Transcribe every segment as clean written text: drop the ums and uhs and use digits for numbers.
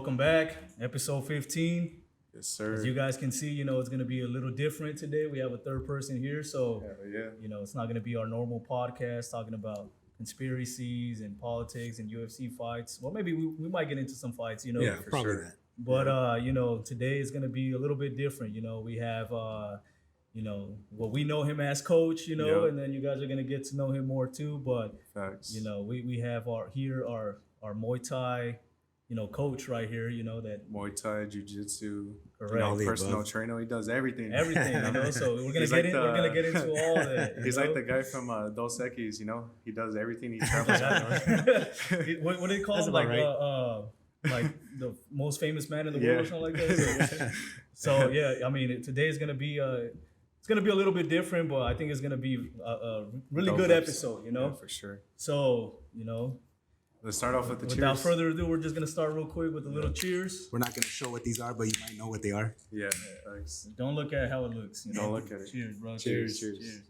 welcome back. Episode 15. Yes, sir. As you guys can see, it's going to be a little different today. We have a third person here, so it's not going to be our normal podcast talking about conspiracies and politics and UFC fights. Well, maybe we might get into some fights, Yeah, for probably sure. that. But today is going to be a little bit different. We have we know him as coach, and then you guys are going to get to know him more too. But Facts. we have our Muay Thai coach right here, that Muay Thai, Jiu-Jitsu, correct. personal trainer. He does everything. Everything, So we're gonna we're gonna get into all that. He's like the guy from Dos Equis, he does everything. He travels everywhere. what do they call him? Like the most famous man in the world or something like that. So yeah, I mean today is gonna be it's gonna be a little bit different, but I think it's gonna be a really Dope good episode, Yeah, for sure. So Let's start off with the without cheers. further ado, we're just gonna start real quick with a little cheers. We're not going to show what these are, but you might know what they are. Yeah, thanks. Don't look at how it looks. Don't look at it. Cheers, bro. Cheers. Cheers.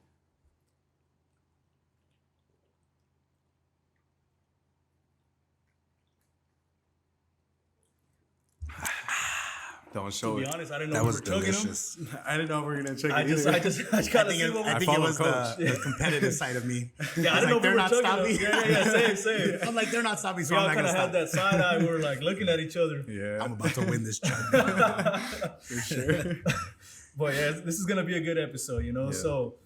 Don't show To be it. honest, I didn't know That we was were chugging them. delicious. I didn't know we were gonna check it. I just gotta see what I we think it follow was Coach. the competitive side of me. Yeah, I didn't know if we they're were not chugging stopping. them. Yeah, same. I'm like, they're not stopping, so We I'm all not kind going of to had stop. that side eye. We were like looking at each other. Yeah, I'm about to win this chug. for sure. But yeah, this is gonna be a good episode, Yeah. So,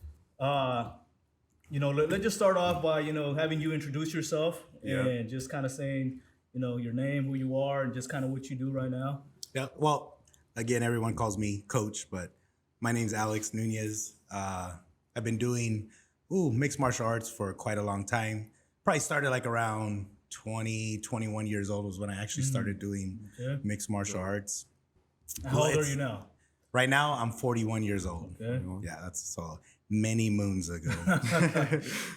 let's just start off by having you introduce yourself and just kind of saying your name, who you are, and just kind of what you do right now. Yeah, well, again, everyone calls me Coach, but my name's Alex Nunez. I've been doing mixed martial arts for quite a long time. Probably started like around 20, 21 years old was when I actually started doing mixed martial arts. How old are you now? Right now, I'm 41 years old. Okay. Yeah, that's so many moons ago.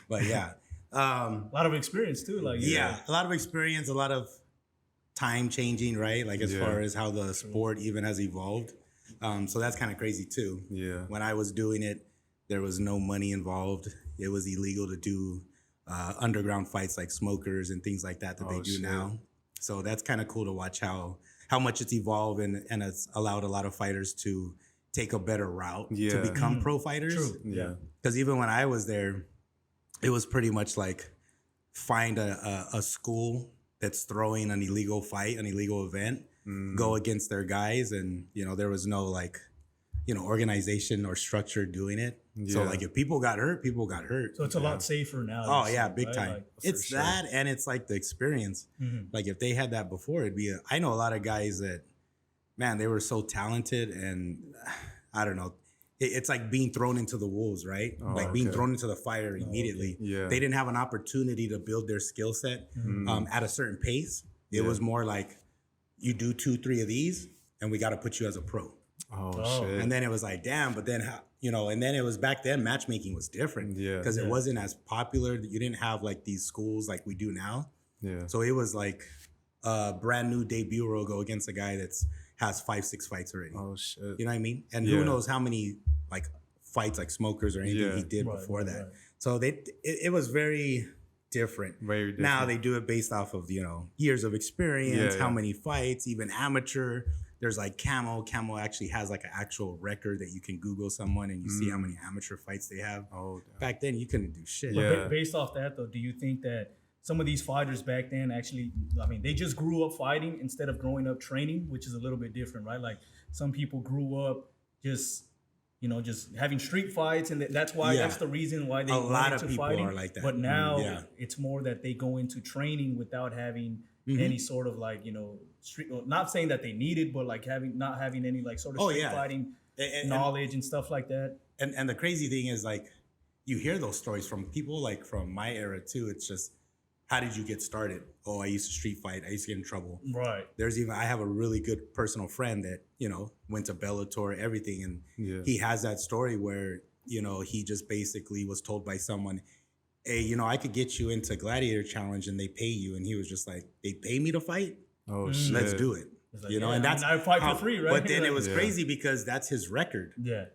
But yeah. A lot of experience too, A lot of experience, a lot of time changing, right? Like as far as how the sport even has evolved. So that's kind of crazy too. Yeah. When I was doing it, there was no money involved. It was illegal to do underground fights like smokers and things like that they do now. So that's kind of cool to watch how much it's evolved and it's allowed a lot of fighters to take a better route to become pro fighters. True. Yeah. Because even when I was there, it was pretty much like find a school that's throwing an illegal fight, an illegal event, go against their guys. And, there was no organization or structure doing it. Yeah. So like if people got hurt, people got hurt. So it's a lot safer now. Oh yeah, big right? time. It's that and it's like the experience. Like if they had that before, I know a lot of guys that, man, they were so talented and I don't know. It's like being thrown into the wolves, right? Being thrown into the fire immediately. Yeah. They didn't have an opportunity to build their skill set at a certain pace. It was more like you do 2-3 of these and we got to put you as a pro. Oh, shit. And then it was like, damn, but then, and then it was back then matchmaking was different because it wasn't as popular. You didn't have like these schools like we do now. Yeah. So it was like a brand new debut will go against a guy has 5-6 fights already. Oh, shit. You know what I mean? And who knows how many like fights like smokers or anything he did before that. Right. So it was very different. Very different. Now they do it based off of, years of experience, how many fights, even amateur. There's like Camo. Camo actually has like an actual record that you can Google someone and you see how many amateur fights they have. Oh, damn. Back then you couldn't do shit. But based off that though, do you think that some of these fighters back then actually, they just grew up fighting instead of growing up training, which is a little bit different, right? Like some people grew up just having street fights, and that's why that's the reason why they a lot went of into people fighting. are like that. But now it's more that they go into training without having any sort of street. Not saying that they need it, but like not having any like sort of street fighting knowledge and stuff like that. And the crazy thing is like you hear those stories from people like from my era too. It's just, how did you get started? Oh, I used to street fight. I used to get in trouble. Right. I have a really good personal friend that, went to Bellator, everything. And he has that story where, he just basically was told by someone, hey, I could get you into Gladiator Challenge and they pay you. And he was just like, they pay me to fight? Oh, shit. Let's do it. Like, And that's I fight for free, right? But then it was crazy because that's his record. Yeah.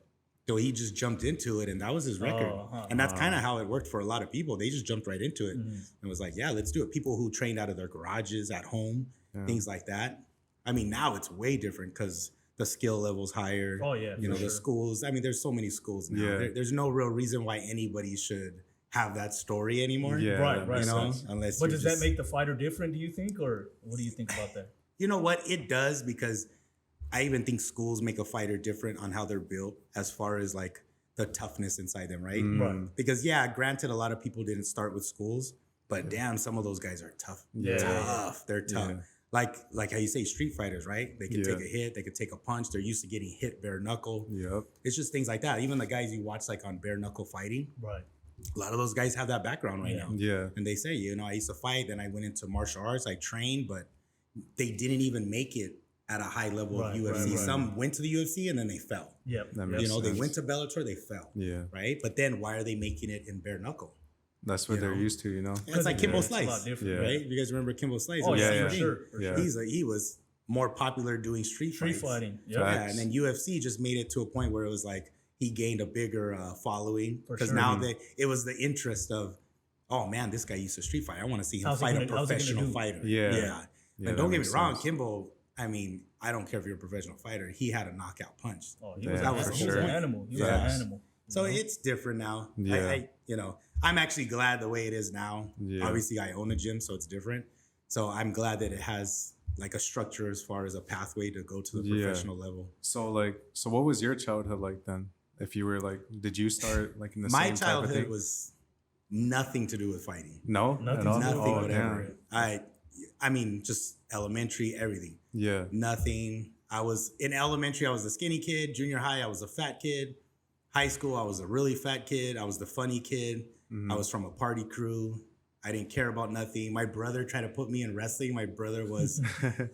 So he just jumped into it and that was his record. And that's kind of how it worked for a lot of people. They just jumped right into it and was like, yeah, let's do it. People who trained out of their garages at home, things like that. I mean, now it's way different because the skill level's higher. Oh yeah, You know, for the sure. schools. I mean, there's so many schools now. Yeah. There's no real reason why anybody should have that story anymore. Yeah, Right, that right. You makes know, sense. unless. But you're does just, that make the fighter different? Do you think, or what do you think about that? You know what? It does, because I even think schools make a fighter different on how they're built as far as like the toughness inside them, right? Right. Because yeah, granted, a lot of people didn't start with schools, but damn, some of those guys are tough. Yeah. Tough. They're tough. Yeah. Like how you say street fighters, right? They can Yeah. take a hit, they can take a punch. They're used to getting hit bare knuckle. Yep. It's just things like that. Even the guys you watch like on bare knuckle fighting, Right. a lot of those guys have that background right Yeah. now. Yeah. And they say, you know, I used to fight, then I went into martial arts, I trained, but they didn't even make it at a high level Right, of UFC. right. Some went to the UFC and then they fell. Yep. That yep. makes You know, they sense. went to Bellator, they fell. Yeah. Right? But then why are they making it in bare knuckle? That's what You they're know? used to, you know? It's like Kimbo It's a lot Slice, different. Yeah. right? You guys remember Kimbo Slice? Oh It was yeah, the yeah, same for thing. sure. For Yeah. sure. He was more popular doing street Street fights. fighting. Yep. Facts. Yeah, and then UFC just made it to a point where it was like he gained a bigger following For because sure. now it was the interest of, oh man, this guy used to street fight. I want to see him How's he fight a gonna- how's he gonna professional do? fighter. Yeah. yeah. Yeah, And that don't get me makes wrong, sense. Kimbo. I mean, I don't care if you're a professional fighter. He had a knockout punch. Oh, he Yeah, was, that an, was animal. for He was sure. an animal. He was Yeah. an animal. So it's different now. Yeah. I you know, I'm actually glad the way it is now. Yeah. Obviously, I own a gym, so it's different. So I'm glad that it has like a structure as far as a pathway to go to the Yeah. professional level. So what was your childhood like then? If you were like, did you start like in the My same type of childhood thing? was nothing to do with fighting. No, Nothing at to all? do with Nothing, Oh, whatever. damn. I mean, just elementary, everything. Yeah. Nothing. I was in elementary, I was the skinny kid. Junior high, I was a fat kid. High school, I was a really fat kid. I was the funny kid. Mhm. I was from a party crew. I didn't care about nothing. My brother tried to put me in wrestling. My brother was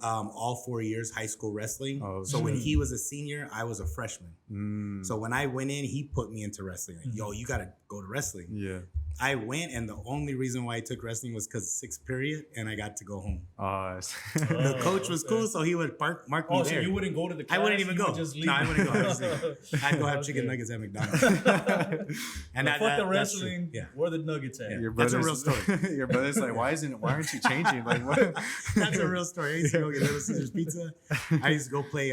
all 4 years high school wrestling. Oh, So when shit. he was a senior, I was a freshman. Mm. So when I went in, he put me into wrestling. Like, yo, you got to go to wrestling. Yeah. I went, and the only reason why I took wrestling was because sixth period, and I got to go home. The Oh, coach was okay. cool, so he would mark me Oh, so there. you wouldn't go to the class? I wouldn't even you go. would just leave? No, I wouldn't go. I was I'd go have chicken Okay. nuggets at McDonald's. And that- fuck the that's true. wrestling. Yeah. Where the nuggets at? Your That's a brother's- real story. Your brother's like, why aren't you changing? Like, what? That's a real story. I used to go get Little Caesars pizza. I used to go play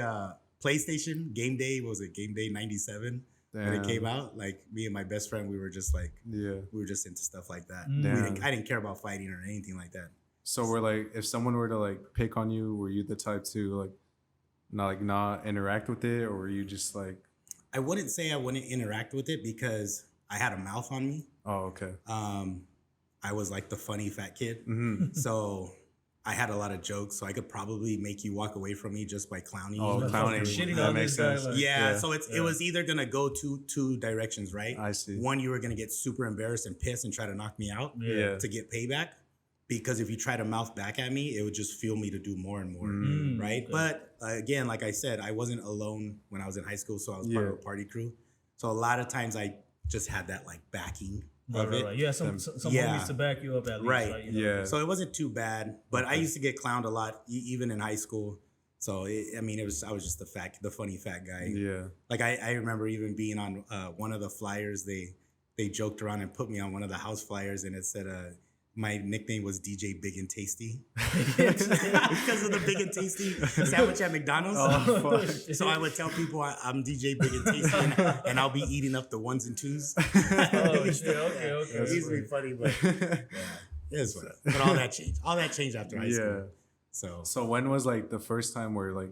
PlayStation Game Day. What was it? Game Day '97 when it came out. Like me and my best friend, we were just like Yeah. we were just into stuff like that. Mm. Damn. I didn't care about fighting or anything like that. So we're like, if someone were to like pick on you, were you the type to like not interact with it, or were you just like, I wouldn't say I wouldn't interact with it because I had a mouth on me. oh, okay. I was like the funny fat kid. Mm-hmm. So I had a lot of jokes, so I could probably make you walk away from me just by clowning. Oh, you. clowning. Shitting That on makes this guy, sense. like- Yeah, Yeah. so it Yeah. was either gonna go two directions, right? I see. One, you were gonna get super embarrassed and pissed and try to knock me out Yeah. to get payback, because if you try to mouth back at me, it would just fuel me to do more and more, Mm. right? Okay. But again, like I said, I wasn't alone when I was in high school, so I was part Yeah. of a party crew. So a lot of times I just had that like backing Right, of right, it. right. Yeah, some Yeah. homies to back you up at least. Right. You know? Yeah. So it wasn't too bad, but I Okay. used to get clowned a lot, even in high school. So I was just the funny fat guy. Yeah. Like I remember even being on one of the flyers. They joked around and put me on one of the house flyers, and it said my nickname was DJ Big and Tasty because of the Big and Tasty sandwich at McDonald's. Oh, fuck. So I would tell people I'm DJ Big and Tasty, and I'll be eating up the ones and twos. Oh, shit. Okay, okay. It used to be funny, but yeah, it's funny. But all that changed. All that changed after high Yeah. school. So So when was like the first time where like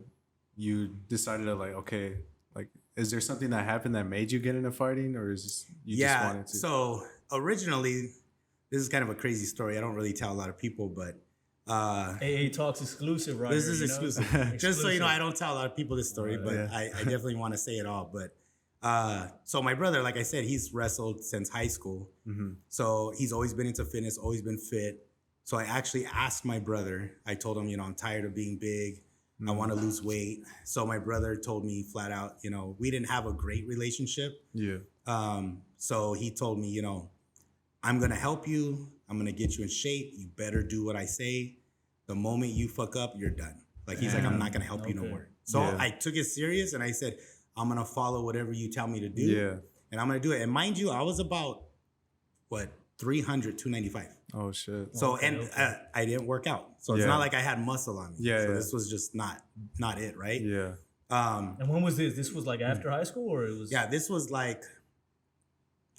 you decided to like, okay, like, is there something that happened that made you get into fighting, or is this, you just yeah. wanted to? So originally, this is kind of a crazy story. I don't really tell a lot of people, but AA Talks exclusive, right? this here, is you know? exclusive. Just so you know, Exclusive. I don't tell a lot of people this story, but Yeah. I definitely want to say it all. But so my brother, like I said, he's wrestled since high school. Mm-hmm. So he's always been into fitness, always been fit. So I actually asked my brother, I told him, I'm tired of being big. I want to lose weight. So my brother told me flat out, we didn't have a great relationship. Yeah. So he told me, I'm going to help you. I'm going to get you in shape. You better do what I say. The moment you fuck up, you're done. Like, he's like, I'm not going to help you no Okay. more. So Yeah. I took it serious and I said, I'm going to follow whatever you tell me to do. Yeah. And I'm going to do it. And mind you, I was about, 300, 295. Oh shit. So, Okay, and okay. I didn't work out. So it's Yeah. not like I had muscle on me. Yeah, So yeah. this was just not it, right? Yeah. And when was this? This was like after high school, or it was? Yeah, this was like,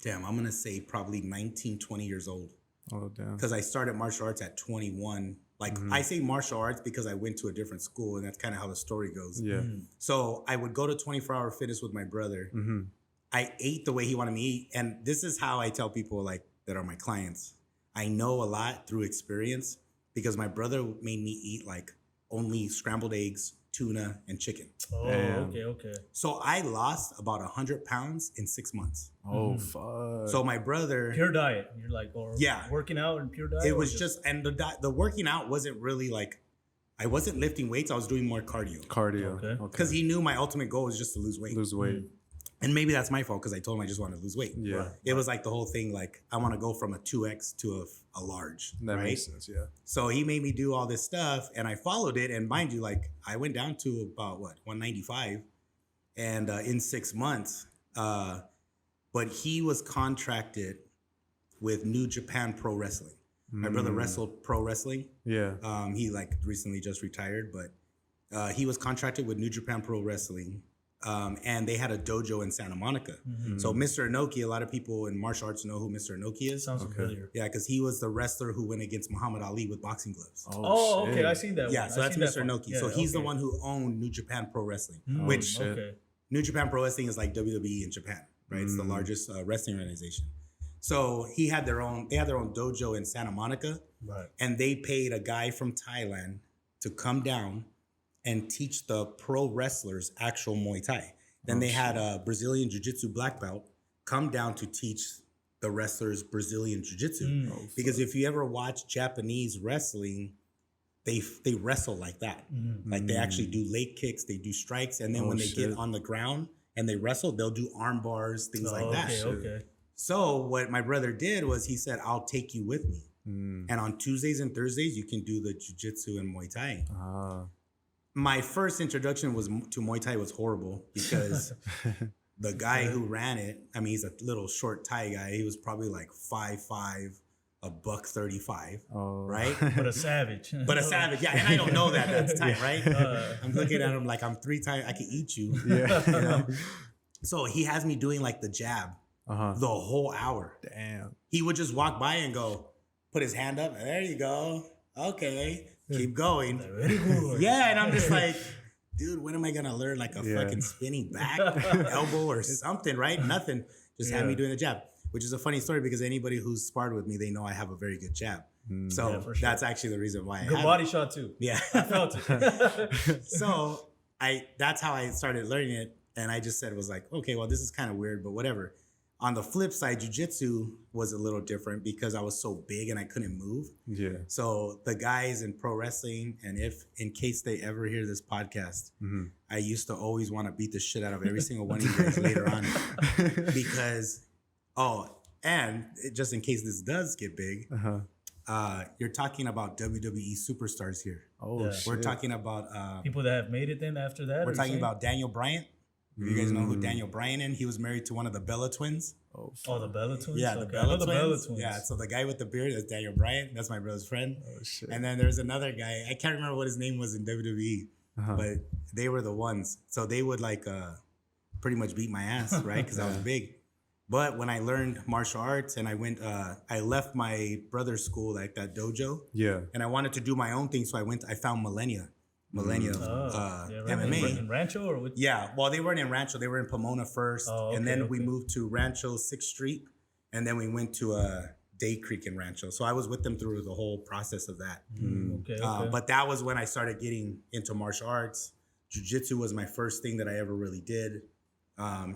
damn, I'm going to say probably 19, 20 years old. Oh damn. Because I started martial arts at 21. Like, I say martial arts because I went to a different school, and that's kind of how the story goes. Yeah. So I would go to 24-hour fitness with my brother. Mm-hmm. I ate the way he wanted me to eat. And this is how I tell people like that are my clients. I know a lot through experience because my brother made me eat like only scrambled eggs, tuna, and chicken. Oh, Damn. okay. So I lost about 100 pounds in 6 months. Oh fuck. So my brother, Pure diet. You're like, or Yeah. working out and pure diet. it or was just, and the working out wasn't really like, I wasn't lifting weights. I was doing more cardio cardio. Okay. because he knew my ultimate goal was just to lose weight. lose weight. And maybe that's my fault because I told him I just wanted to lose weight. Yeah. Right. It was like the whole thing, like I want to go from a 2X to a large, That right? makes sense. Yeah. So he made me do all this stuff and I followed it. And mind you, like I went down to about 195 and in 6 months. But he was contracted with New Japan Pro Wrestling. My brother wrestled pro wrestling. Yeah. He like recently just retired, but he was contracted with New Japan Pro Wrestling. And they had a dojo in Santa Monica. So Mr. Inoki, a lot of people in martial arts know who Mr. Inoki is. sounds familiar. Yeah, because he was the wrestler who went against Muhammad Ali with boxing gloves. Oh, shit. okay. I seen that. Yeah, one. so I that's seen that Mr. one. Inoki. Yeah, So he's the okay. one who owned New Japan Pro Wrestling, Mm, which shit. Okay. New Japan Pro Wrestling is like WWE in Japan, right? It's the largest wrestling organization. So they had their own dojo in Santa Monica, Right. and they paid a guy from Thailand to come down and teach the pro wrestlers actual Muay Thai. Then they had a Brazilian Jiu-Jitsu black belt come down to teach the wrestlers Brazilian Jiu-Jitsu. Because if you ever watch Japanese wrestling, they wrestle like that. Like they actually do leg kicks, they do strikes, and then when they get on the ground and they wrestle, they'll do arm bars, things like that. Okay. So what my brother did was he said, I'll take you with me. And on Tuesdays and Thursdays, you can do the Jiu-Jitsu and Muay Thai. My first introduction to Muay Thai was horrible because the guy who ran it, I mean, he's a little short Thai guy. He was probably like 5'5", $135, right? But a savage. But a savage, yeah. And I don't know that at the time, right? I'm looking at him like I'm 3 times, I can eat you. Yeah. You know? So he has me doing like the jab the whole hour. Damn. He would just walk by and go, put his hand up. There you go. Okay. Keep going. Very good. Yeah. And I'm just like, dude, when am I going to learn like a fucking spinning back elbow or something, right? Nothing. Just had me doing the jab, which is a funny story because anybody who's sparred with me, they know I have a very good jab. So Yeah, for sure. that's actually the reason why I Good have body it. shot too. Yeah. I felt it. So that's how I started learning it. And I just said, was like, okay, well, this is kind of weird, but whatever. On the flip side, jiu-jitsu was a little different because I was so big and I couldn't move. Yeah. So the guys in pro wrestling, and if in case they ever hear this podcast, I used to always want to beat the shit out of every single one of you guys later on because, and just in case this does get big, you're talking about WWE superstars here. Oh, Yeah. shit. We're talking about People that have made it then after that. we're or talking same? about Daniel Bryant. You guys know who Daniel Bryant is? He was married to one of the Bella twins. Oh, Oh, the Bella twins. Yeah, the Okay, I Bella know twins. the Bella twins. Yeah, so the guy with the beard is Daniel Bryant. That's my brother's friend. oh shit. And then there's another guy. I can't remember what his name was in WWE, but they were the ones. So they would like pretty much beat my ass, right? Because I was big. But when I learned martial arts and I went, I left my brother's school, like that dojo, Yeah. and I wanted to do my own thing. So I found Millennia MMA. In Rancho or with? Yeah, well, they weren't in Rancho. They were in Pomona first. Oh, and okay, then we okay. moved to Rancho 6th Street. And then we went to Day Creek in Rancho. So I was with them through the whole process of that. Okay. But that was when I started getting into martial arts. Jiu-jitsu was my first thing that I ever really did.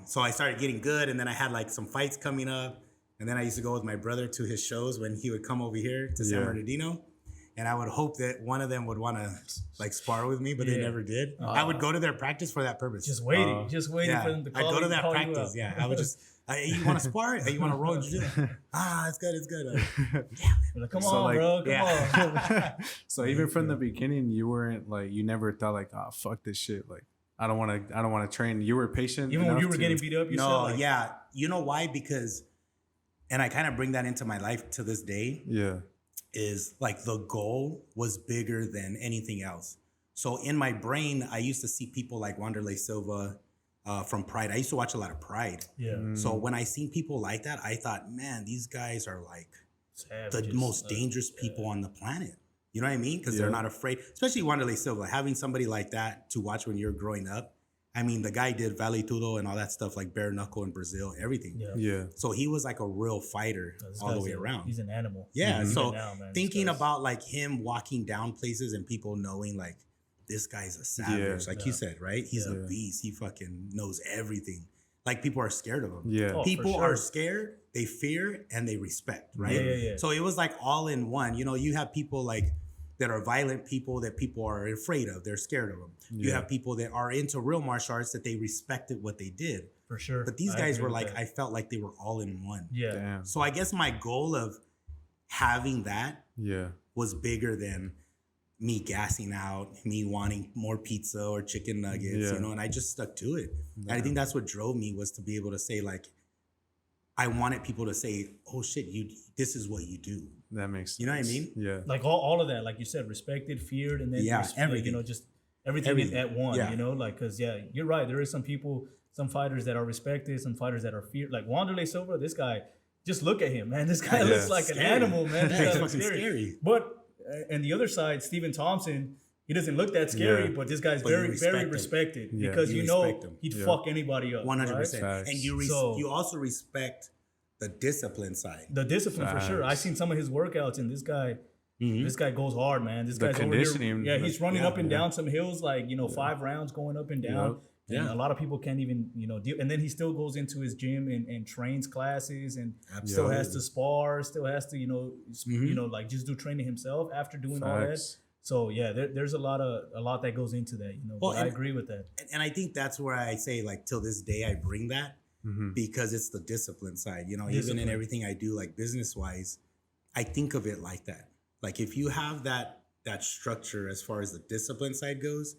So I started getting good. And then I had like some fights coming up. And then I used to go with my brother to his shows when he would come over here to San Bernardino. And I would hope that one of them would want to like spar with me, but they never did. I would go to their practice for that purpose. just waiting Yeah, for them to call I'd go to you- that call you practice. out. Yeah, I would just, hey, you want to spar? Hey, you want to roll? Jiu-jitsu? It's good. It's good. You're like, come So, on, like, bro. Come on. So even from the beginning, you weren't like, you never thought like, oh, fuck this shit. Like, I don't want to train. You were patient. Even when enough you were to- getting beat up, you said No, like, yeah. You know why? Because and I kind of bring that into my life to this day, Yeah. is like the goal was bigger than anything else. So in my brain, I used to see people like Wanderlei Silva from Pride. I used to watch a lot of Pride. Yeah. So when I seen people like that, I thought, man, these guys are like the Savages. most dangerous people on the planet. You know what I mean? Because Yeah. they're not afraid, especially Wanderlei Silva. Having somebody like that to watch when you're growing up. I mean, the guy did Vale Tudo and all that stuff, like bare knuckle in Brazil, everything. Yeah. Yeah. So he was like a real fighter This all the guy's way a- around. He's an animal. Yeah. Even So now, man, this thinking guy's- about like him walking down places and people knowing like this guy's a savage, like you said, right? He's a Yeah. beast. He fucking knows everything. Like people are scared of him. Yeah. Oh, for People sure. are scared, they fear, and they respect, right? Yeah. So it was like all in one. You know, you have people like that are violent people that people are afraid of. They're scared of them. You Yeah. have people that are into real martial arts that they respected what they did. For sure. But these I guys agree were with like, that. I felt like they were all in one. Yeah. Damn. So I guess my goal of having that Yeah. was bigger than me gassing out, me wanting more pizza or chicken nuggets, Yeah. you know, and I just stuck to it. And I think that's what drove me, was to be able to say, like, I wanted people to say, oh shit, this is what you do. That makes sense. You know what I mean? Yeah. Like all of that, like you said, respected, feared, and then Yeah, like, everything. you know, just everything, Everything. at one. Yeah. You know, like because you're right. There is some people, some fighters that are respected, some fighters that are feared. Like Wanderlei Silva, this guy. Just look at him, man. This guy Yeah. looks like Scary. an animal, man. This Yeah, guy he's looks fucking scary. scary. But and the other side, Stephen Thompson, he doesn't look that scary, Yeah. but this guy's But you very, respect very him. respected Yeah. because You you know respect him. he'd Yeah. fuck anybody up. 100%. right? Facts. And So- you also respect the discipline side. The discipline for sure. I've Facts. seen some of his workouts, and this guy. Mhm. This guy goes hard, man. This The guy's over here. conditioning, Yeah, he's running yeah, up and down some hills, like 5 rounds going up and down. Yep. And Yeah. a lot of people can't even deal. And then he still goes into his gym and trains classes, and still Absolutely. has to spar, still has to Mhm. like just do training himself after doing all that. Facts. So yeah, there's a lot that goes into that. Well, But I and- agree with that. And I think that's where I say, like, till this day, I bring that Mhm. because it's the discipline side. You know, even Discipline. in everything I do, like business wise, I think of it like that. Like if you have that structure as far as the discipline side goes,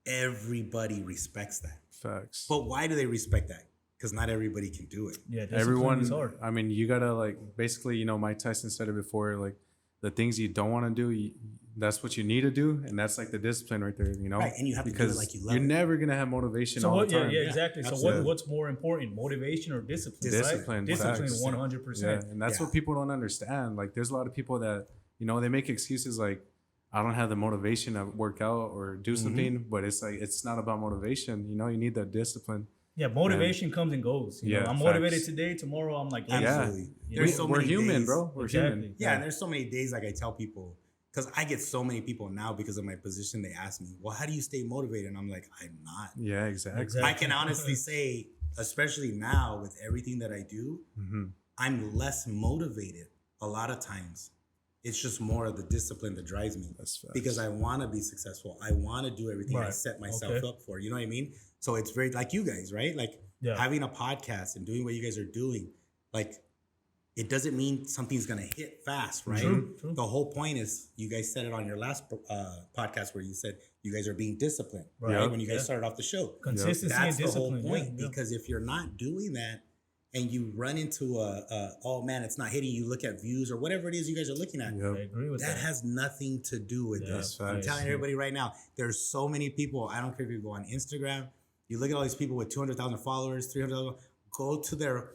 everybody respects that. Facts. But why do they respect that? Because not everybody can do it. Yeah, discipline Everyone, is hard. I mean, you gotta like basically, Mike Tyson said it before, like the things you don't want to do, that's what you need to do, and that's like the discipline right there, Right, and you have to do it because like you love you're it. never gonna have motivation So all what? the time. Yeah, exactly. So absolutely. what's more important, motivation or discipline? Discipline, right? Discipline, facts. 100%. Yeah, and that's Yeah. what people don't understand. Like, there's a lot of people that they make excuses like, I don't have the motivation to work out or do Mm-hmm. something, but it's like it's not about motivation. You need that discipline. Yeah, motivation comes and goes. You know, Yeah, I'm motivated facts. today. Tomorrow, I'm like, Yeah. Absolutely. Yeah. There's so We're many human, days- bro. We're Exactly. human. Yeah, and there's so many days like I tell people, because I get so many people now because of my position, they ask me, well, how do you stay motivated? And I'm like, I'm not. Yeah, exactly. Exactly. I can honestly say, especially now with everything that I do, hmm I'm less motivated a lot of times. It's just more of the discipline that drives me That's facts. because I want to be successful. I want to do everything I Right. set myself Okay. up for. You know what I mean? So it's very like you guys, right? Like Yeah. having a podcast and doing what you guys are doing, like it doesn't mean something's going to hit fast, right? True, true. The whole point is you guys said it on your last podcast where you said you guys are being disciplined, Right. right? Yep. When you guys Yeah. started off the show. Consistency That's and the whole discipline. point. Yeah. Because if you're not doing that and you run into oh man, it's not hitting, you look at views or whatever it is you guys are looking at, Yep. I agree with that that. has nothing to do with Yeah, this. that's I'm facts. telling everybody right now, there's so many people. I don't care if you go on Instagram, you look at all these people with 200,000 followers, 300,000. Go to their.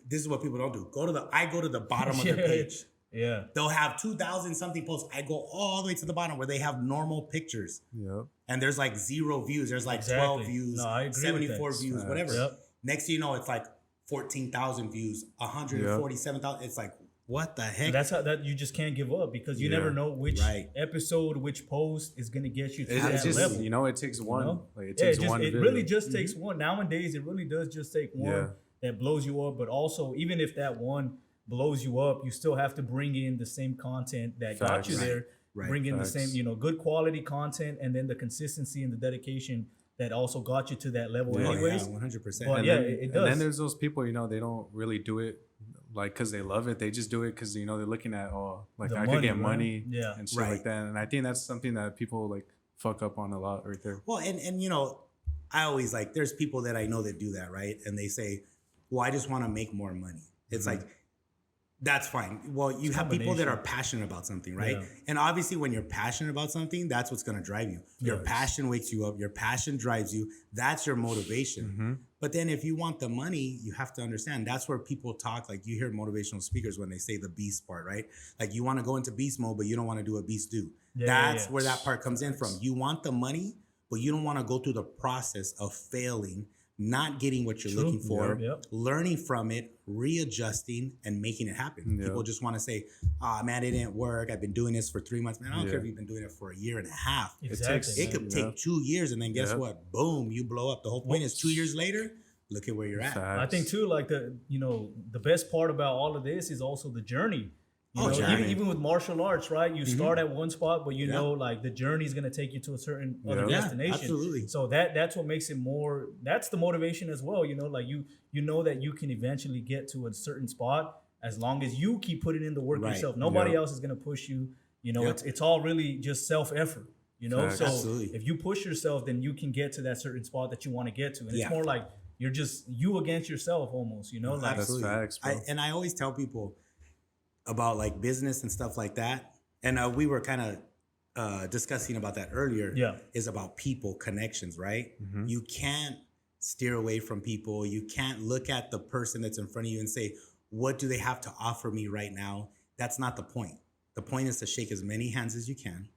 This is what people don't do. I go to the bottom of their Yeah. page. Yeah. They'll have 2,000 something posts. I go all the way to the bottom where they have normal pictures, Yep. and there's like 0 views. There's like 12 Exactly. views, No, I agree with 74 that. views, Facts. whatever. Yep. Next thing you know, it's like 14,000 views, 147,000. It's like, what the heck? And that's how that you just can't give up because you Yeah. never know which Right. episode, which post is gonna get you to It, that it's just level. it takes one. know? Like it Yeah, takes one. it video. really just takes one. Nowadays, it really does just take one Yeah. that blows you up. But also, even if that one blows you up, you still have to bring in the same content that got you Facts. there. Right. Bring in Facts. the same, good quality content, and then the consistency and the dedication that also got you to that level. Yeah. Oh, Anyways, 100%. But And yeah, then, it And does. then there's those people, they don't really do it like because they love it. They just do it because they're looking at like The I could money, get right? money, Yeah. and shit Right. like that. And I think that's something that people like fuck up on a lot right there. Well, and I always there's people that I know that do that, right? And they say, well, I just want to make more money. It's Mhm. like, That's fine. Well, you have people that combination. are passionate about something, right? Yeah. And obviously, when you're passionate about something, that's what's going to drive you. Your Yes. passion wakes you up. Your passion drives you. That's your motivation. Mm-hmm. But then if you want the money, you have to understand that's where people talk. Like you hear motivational speakers when they say the beast part, right? Like you want to go into beast mode, but you don't want to do what beast do. Yeah, That's yeah. where that part comes in from. You want the money, but you don't want to go through the process of failing, not getting what you're True. looking for, Yep. learning from it, readjusting, and making it happen. Yep. People just want to say, "Ah, man, it didn't work. I've been doing this for 3 months." Man, I don't Yeah. care if you've been doing it for a year and a half. Exactly. It could take 2 years, and then guess Yep. what? Boom, you blow up. The whole point is 2 years later, look at where you're at. I think too, like the best part about all of this is also the journey. You know, journey. even with martial arts, right? You start at one spot, but you Yeah. know, like the journey is gonna take you to a certain other Yeah. destination. Absolutely. So that's what makes it more. That's the motivation as well. You know, like you know that you can eventually get to a certain spot as long as you keep putting in the work Right. yourself. Nobody Yeah. else is gonna push you. You know, Yep. it's all really just self effort. You know, Facts. so Absolutely. if you push yourself, then you can get to that certain spot that you want to get to, and Yeah. it's more like you're just you against yourself almost. You know, like That's facts, bro. And I always tell people about like business and stuff like that. And we were kind of discussing about that earlier. Yeah. Is about people connections, right? Mhm. You can't steer away from people. You can't look at the person that's in front of you and say, "What do they have to offer me right now?" That's not the point. The point is to shake as many hands as you can.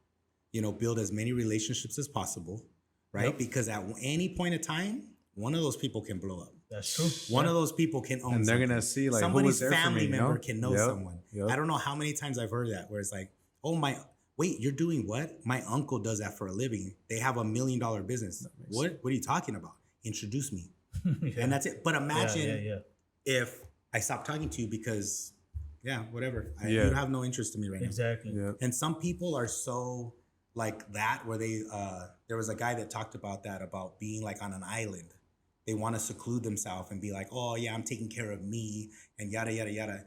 You know, build as many relationships as possible, right? Yep. Because at any point in time, one of those people can blow up. that's true. One of those people can own And they're something. gonna see like who Somebody's was there for family me, you member know? can know Yep. someone. Yep. I don't know how many times I've heard that where it's like, "Oh wait, you're doing what? My uncle does that for a living. They have $1 million business. What are you talking about? Introduce me." Yeah. And that's it. But imagine yeah. if I stopped talking to you because, whatever. Yeah. You have no interest in me right now. Exactly. Yeah. And some people are so like that where they there was a guy that talked about that, about being like on an island. They want to seclude themselves and be like, "Oh yeah, I'm taking care of me," and yada yada yada.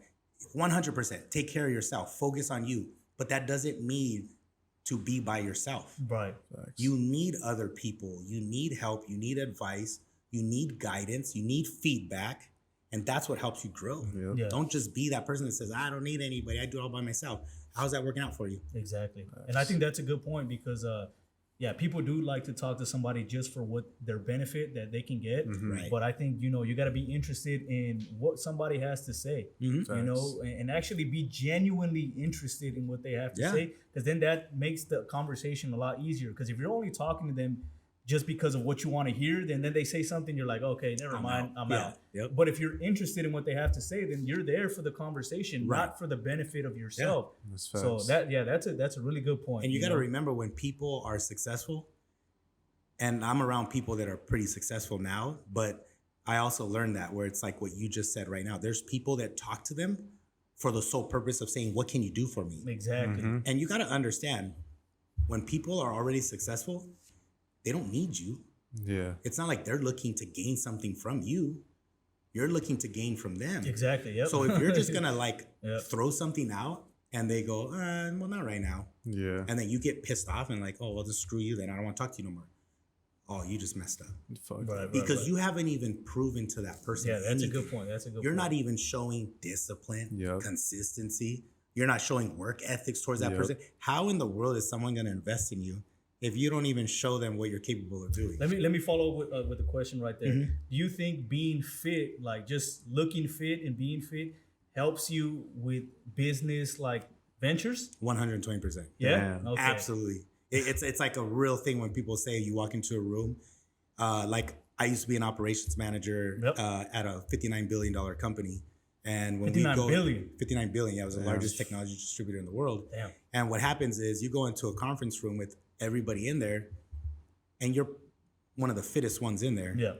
100% take care of yourself, focus on you. But that doesn't mean to be by yourself. Right. Facts. You need other people, you need help, you need advice, you need guidance, you need feedback. And that's what helps you grow. Yep. Yeah. Don't just be that person that says, "I don't need anybody, I do it all by myself." How's that working out for you? Exactly. And I think that's a good point because people do like to talk to somebody just for what their benefit that they can get. Right. But I think, you got to be interested in what somebody has to say, Mhm. you know, and actually be genuinely interested in what they have to Yeah. say, because then that makes the conversation a lot easier. Because if you're only talking to them just because of what you want to hear, then they say something, you're like, okay, never mind, I'm Yeah. out. Yep. But if you're interested in what they have to say, then you're there for the conversation, Right. not for the benefit of yourself. That's So facts. that's a really good point. And you got to know? remember, when people are successful, and I'm around people that are pretty successful now, but I also learned that where it's like what you just said right now. There's people that talk to them for the sole purpose of saying, "What can you do for me?" Exactly. Mhm. And you got to understand, when people are already successful, they don't need you. Yeah. It's not like they're looking to gain something from you. You're looking to gain from them. Exactly. Yep. So if you're just gonna like Yep. throw something out and they go, "Well, not right now," Yeah. and then you get pissed off and like, "Oh, well, just screw you then. I don't want to talk to you no more." Oh, you just messed up Fuck. Right, because right. you haven't even proven to that person. Yeah, that's a good anything. point. That's a good You're point. not even showing discipline, Yep. consistency. You're not showing work ethics towards that Yep. person. How in the world is someone going to invest in you if you don't even show them what you're capable of doing? Let me follow up with the question right there. Mhm. Do you think being fit, like just looking fit and being fit, helps you with business like ventures? 120%. Yeah. Damn. Okay. Absolutely. It's like a real thing when people say you walk into a room. Like I used to be an operations manager Yep. at a $59 billion company. And when 59 we go billion? 59 billion, yeah, it was the Damn. largest technology distributor in the world. Damn. And what happens is you go into a conference room with everybody in there, and you're one of the fittest ones in there. Yeah.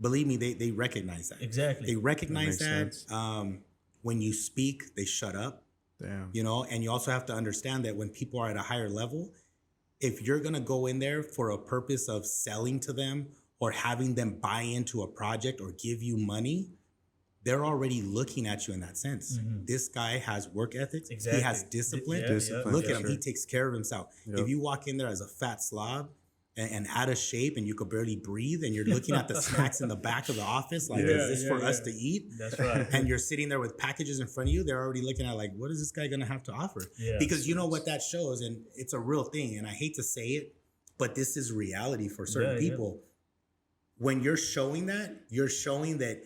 Believe me, they recognize that. Exactly. They recognize That makes that. sense. When you speak, they shut up. Damn. You know, and you also have to understand that when people are at a higher level, if you're going to go in there for a purpose of selling to them or having them buy into a project or give you money, they're already looking at you in that sense. Mhm. This guy has work ethics. Exactly. He has discipline. Yeah, Discipline, Look yeah, at him. sure. He takes care of himself. Yep. If you walk in there as a fat slob and out of shape and you could barely breathe and you're looking at the snacks in the back of the office like, is this for us to eat? That's right. And you're sitting there with packages in front of you, they're already looking at like, what is this guy gonna have to offer? Yeah. Because you know what that shows, and it's a real thing, and I hate to say it, but this is reality for certain people. When you're showing that, you're showing that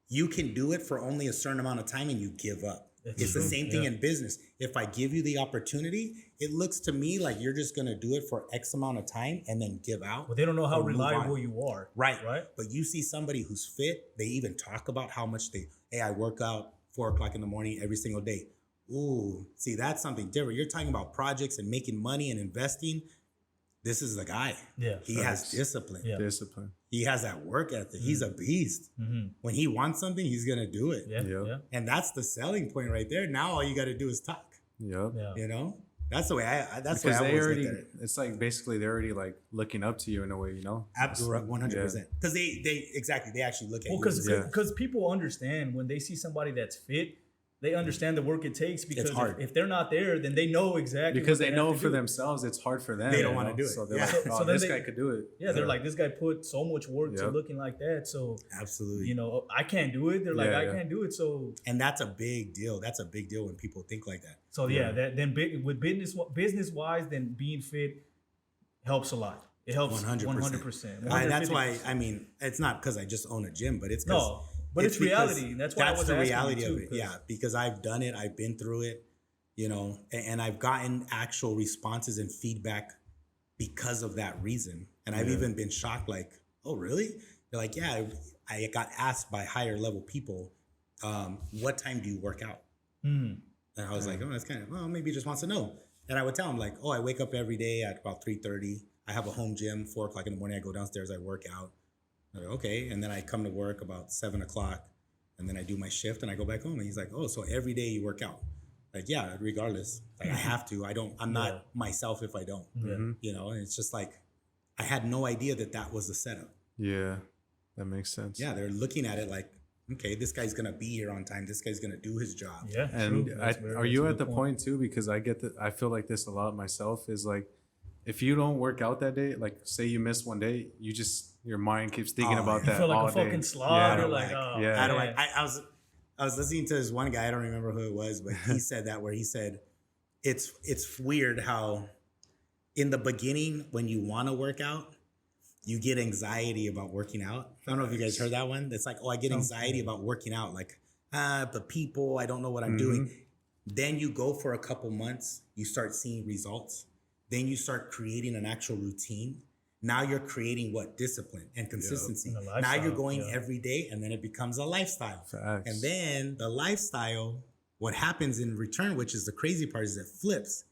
you can do it for only a certain amount of time and you give up. It's the same thing in business. If I give you the opportunity, it looks to me like you're just going to do it for X amount of time and then give out. But they don't know how reliable you are. Right. Right. But you see somebody who's fit, they even talk about how much hey, I work out 4 o'clock in the morning every single day. Ooh, see, that's something different. You're talking about projects and making money and investing. This is the guy. Yeah. He has discipline. Yeah. Discipline. He has that work ethic. He's a beast. When he wants something, he's going to do it. Yeah. And that's the selling point right there. Now all you got to do is talk. Yep. You know? That's the way that's because the way I always look at it. It's like basically they're already like looking up to you in a way, you know? Absolutely, 100%. Because they actually look at you. Because people understand when they see somebody that's fit, they understand the work it takes, because if they're not there, then they know exactly. Because they know for themselves it's hard for them. They don't want to do it. So they're like, oh, this guy could do it. Yeah, they're like, this guy put so much work to looking like that. So absolutely, you know, I can't do it. They're like, I can't do it. So and that's a big deal. That's a big deal when people think like that. So with business wise, then being fit helps a lot. It helps 100%. That's why, I mean, it's not because I just own a gym, but it's but it's reality. That's why that's the reality of it. Yeah, because I've done it. I've been through it, you know, and I've gotten actual responses and feedback because of that reason. And I've even been shocked, like, oh, really? They're like, yeah, I got asked by higher level people, what time do you work out? And I was like, oh, that's kind of, well, maybe he just wants to know. And I would tell him like, oh, I wake up every day at about 3:30. I have a home gym, 4 o'clock in the morning. I go downstairs, I work out. I'm like, okay. And then I come to work about 7 o'clock and then I do my shift and I go back home. And he's like, oh, so every day you work out? Like, yeah, regardless. Like I have to. I'm not myself if I don't. You know, and it's just like, I had no idea that was the setup. Yeah, that makes sense. Yeah, they're looking at it like, okay, this guy's gonna be here on time. This guy's gonna do his job. Yeah, and are you at the point too? Because I feel like this a lot myself. Is like, if you don't work out that day, like say you miss one day, your mind keeps thinking about that. You feel like all a fucking slog. Yeah, Like, I was listening to this one guy. I don't remember who it was, but he said that where he said, it's weird how in the beginning when you want to work out, you get anxiety about working out. I don't know if you guys heard that one. It's like, oh, I get anxiety about working out. Like, the people, I don't know what I'm doing. Then you go for a couple months, you start seeing results. Then you start creating an actual routine. Now you're creating discipline and consistency. And now you're going every day, and then it becomes a lifestyle. Facts. And then the lifestyle, what happens in return, which is the crazy part, is it flips.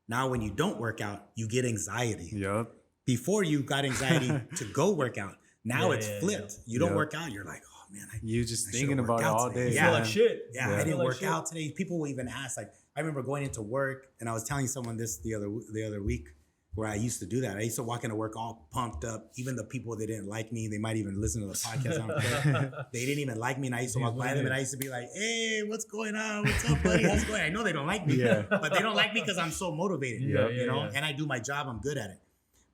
Now when you don't work out, you get anxiety. Yep. Before you got anxiety to go work out. Now it's flipped. You don't work out, you're like, oh man, you just thinking about it all day. You feel like shit. Yeah, I didn't work out today. People will even ask, like, I remember going into work and I was telling someone this the other week where I used to do that. I used to walk into work all pumped up. Even the people that didn't like me, they might even listen to the podcast. They didn't even like me, and I used to walk by them and I used to be like, hey, what's going on? What's up, buddy? How's it going? I know they don't like me, but they don't like me because I'm so motivated, you know? And I do my job. I'm good at it.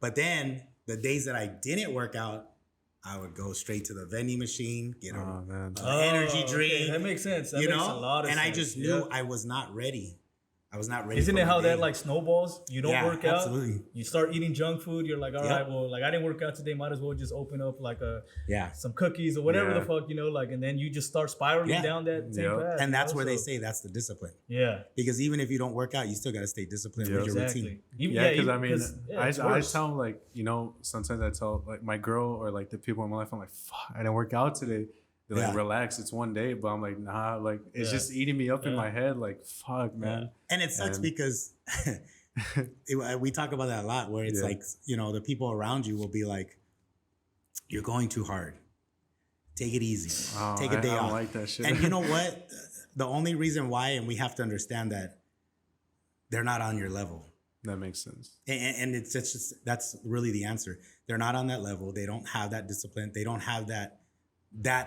But then the days that I didn't work out, I would go straight to the vending machine, get an energy drink. Okay. That makes sense. That makes a lot of sense. I just knew I was not ready. I was not ready. Isn't it how that like snowballs? You don't work out. Absolutely. You start eating junk food. You're like, all right, well, like I didn't work out today. Might as well just open up like some cookies or whatever the fuck, you know, like, and then you just start spiraling down that same path. And that's where they say that's the discipline. Yeah. Because even if you don't work out, you still got to stay disciplined with your routine. Because I mean, I tell them, like, you know, sometimes I tell like my girl or like the people in my life, I'm like, fuck, I didn't work out today. They're like, relax, it's one day. But I'm like, nah, like, it's just eating me up in my head. Like, fuck, man. And it sucks because we talk about that a lot where it's like, you know, the people around you will be like, you're going too hard. Take it easy. Take a day off. I don't like that shit. And you know what? The only reason why, and we have to understand that they're not on your level. That makes sense. And it's just, that's really the answer. They're not on that level. They don't have that discipline. They don't have that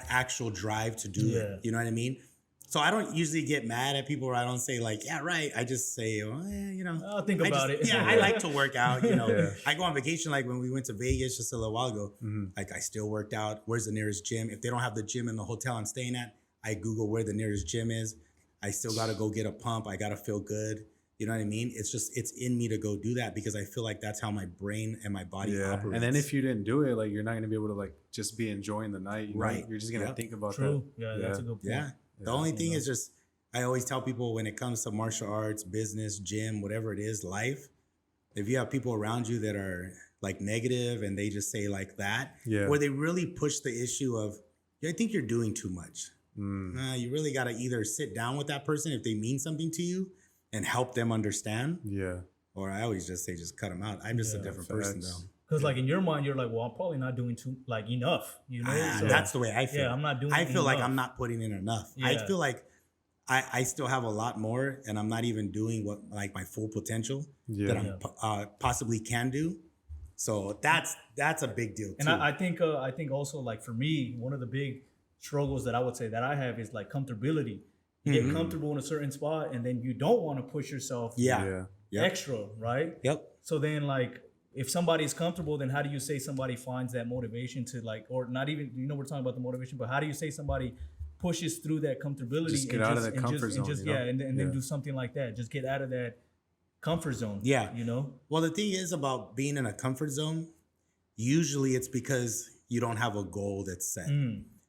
actual drive to do it. You know what I mean? So I don't usually get mad at people, or I don't say like, yeah, right. I just say, well, I'll think about it. Yeah, I like to work out. Yeah. I go on vacation. Like when we went to Vegas just a little while ago, like I still worked out. Where's the nearest gym? If they don't have the gym in the hotel I'm staying at, I Google where the nearest gym is. I still got to go get a pump. I got to feel good. You know what I mean? It's in me to go do that because I feel like that's how my brain and my body operates. And then if you didn't do it, like you're not going to be able to like just be enjoying the night. Right. You're just going to think about True. that. Yeah, that's a good point. Yeah. The only thing is just, I always tell people when it comes to martial arts, business, gym, whatever it is, life, if you have people around you that are like negative and they just say like that, where they really push the issue of, I think you're doing too much. You really got to either sit down with that person if they mean something to you and help them understand. Yeah. Or I always just say, just cut them out. I'm just a different person though. Because like in your mind, you're like, well, I'm probably not doing enough. So, that's the way I feel. Yeah, I'm not doing. I feel like I'm not putting in enough. Yeah. I feel like I still have a lot more, and I'm not even doing what like my full potential that I possibly can do. So that's a big deal too. And I think also like for me, one of the big struggles that I would say that I have is like comfortability. You get comfortable in a certain spot, and then you don't want to push yourself extra, right? Yep. So then like if somebody's comfortable, then how do you say somebody finds that motivation to like, or not even, we're talking about the motivation, but how do you say somebody pushes through that comfortability? Just get out of the comfort zone. And then do something like that. Just get out of that comfort zone. Yeah. Well, the thing is about being in a comfort zone, usually it's because you don't have a goal that's set.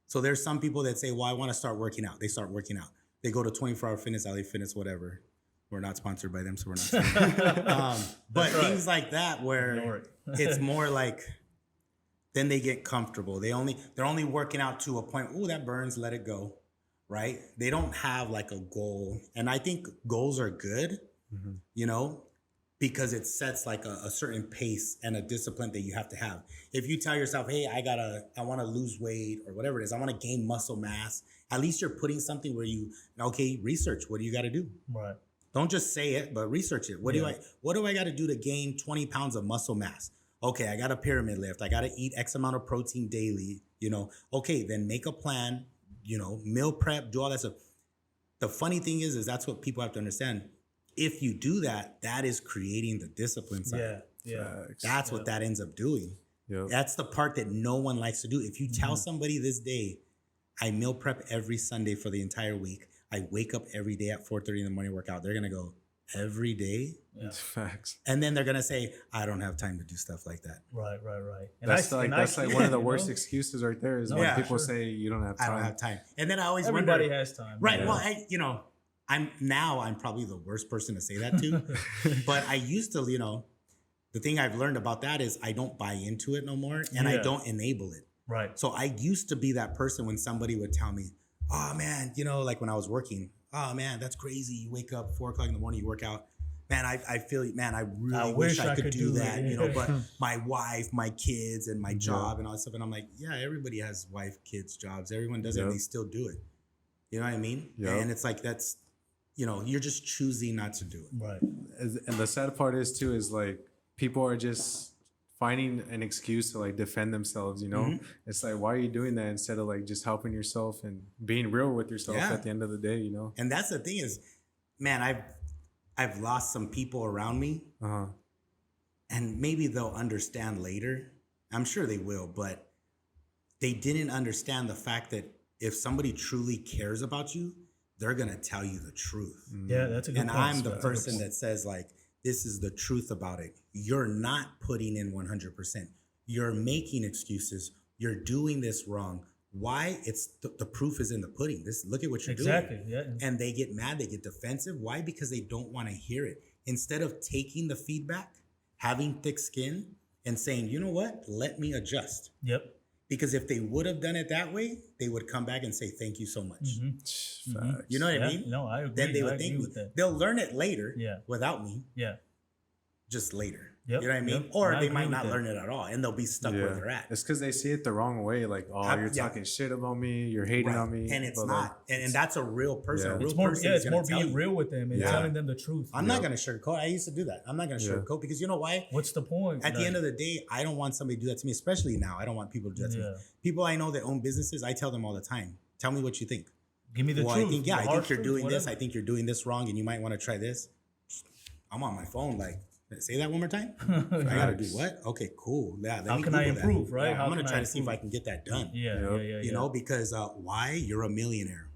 So there's some people that say, well, I want to start working out. They start working out. They go to 24 Hour Fitness, LA Fitness, whatever. We're not sponsored by them, so we're not. But things like that where it's more like, then they get comfortable. They're only working out to a point. Oh, that burns. Let it go. Right? They don't have like a goal. And I think goals are good, because it sets like a certain pace and a discipline that you have to have. If you tell yourself, hey, I want to lose weight or whatever it is, I want to gain muscle mass, at least you're putting something where research. What do you got to do? Right. Don't just say it, but research it. What do I got to do to gain 20 pounds of muscle mass? Okay, I got a pyramid lift. I got to eat X amount of protein daily, Okay, then make a plan, meal prep, do all that stuff. The funny thing is that's what people have to understand. If you do that, that is creating the discipline side. Yeah. That's what that ends up doing. Yep. That's the part that no one likes to do. If you tell somebody this day, I meal prep every Sunday for the entire week. I wake up every day at 4:30 in the morning, work out. They're going to go, every day? Yeah. Facts. And then they're going to say, I don't have time to do stuff like that. Right. And that's like one of the worst excuses right there is when people say you don't have time. I don't have time. And then I always Everybody wonder. has time. Right. Yeah. Well, I'm probably the worst person to say that to. But I used to, the thing I've learned about that is I don't buy into it no more and I don't enable it. Right. So I used to be that person when somebody would tell me, oh man, like when I was working, oh man, that's crazy. You wake up 4 o'clock in the morning, you work out. Man, I feel, man, I really wish I could do that, but my wife, my kids and my job and all that stuff. And I'm like, yeah, everybody has wife, kids, jobs. Everyone does it and they still do it. You know what I mean? Yep. And it's like, that's, you're just choosing not to do it. Right. And the sad part is too, is like people are just finding an excuse to like defend themselves, It's like, why are you doing that instead of like just helping yourself and being real with yourself at the end of the day, And that's the thing is, man, I've lost some people around me and maybe they'll understand later. I'm sure they will, but they didn't understand the fact that if somebody truly cares about you, they're going to tell you the truth. Yeah, that's a good point. And I'm the person that says like, this is the truth about it. You're not putting in 100%. You're making excuses. You're doing this wrong. Why? It's the proof is in the pudding. Look at what you're doing. Exactly. Yeah. And they get mad. They get defensive. Why? Because they don't want to hear it. Instead of taking the feedback, having thick skin, and saying, you know what? Let me adjust. Yep. Because if they would have done it that way, they would come back and say, thank you so much. Facts. You know what I mean? No, I agree. Then they would thank me. They'll learn it later without me. Yeah. Just later. Yep. You know what I mean? Yep. Or they might not learn it at all and they'll be stuck where they're at. It's because they see it the wrong way. Like, oh, you're talking shit about me. You're hating on me. And it's not. And that's a real person. A real person it's more being real with them and telling them the truth. I'm not going to sugarcoat. I used to do that. I'm not going to sugarcoat because you know why? What's the point? At the end of the day, I don't want somebody to do that to me, especially now. I don't want people to do that to me. People I know that own businesses, I tell them all the time, tell me what you think. Give me the truth. I think the I think you're truth, doing this. whatever. I think you're doing this wrong, and you might want to try this. I'm on my phone, like, say that one more time. I gotta do what? Okay, cool. Yeah, How can I improve, right? Yeah, How I'm gonna can try I to see if improve? I can get that done. You know, because why? You're a millionaire.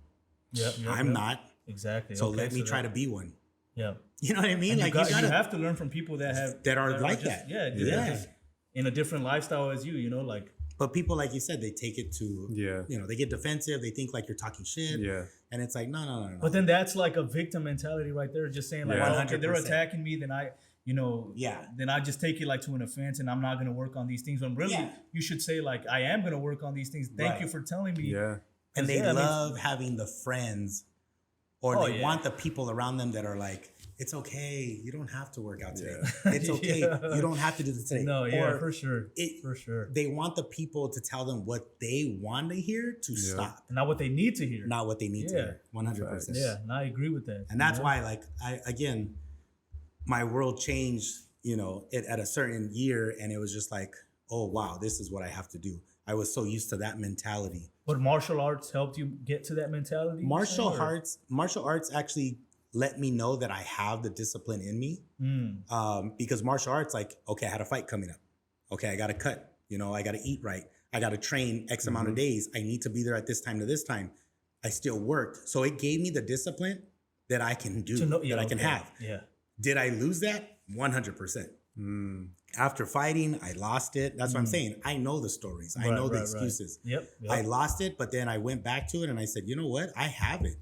I'm not. Exactly. So let me try to be one. Yeah. You know what I mean? And like you have to learn from people that are like just, that. Yeah. Just in a different lifestyle as you. You know, like. But people, like you said, they take it to, you know, they get defensive. They think like you're talking shit. Yeah. And it's like, no. But then that's like a victim mentality right there. Just saying like, oh, okay, they're 100%. attacking me. Then then I just take it like to an offense and I'm not going to work on these things. When really you should say like, I am going to work on these things. Thank you for telling me. Yeah. And they love having the friends or they want the people around them that are like, it's okay. You don't have to work out today. It's okay. You don't have to do this today. No, yeah, for sure. For sure. They want the people to tell them what they want to hear to stop. Not what they need to hear. Not what they need to hear. 100%. Yeah, and I agree with that. And that's why, like, my world changed, you know, at a certain year. And it was just like, oh, wow, this is what I have to do. I was so used to that mentality. But martial arts helped you get to that mentality? Martial arts actually let me know that I have the discipline in me. Because martial arts, like, okay, I had a fight coming up. Okay, I got to cut. You know, I got to eat right. I got to train X amount of days. I need to be there at this time to this time. I still worked. So it gave me the discipline that I can do, that I can have. Yeah. Did I lose that? 100%. After fighting, I lost it. That's what I'm saying. I know the stories. I know the excuses. Yep. I lost it, but then I went back to it and I said, you know what? I have it.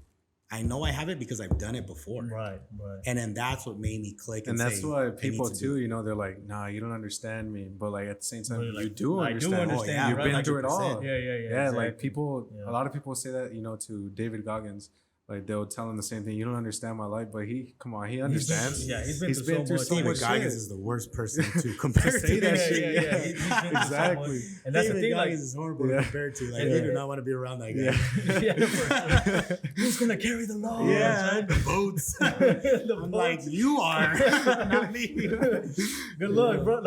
I know I have it because I've done it before. Right. And then that's what made me click. And that's why people too, you know, they're like, nah, you don't understand me. But like at the same time, you do understand. I do understand. You've been through it all. Yeah. Exactly. Like people, a lot of people say that, you know, to David Goggins. Like they'll tell him the same thing. You don't understand my life, but he understands. He's been through so much. Goggins is the worst person to compare to that shit. Yeah. Exactly. And that's David the thing. Goggins is horrible compared to. Like, you do not want to be around that guy. For sure. Who's gonna carry the load? Yeah, the boats. I'm like, you are, not me. Good luck, bro.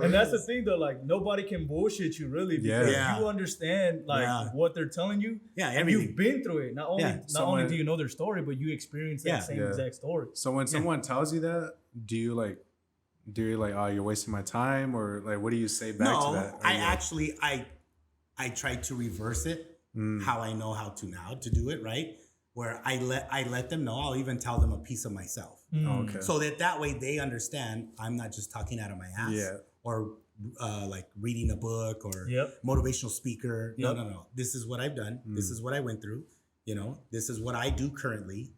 And that's the thing, though. Like, nobody can bullshit you, really, because you understand like what they're telling you. Yeah, and everything. you've been through it. Not only do you know their story, but you experience that same exact story. So when someone tells you that, do you like, oh, you're wasting my time, or like, what do you say back to that? I tried to reverse it. How I know how to now to do it, right? Where I let them know. I'll even tell them a piece of myself, okay, so that way they understand I'm not just talking out of my ass, or like reading a book or motivational speaker. No. This is what I've done. This is what I went through. You know, this is what I do currently,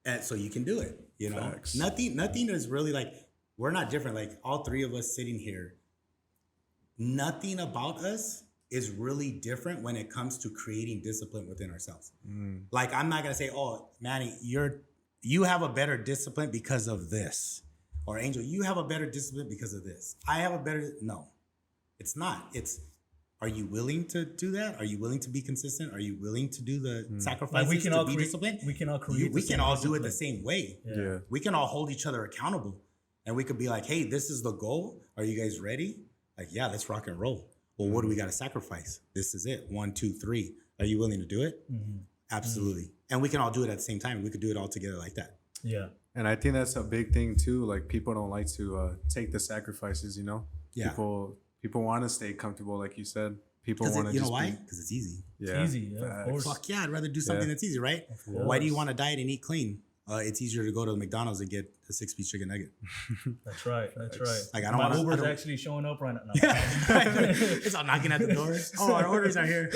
and so you can do it. You know, Facts. Nothing is really like, we're not different. Like all three of us sitting here, nothing about us is really different when it comes to creating discipline within ourselves. Like, I'm not gonna say, oh, Manny, you have a better discipline because of this, or Angel, you have a better discipline because of this. I have a better. No, it's not. It's, are you willing to do that? Are you willing to be consistent? Are you willing to do the sacrifices to be disciplined? We can all create. We can all do it the same way. Yeah. We can all hold each other accountable, and we could be like, "Hey, this is the goal. Are you guys ready? Like, yeah, let's rock and roll. Well, what do we got to sacrifice? This is it. 1, 2, 3. Are you willing to do it? Absolutely. And we can all do it at the same time. We could do it all together like that. Yeah. And I think that's a big thing too. Like, people don't like to take the sacrifices. You know. Yeah. People want to stay comfortable, like you said. People want to. You know why? Because it's easy. Yeah. It's easy. Yeah, of course. Fuck yeah! I'd rather do something that's easy, right? Why do you want to diet and eat clean? It's easier to go to McDonald's and get a 6-piece chicken nugget. That's right. Like, I don't want Uber's actually showing up right now. It's all knocking at the doors. Oh, our orders are here.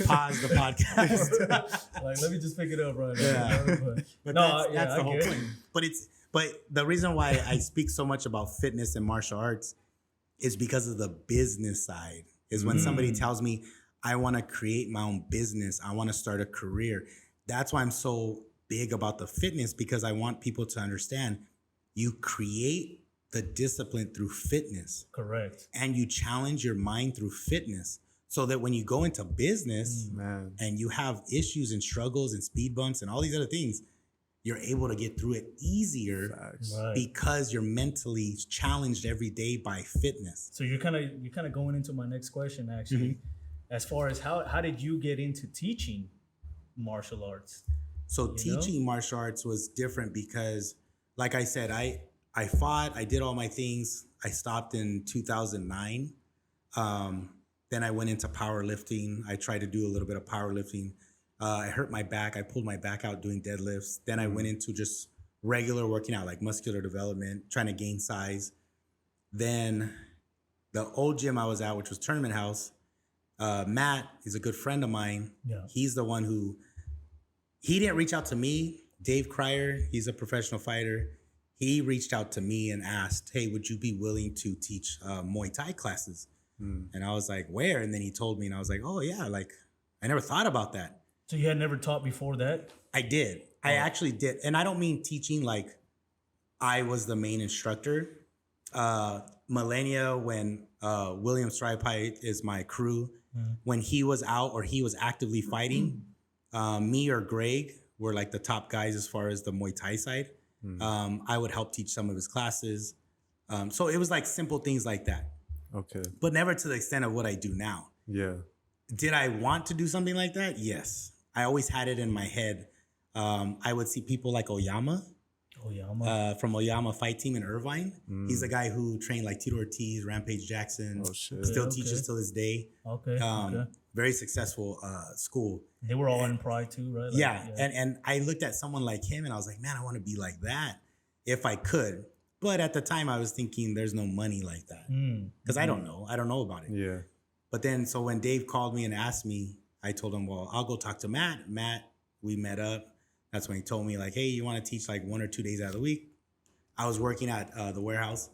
Pause the podcast. Like, let me just pick it up right now. Yeah. But that's the whole point. But the reason why I speak so much about fitness and martial arts is because of the business side. Is when somebody tells me, I want to create my own business, I want to start a career. That's why I'm so big about the fitness, because I want people to understand you create the discipline through fitness. Correct. And you challenge your mind through fitness, so that when you go into business and you have issues and struggles and speed bumps and all these other things, you're able to get through it easier because you're mentally challenged every day by fitness. So you're kind of going into my next question, actually, as far as how did you get into teaching martial arts? So teaching martial arts was different because, like I said, I fought, I did all my things. I stopped in 2009. Then I went into powerlifting. I tried to do a little bit of powerlifting. I hurt my back. I pulled my back out doing deadlifts. Then I went into just regular working out, like muscular development, trying to gain size. Then the old gym I was at, which was Tournament House, Matt is a good friend of mine. Yeah. He's the one who, he didn't reach out to me. Dave Cryer, he's a professional fighter. He reached out to me and asked, hey, would you be willing to teach Muay Thai classes? And I was like, where? And then he told me, and I was like, oh yeah, like I never thought about that. So you had never taught before that? I did. I actually did. And I don't mean teaching like I was the main instructor. Millennia, when William Stripey is my crew, when he was out or he was actively fighting, me or Greg were like the top guys as far as the Muay Thai side. I would help teach some of his classes. So it was like simple things like that. Okay. But never to the extent of what I do now. Yeah. Did I want to do something like that? Yes. I always had it in my head. I would see people like Oyama. From Oyama Fight Team in Irvine. He's the guy who trained like Tito Ortiz, Rampage Jackson. Oh, shit. Still teaches till this day. Very successful school. They were all in Pride too, right? Like, And I looked at someone like him and I was like, man, I want to be like that if I could. But at the time I was thinking there's no money like that. Because I don't know. I don't know about it. Yeah. But then, so when Dave called me and asked me, I told him, well, I'll go talk to Matt. Matt, we met up. That's when he told me like, hey, you want to teach like 1 or 2 days out of the week? I was working at the warehouse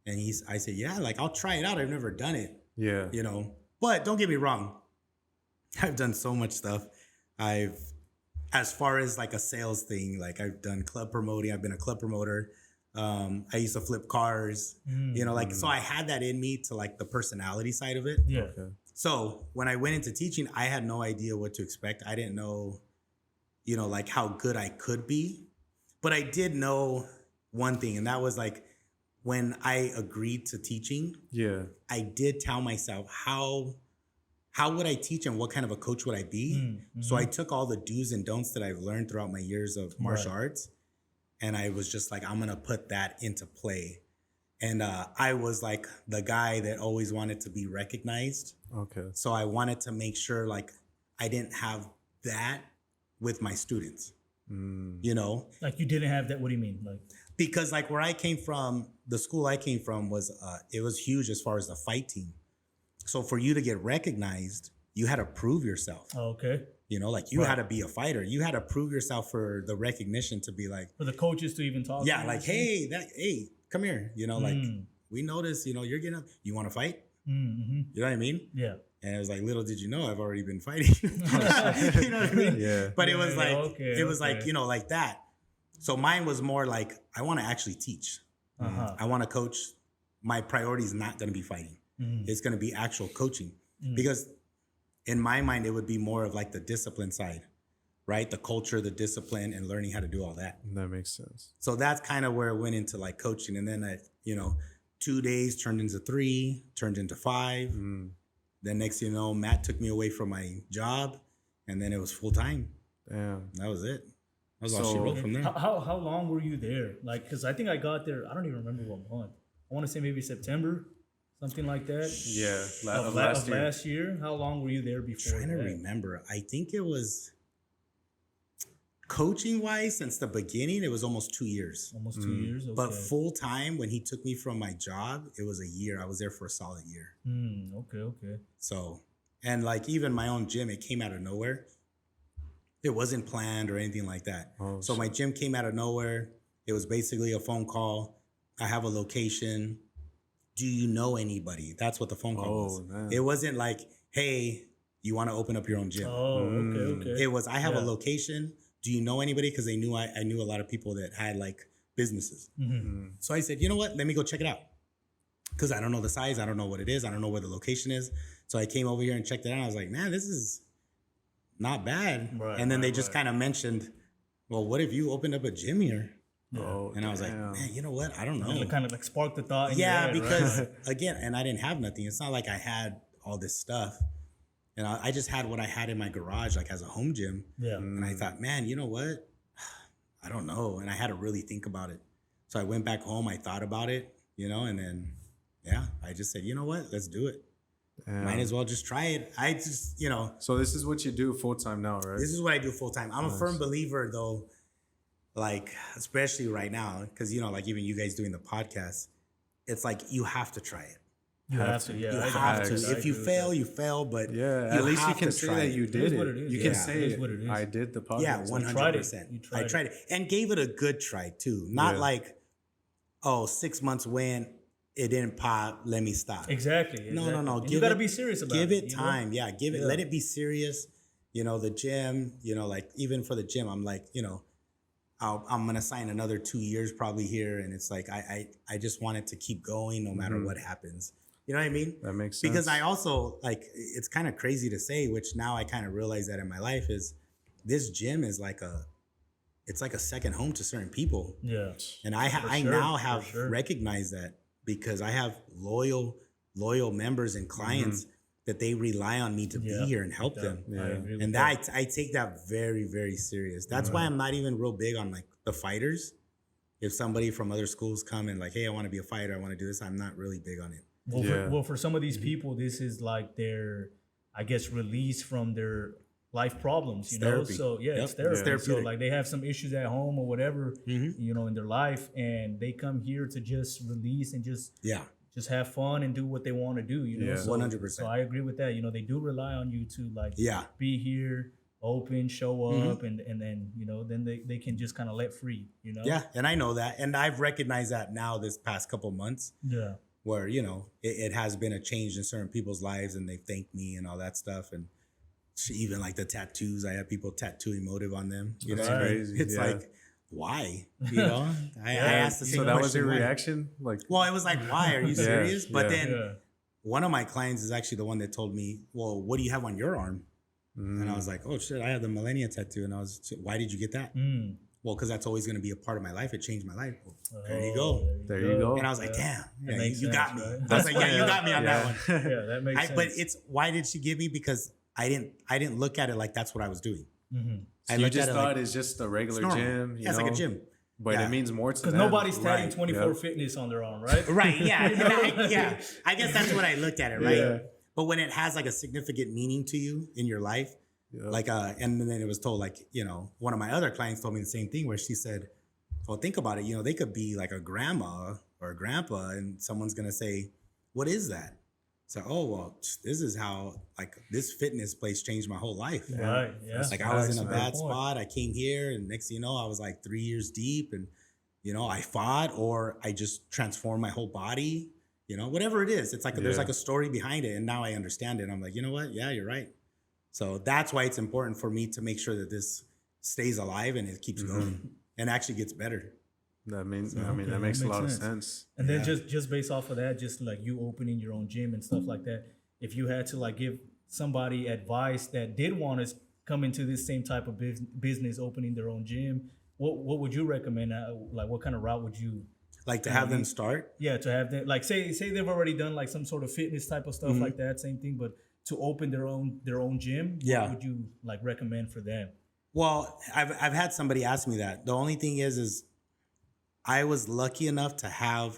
and I said, yeah, like I'll try it out. I've never done it. Yeah. You know, but don't get me wrong. I've done so much stuff. As far as like a sales thing, like I've done club promoting. I've been a club promoter. I used to flip cars, you know, like, so I had that in me to like the personality side of it. Yeah. Okay. So when I went into teaching, I had no idea what to expect. I didn't know, you know, like how good I could be, but I did know one thing. And that was like, when I agreed to teaching, I did tell myself, how would I teach and what kind of a coach would I be? So I took all the do's and don'ts that I've learned throughout my years of martial arts. And I was just like, I'm going to put that into play. And I was like the guy that always wanted to be recognized. Okay. So I wanted to make sure like I didn't have that with my students, you know? Like you didn't have that? What do you mean? Like, because like where I came from, the school I came from was, it was huge as far as the fight team. So for you to get recognized, you had to prove yourself. Oh, okay. You know, like you had to be a fighter. You had to prove yourself for the recognition to be like, for the coaches to even talk. Yeah, like, hey, come here. You know, like we noticed, you know, you're getting up. You want to fight? You know what I mean? Yeah. And it was like, little did you know, I've already been fighting. You know what I mean? Yeah. But it was like, like, you know, like that. So mine was more like, I want to actually teach. I want to coach. My priority is not going to be fighting. It's going to be actual coaching. Because in my mind, it would be more of like the discipline side, right? The culture, the discipline, and learning how to do all that. That makes sense. So that's kind of where it went into like coaching. And then, you know, 2 days turned into 3, turned into 5. Then next thing you know, Matt took me away from my job, and then it was full time. Damn. That was it. That was all she wrote from there. How long were you there? Like, because I think I got there, I don't even remember what month. I want to say maybe September. Something like that. Yeah, last year. How long were you there before? I'm trying to remember. I think it was coaching wise since the beginning. It was almost 2 years. Almost 2 years. Okay. But full time when he took me from my job, it was a year. I was there for a solid year. Okay. So, and like even my own gym, it came out of nowhere. It wasn't planned or anything like that. So my gym came out of nowhere. It was basically a phone call. I have a location. Do you know anybody? That's what the phone call was. Man. It wasn't like, hey, you want to open up your own gym? Okay. It was, I have a location. Do you know anybody? Because they knew I knew a lot of people that had like businesses. So I said, you know what? Let me go check it out. Because I don't know the size. I don't know what it is. I don't know where the location is. So I came over here and checked it out. I was like, man, this is not bad. And then they just kind of mentioned, well, what if you opened up a gym here? And I was like, man, you know what? I don't know. It kind of like sparked the thought. Yeah, because again, and I didn't have nothing. It's not like I had all this stuff. And I just had what I had in my garage, like as a home gym. Yeah. And I thought, man, you know what? I don't know. And I had to really think about it. So I went back home. I thought about it, and then, I just said, you know what? Let's do it. Might as well just try it. I just, So this is what you do full time now, right? This is what I do full time. I'm a firm believer, though, like, especially right now, because, like even you guys doing the podcast, it's like you have to try it. You have to, yeah. You have to. If you fail, you fail, but at least you can say that you did it. You can say, what it is. I did the podcast. Yeah, 100%. I tried it and gave it a good try too. Not like, 6 months went, it didn't pop, let me stop. Exactly. No. You got to be serious about it. Give it time. Yeah, let it be serious. The gym, like even for the gym, I'm like, I'm going to sign another 2 years probably here. And it's like, I just want it to keep going no matter what happens. You know what I mean? That makes sense. Because I also, like, it's kind of crazy to say, which now I kind of realize that in my life, is this gym is like it's like a second home to certain people. Yeah. And I now have recognized that because I have loyal members and clients that they rely on me to be here and help them. Yeah. And I take that very, very serious. That's why I'm not even real big on like the fighters. If somebody from other schools come and like, hey, I want to be a fighter, I want to do this, I'm not really big on it. Well, for some of these people, this is like their, I guess, release from their life problems, you know? Therapy. So, it's therapy. It's so, like, they have some issues at home or whatever, in their life, and they come here to just release and just have fun and do what they want to do, So, 100%. So, I agree with that. They do rely on you to, like, be here, open, show up, and then, then they can just kind of let free, Yeah, and I know that. And I've recognized that now this past couple months. Yeah. Where, it has been a change in certain people's lives and they thanked me and all that stuff. And even like the tattoos, I have people tattooing motive on them. That's crazy. It's like, why? I asked the same question. So that was your reaction? Well, it was like, why? Are you serious? But then one of my clients is actually the one that told me, well, what do you have on your arm? And I was like, oh shit, I have the Millennia tattoo. And why did you get that? Well, because that's always going to be a part of my life. It changed my life. Well, there you go. There you go. And I was like, damn, you got me. Right? I was like, you got me on that one. Yeah, that makes sense. But why did she give me? Because I didn't look at it like that's what I was doing. So you just thought it's just a regular gym. It's like a gym. But it means more to them. Because nobody's tatting 24 Fitness on their arm, right? Right, yeah. I guess that's what I looked at it, right? Yeah. But when it has like a significant meaning to you in your life, like, and then it was told, like, one of my other clients told me the same thing where she said, well, think about it. They could be like a grandma or a grandpa and someone's going to say, what is that? So, oh, well, this is how, like, this fitness place changed my whole life. Right, yeah. Like, I was in a bad spot. I came here and next thing you know, I was like 3 years deep and, I fought or I just transformed my whole body, whatever it is. It's like, there's like a story behind it. And now I understand it. I'm like, you know what? Yeah, you're right. So that's why it's important for me to make sure that this stays alive and it keeps going and actually gets better. That means, that makes a lot of sense. And then just based off of that, just like you opening your own gym and stuff like that, if you had to like give somebody advice that did want to come into this same type of business, opening their own gym, what would you recommend? Like, what kind of route would you like to have them start? Yeah, to have them, like, say they've already done like some sort of fitness type of stuff like that, same thing, but to open their own gym, what would you like recommend for them? Well, I've had somebody ask me that. The only thing is I was lucky enough to have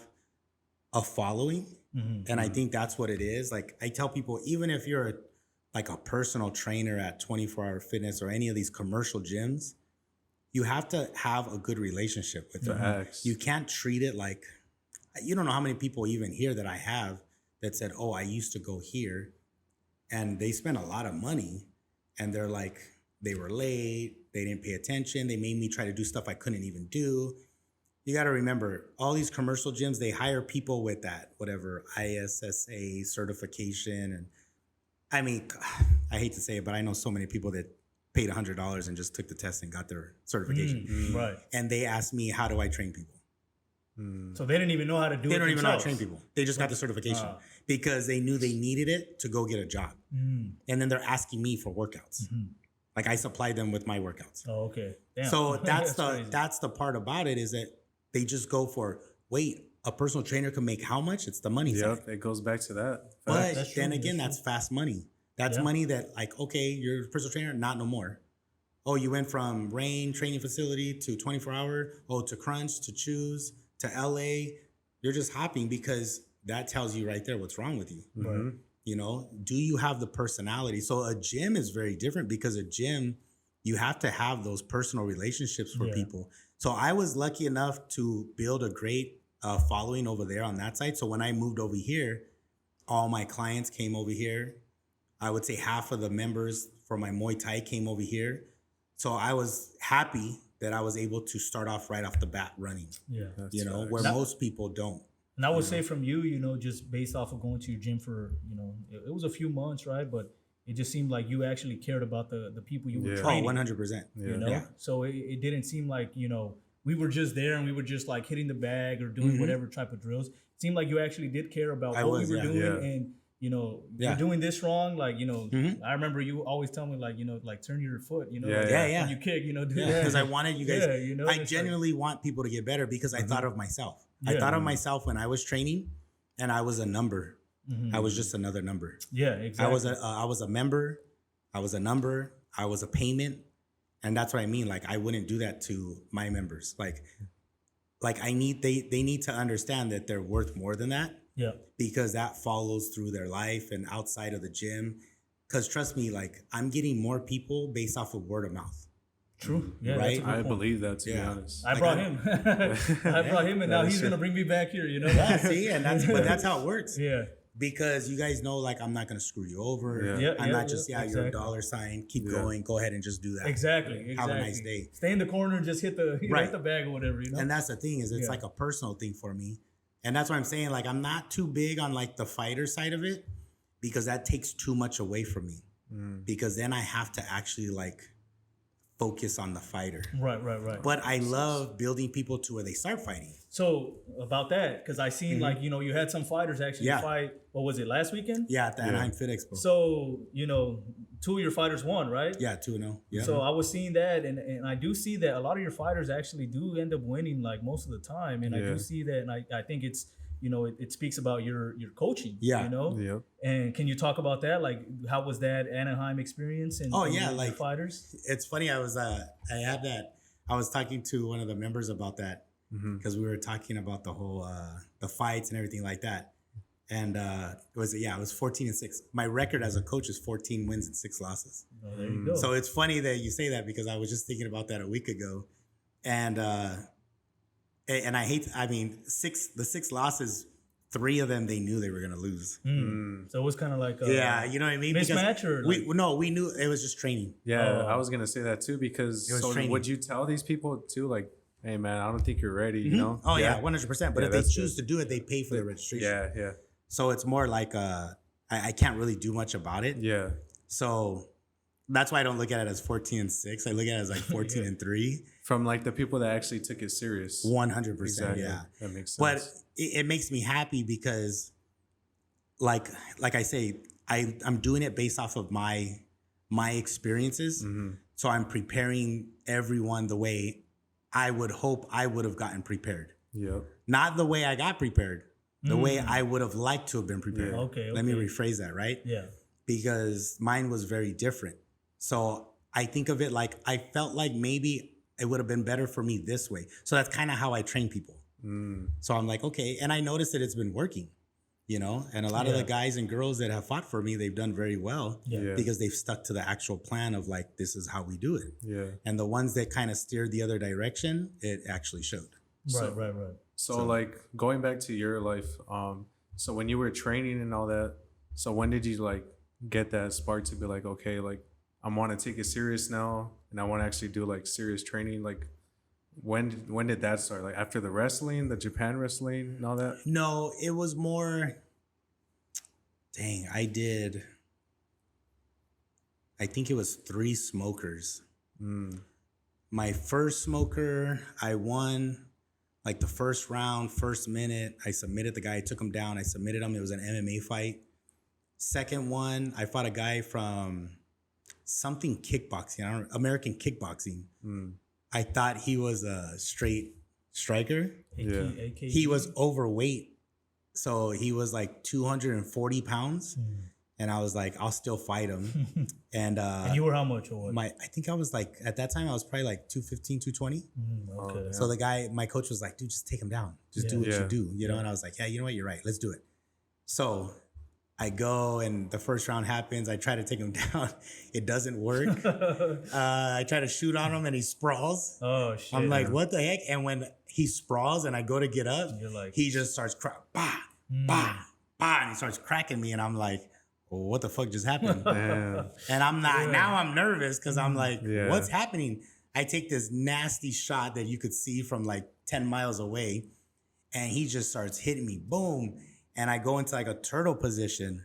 a following, and I think that's what it is. Like, I tell people, even if you're like a personal trainer at 24 Hour Fitness or any of these commercial gyms, you have to have a good relationship with them. You can't treat it like, you don't know how many people even here that I have that said, oh, I used to go here. And they spent a lot of money and they're like, they were late, they didn't pay attention, they made me try to do stuff I couldn't even do. You got to remember, all these commercial gyms, they hire people with that, whatever, ISSA certification. And I mean, I hate to say it, but I know so many people that paid $100 and just took the test and got their certification. Right. And they asked me, how do I train people? So they didn't even know how to do it. They don't even know how to train people. They just got the certification because they knew they needed it to go get a job. And then they're asking me for workouts. Like, I supply them with my workouts. Oh, okay. Damn. So that's the part about it, is that they just go for, wait, a personal trainer can make how much? It's the money side. It goes back to that. But then again, that's fast money. That's money that like, okay, you're a personal trainer, not no more. Oh, you went from Rain training facility to 24-hour, to Crunch, to Choose, to LA. You're just hopping because that tells you right there what's wrong with you. Right. You know, do you have the personality? So a gym is very different because a gym, you have to have those personal relationships for people. So I was lucky enough to build a great following over there on that side. So when I moved over here, all my clients came over here. I would say half of the members for my Muay Thai came over here. So I was happy that I was able to start off right off the bat running. Yeah. You know, where most people don't. And I would say from you, you know, just based off of going to your gym for, you know, it was a few months, right? But it just seemed like you actually cared about the people you were training. Oh, 100%. You know? So it didn't seem like, you know, we were just there and we were just like hitting the bag or doing whatever type of drills. It seemed like you actually did care about what we were doing and, you know, you're doing this wrong. Like, you know, I remember you always tell me like, you know, like turn your foot, you know, when you kick, you know, do that. Because I wanted you guys, you know, I genuinely want people to get better because I thought of myself. I thought of myself when I was training and I was a number. I was just another number. Yeah, exactly. I was a member. I was a number. I was a payment. And that's what I mean. Like I wouldn't do that to my members. Like they need to understand that they're worth more than that. Yeah. Because that follows through their life and outside of the gym. Because trust me, like I'm getting more people based off of word of mouth. True. Yeah. Right. I believe that, to be honest. I brought him. I brought him, and now he's gonna bring me back here. You know. Yeah. See, and that's how it works. Yeah. Because you guys know, like, I'm not going to screw you over. Yeah. I'm not just, you're a dollar sign. Keep going. Go ahead and just do that. Exactly. Have a nice day. Stay in the corner and just hit the hit the bag or whatever, you know? And that's the thing is it's like a personal thing for me. And that's what I'm saying. Like, I'm not too big on, like, the fighter side of it because that takes too much away from me. Because then I have to actually, like, focus on the fighter. Right. But I love building people to where they start fighting. So about that, because I seen like, you know, you had some fighters actually fight, what was it, last weekend? Yeah, at the Anaheim Fit Expo. So, you know, 2 of your fighters won, right? Yeah, 2-0. Yeah. So I was seeing that, and I do see that a lot of your fighters actually do end up winning like most of the time. And I do see that, and I think it's, you know, it speaks about your coaching, you know? Yeah. And can you talk about that? Like, how was that Anaheim experience? And like fighters? It's funny. I was talking to one of the members about that because we were talking about the whole, the fights and everything like that. And it was 14-6. My record as a coach is 14 wins and 6 losses. Oh, there you go. So it's funny that you say that because I was just thinking about that a week ago. And I hate, the 6 losses, 3 of them, they knew they were going to lose. So it was kind of like you know what I mean? Mismatch or we knew it was just training. Yeah, I was going to say that too because training. Would you tell these people too, like, hey man, I don't think you're ready, you know? Oh yeah, 100%. But if they choose to do it, they pay for the registration. Yeah. So it's more like I can't really do much about it. Yeah. So that's why I don't look at it as 14-6. I look at it as like 14-3. From like the people that actually took it serious. 100%. Exactly. Yeah. That makes sense. But it makes me happy because like I say, I'm doing it based off of my experiences. So I'm preparing everyone the way I would hope I would have gotten prepared. Yep. Not the way I got prepared. The way I would have liked to have been prepared. Yeah. Okay. Let me rephrase that, right? Yeah. Because mine was very different. So I think of it like I felt like maybe it would have been better for me this way. So that's kind of how I train people. So I'm like, okay. And I noticed that it's been working, you know, and a lot of the guys and girls that have fought for me, they've done very well because they've stuck to the actual plan of like, this is how we do it. Yeah. And the ones that kind of steered the other direction, it actually showed. Right. So like going back to your life, so when you were training and all that, so when did you like get that spark to be like, okay, like I want to take it serious now and I want to actually do like serious training? Like when did that start? Like after the wrestling, the Japan wrestling and all that? No, it was more, I think it was 3 smokers. My first smoker, I won like the first round, first minute. I submitted the guy, took him down. I submitted him. It was an MMA fight. Second one, I fought a guy from something kickboxing, American kickboxing. I thought he was a straight striker. He was overweight. So he was like 240 pounds. And I was like, I'll still fight him. And you were how much or what? I think I was like, at that time I was probably like 215, 220. Okay. So my coach was like, dude, just take him down. Just do what you do, you know? And I was like, yeah, you know what? You're right. Let's do it. So I go and the first round happens. I try to take him down. It doesn't work. I try to shoot on him and he sprawls. Oh, shit. I'm like, what the heck? And when he sprawls and I go to get up, you're like, he just starts bah, bah, bah, and he starts cracking me. And I'm like, well, what the fuck just happened? And I'm not, now I'm nervous because I'm like, what's happening? I take this nasty shot that you could see from like 10 miles away and he just starts hitting me, boom. And I go into like a turtle position.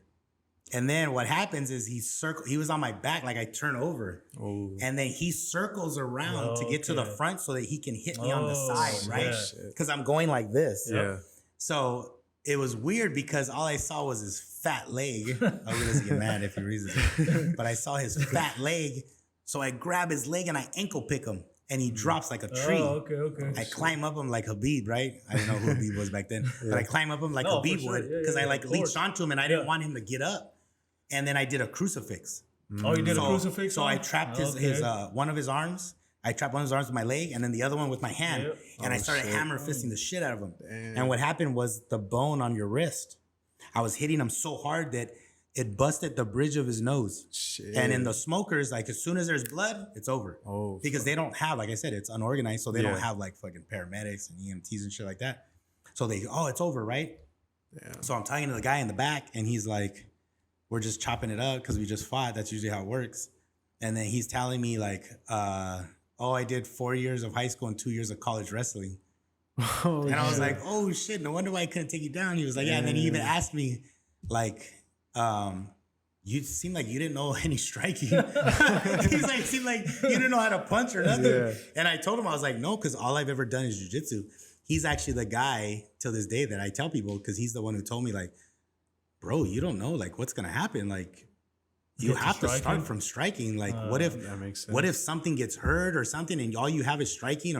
And then what happens is he was on my back, like I turn over. Oh. And then he circles around to get to the front so that he can hit me on the side, right? Because I'm going like this. Yeah. So it was weird because all I saw was his fat leg. Oh, he doesn't get mad if he reads it. But I saw his fat leg. So I grab his leg and I ankle pick him. And he drops like a tree. Oh, okay. I climb up him like Habib, right? I didn't know who Habib was back then. But I climb up him like Habib would because I like leached onto him and I didn't want him to get up. And then I did a crucifix. Oh, you did a crucifix? So I trapped his one of his arms. I trapped one of his arms with my leg and then the other one with my hand. And I started hammer fisting the shit out of him. Damn. And what happened was the bone on your wrist. I was hitting him so hard that it busted the bridge of his nose. Shit. And in the smokers, like as soon as there's blood, it's over. Oh, because they don't have, like I said, it's unorganized. So they don't have like fucking paramedics and EMTs and shit like that. So it's over, right? Yeah. So I'm talking to the guy in the back and he's like, we're just chopping it up because we just fought. That's usually how it works. And then he's telling me like, I did 4 years of high school and 2 years of college wrestling. And I was like, oh shit, no wonder why I couldn't take you down. He was like, yeah. And then he even asked me like, you seem like you didn't know any striking. He's like, it seemed like you didn't know how to punch or nothing. Yeah. And I told him, I was like, no, because all I've ever done is jiu-jitsu. He's actually the guy till this day that I tell people because he's the one who told me like, bro, you don't know like what's gonna happen. Like you have to start from striking. Like what if something gets hurt or something and all you have is striking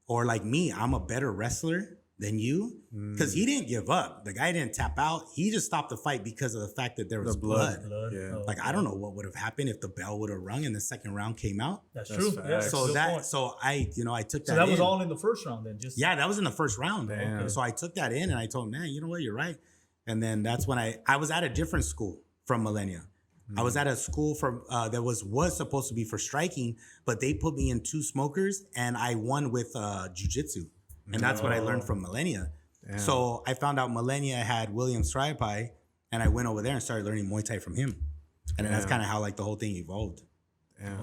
or like me, I'm a better wrestler than you because he didn't give up. The guy didn't tap out. He just stopped the fight because of the fact that there was blood. Yeah. Like I don't know what would have happened if the bell would have rung and the second round came out. That's true. Yeah, so I took that. So that was all in the first round then. That was in the first round. Okay. So I took that in and I told him, man, you know what, you're right. And then that's when I was at a different school from Millennia. I was at a school that was supposed to be for striking, but they put me in 2 smokers and I won with jiu-jitsu. And that's what I learned from Millennia. Damn. So I found out Millennia had William Stripai, and I went over there and started learning Muay Thai from him. And then that's kind of how like the whole thing evolved.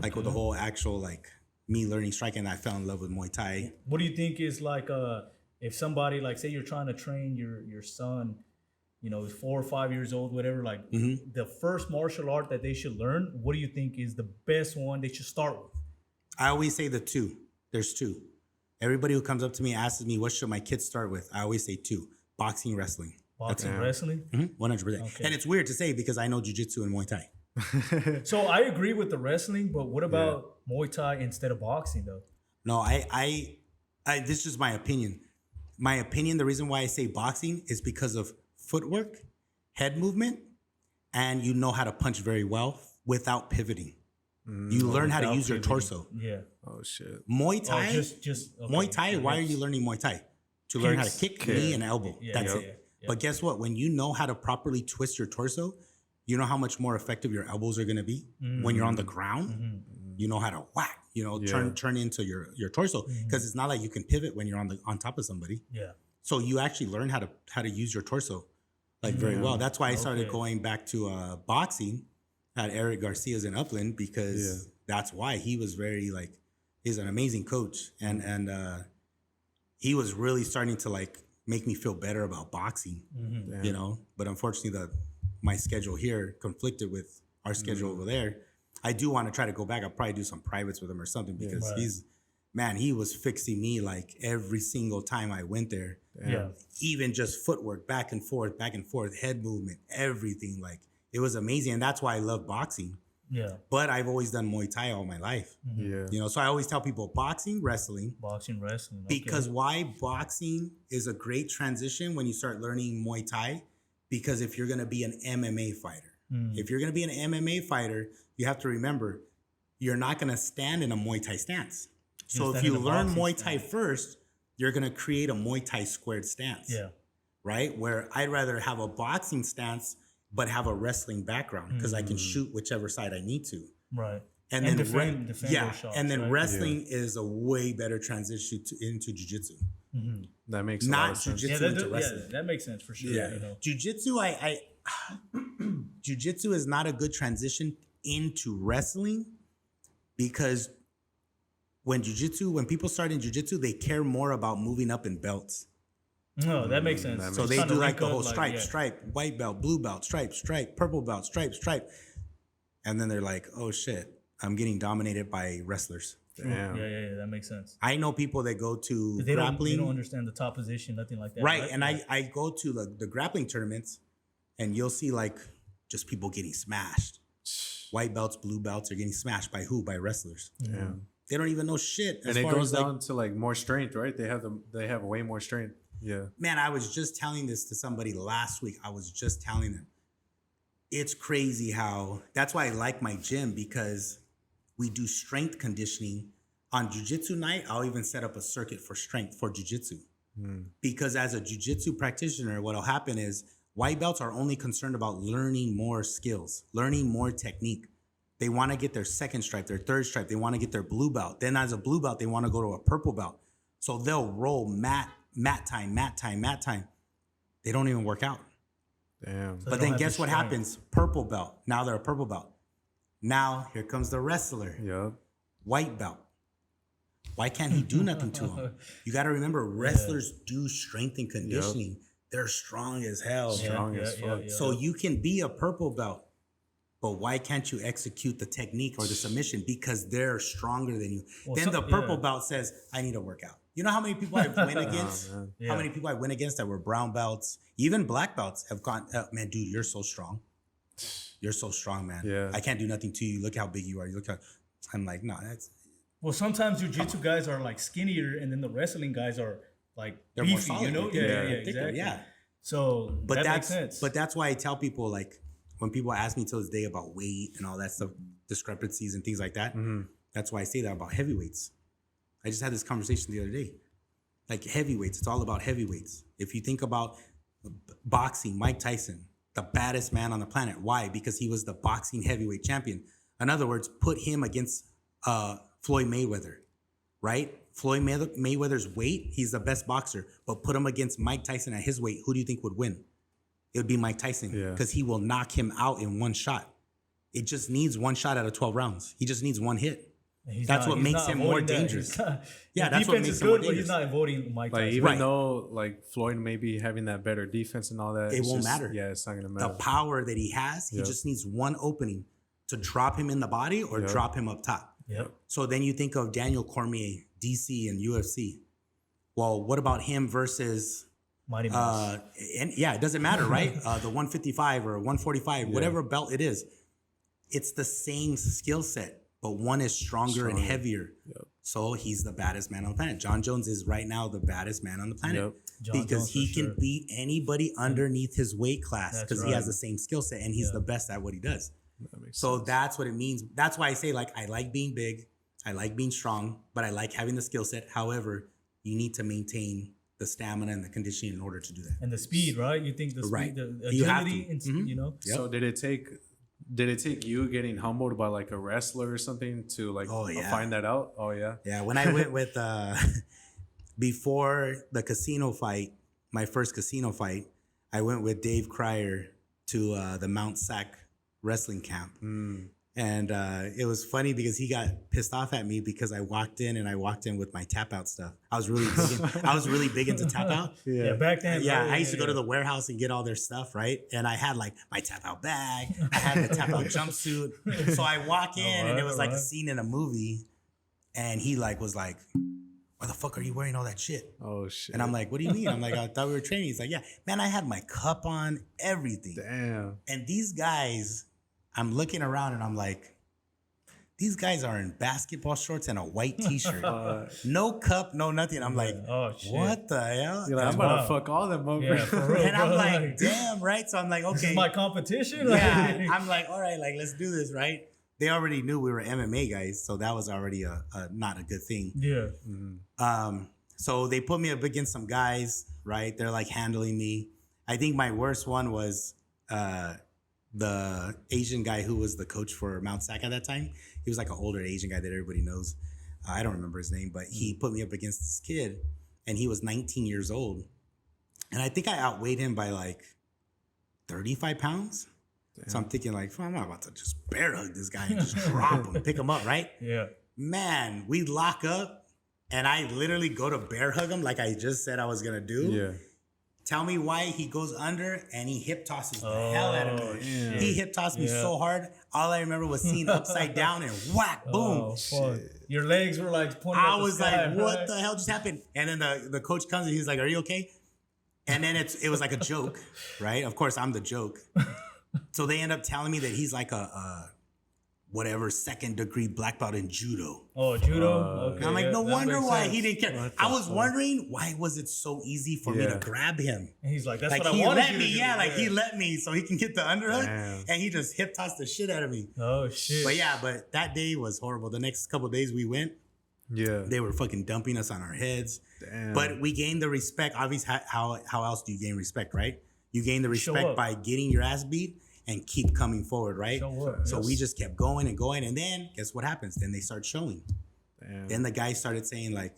Like with the whole actual like me learning striking, I fell in love with Muay Thai. What do you think is like if somebody like say you're trying to train your son, he's 4 or 5 years old, whatever, like the first martial art that they should learn, what do you think is the best one they should start with? I always say the 2. There's 2. Everybody who comes up to me asks me, what should my kids start with? I always say 2, boxing, wrestling. Boxing, wrestling? 100%. Okay. And it's weird to say because I know jiu-jitsu and Muay Thai. So I agree with the wrestling, but what about Muay Thai instead of boxing though? No, I this is just my opinion. My opinion, the reason why I say boxing is because of footwork, head movement, and you know how to punch very well without pivoting. You learn how to use your torso. Yeah. Oh shit. Muay Thai. Muay Thai. Why are you learning Muay Thai? To learn how to kick, knee, and elbow. That's it. But guess what? When you know how to properly twist your torso, you know how much more effective your elbows are going to be when you're on the ground. You know how to whack. Turn into your torso because it's not like you can pivot when you're on top of somebody. Yeah. So you actually learn how to use your torso like very well. That's why I started going back to boxing. At Eric Garcia's in Upland because that's why he was very like he's an amazing coach and he was really starting to like make me feel better about boxing, But unfortunately, my schedule here conflicted with our schedule over there. I do want to try to go back. I'll probably do some privates with him or something because he was fixing me like every single time I went there. Yeah, even just footwork, back and forth, head movement, everything like. It was amazing, and that's why I love boxing. Yeah. But I've always done Muay Thai all my life. Yeah. So I always tell people boxing, wrestling. Boxing, wrestling. Okay. Because why boxing is a great transition when you start learning Muay Thai? Because if you're going to be an MMA fighter, If you're going to be an MMA fighter, you have to remember you're not going to stand in a Muay Thai stance. So if you learn Muay Thai first, you're going to create a Muay Thai squared stance. Yeah. Right? Where I'd rather have a boxing stance, but have a wrestling background because I can shoot whichever side I need to. Right. And then defend those shots, and then right? wrestling is a way better transition into jiu-jitsu. That makes a lot of sense. Yeah, Into wrestling. that makes sense for sure. Yeah. You know? Jiu-jitsu, jiu-jitsu is not a good transition into wrestling because when people start in jiu-jitsu, they care more about moving up in belts. No, that makes sense. So they do like the whole stripe, white belt, blue belt, stripe, purple belt, stripe. And then they're like, oh shit, I'm getting dominated by wrestlers. Damn. Yeah, that makes sense. I know people that go to grappling. They don't understand the top position, nothing like that. Right. And I go to the grappling tournaments and you'll see like just people getting smashed. White belts, blue belts are getting smashed by who? By wrestlers. Yeah. They don't even know shit. And it goes down to like more strength, right? They have way more strength. Yeah. Man, I was just telling this to somebody last week. I was just telling them. It's crazy how, that's why I like my gym because we do strength conditioning. On jiu-jitsu night, I'll even set up a circuit for strength for jiu-jitsu. Because as a jiu-jitsu practitioner, what'll happen is white belts are only concerned about learning more skills, learning more technique. They want to get their second stripe, their third stripe. They want to get their blue belt. Then as a blue belt, they want to go to a purple belt. So they'll roll mat time. They don't even work out. Damn. But then guess what happens? Purple belt. Now they're a purple belt. Now here comes the wrestler. Yep. White belt. Why can't he do nothing to him? You got to remember, wrestlers do strength and conditioning. Yep. They're strong as hell. Strong as fuck. Yeah. So you can be a purple belt, but why can't you execute the technique or the submission? Because they're stronger than you. Well, then the purple belt says, I need to work out. You know how many people I've went against? How many people I went against that were brown belts? Even black belts have gone, man, dude, you're so strong. You're so strong, man. Yeah. I can't do nothing to you. Look how big you are. You look how, I'm like, no, that's. Well, sometimes jiu-jitsu guys are like skinnier and then the wrestling guys are like they're beefy, more solid. you know? Yeah, exactly. Yeah. So that makes sense. But that's why I tell people, like, when people ask me to this day about weight and all that stuff, discrepancies and things like that, that's why I say that about heavyweights. I just had this conversation the other day. Like heavyweights, it's all about heavyweights. If you think about boxing, Mike Tyson, the baddest man on the planet. Why? Because he was the boxing heavyweight champion. In other words, put him against Floyd Mayweather, right? Floyd Mayweather's weight, he's the best boxer, but put him against Mike Tyson at his weight, who do you think would win? It would be Mike Tyson because he will knock him out in one shot. It just needs one shot out of 12 rounds. He just needs one hit. That's what makes him more dangerous. That's what makes him more dangerous. But he's not avoiding Mike Tyson. Like, even though like Floyd may be having that better defense and all that, it won't matter. Yeah, it's not gonna matter. The power that he has, he just needs one opening to drop him in the body or drop him up top. Yep. So then you think of Daniel Cormier, DC and UFC. Well, what about him versus Mighty Mouse? And it doesn't matter, right? The 155 or 145, whatever belt it is, it's the same skill set, but one is stronger and heavier. Yep. So he's the baddest man on the planet. John Jones is right now the baddest man on the planet because he can beat anybody underneath his weight class because he has the same skill set and he's the best at what he does. So that's what it means. That's why I say, like, I like being big, I like being strong, but I like having the skill set. However, you need to maintain the stamina and the conditioning in order to do that. And the speed, right? You think the speed, the agility, you know? Yep. So did it take you getting humbled by like a wrestler or something to like find that out? Oh yeah. Yeah. When I went with before the casino fight, my first casino fight, I went with Dave Cryer to the Mount Sac wrestling camp. And it was funny because he got pissed off at me because I walked in with my tap out stuff. I was really big into tap out. Yeah, back then. I used to go to the warehouse and get all their stuff, right? And I had like my tap out bag, I had the tap out jumpsuit. So I walk in and it was like a scene in a movie, and he like was like, why the fuck are you wearing all that shit? Oh shit. And I'm like, what do you mean? I'm like, I thought we were training. He's like, yeah, man, I had my cup on, everything. Damn. And these guys, I'm looking around and I'm like, these guys are in basketball shorts and a white t-shirt. No cup, no nothing. I'm like, oh, shit. what the hell? You're like, I'm about to fuck all them over. Yeah, for real, And I'm bro. like, damn, right? So I'm like, okay. This is my competition? Yeah, I'm like, all right, like, let's do this, right? They already knew we were MMA guys, so that was already a not a good thing. Yeah. So they put me up against some guys, right? They're like handling me. I think my worst one was the Asian guy who was the coach for Mount Sac at that time. He was like an older Asian guy that everybody knows. I don't remember his name, but he put me up against this kid, and he was 19 years old. And I think I outweighed him by like 35 pounds. Damn. So I'm thinking like, I'm not about to just bear hug this guy and just drop him, pick him up, right? Yeah. Man, we lock up, and I literally go to bear hug him like I just said I was going to do. Yeah. Tell me why he goes under and he hip tosses the hell out of me. Shit. He hip tossed me so hard. All I remember was seeing upside down and whack, boom. Oh, fuck. Your legs were like pointing I at the was sky, like, what right? the hell just happened? And then the coach comes and he's like, are you okay? And then it was like a joke, right? Of course, I'm the joke. So they end up telling me that he's like a whatever 2nd degree black belt in judo. Oh, judo? Okay. And I'm like, no that wonder makes why sense. he didn't care. I was wondering why was it so easy for me to grab him. And he's like, that's Like what I he wanted let you me, to do. yeah, like he let me so he can get the underhook, Damn. and he just hip tossed the shit out of me. Oh, shit. But yeah, but that day was horrible. The next couple of days we went, they were fucking dumping us on our heads. Damn. But we gained the respect. Obviously, how else do you gain respect, right? You gain the respect by getting your ass beat and keep coming forward, right? So we just kept going and going, and then guess what happens? Then they start showing. Damn. Then the guy started saying like,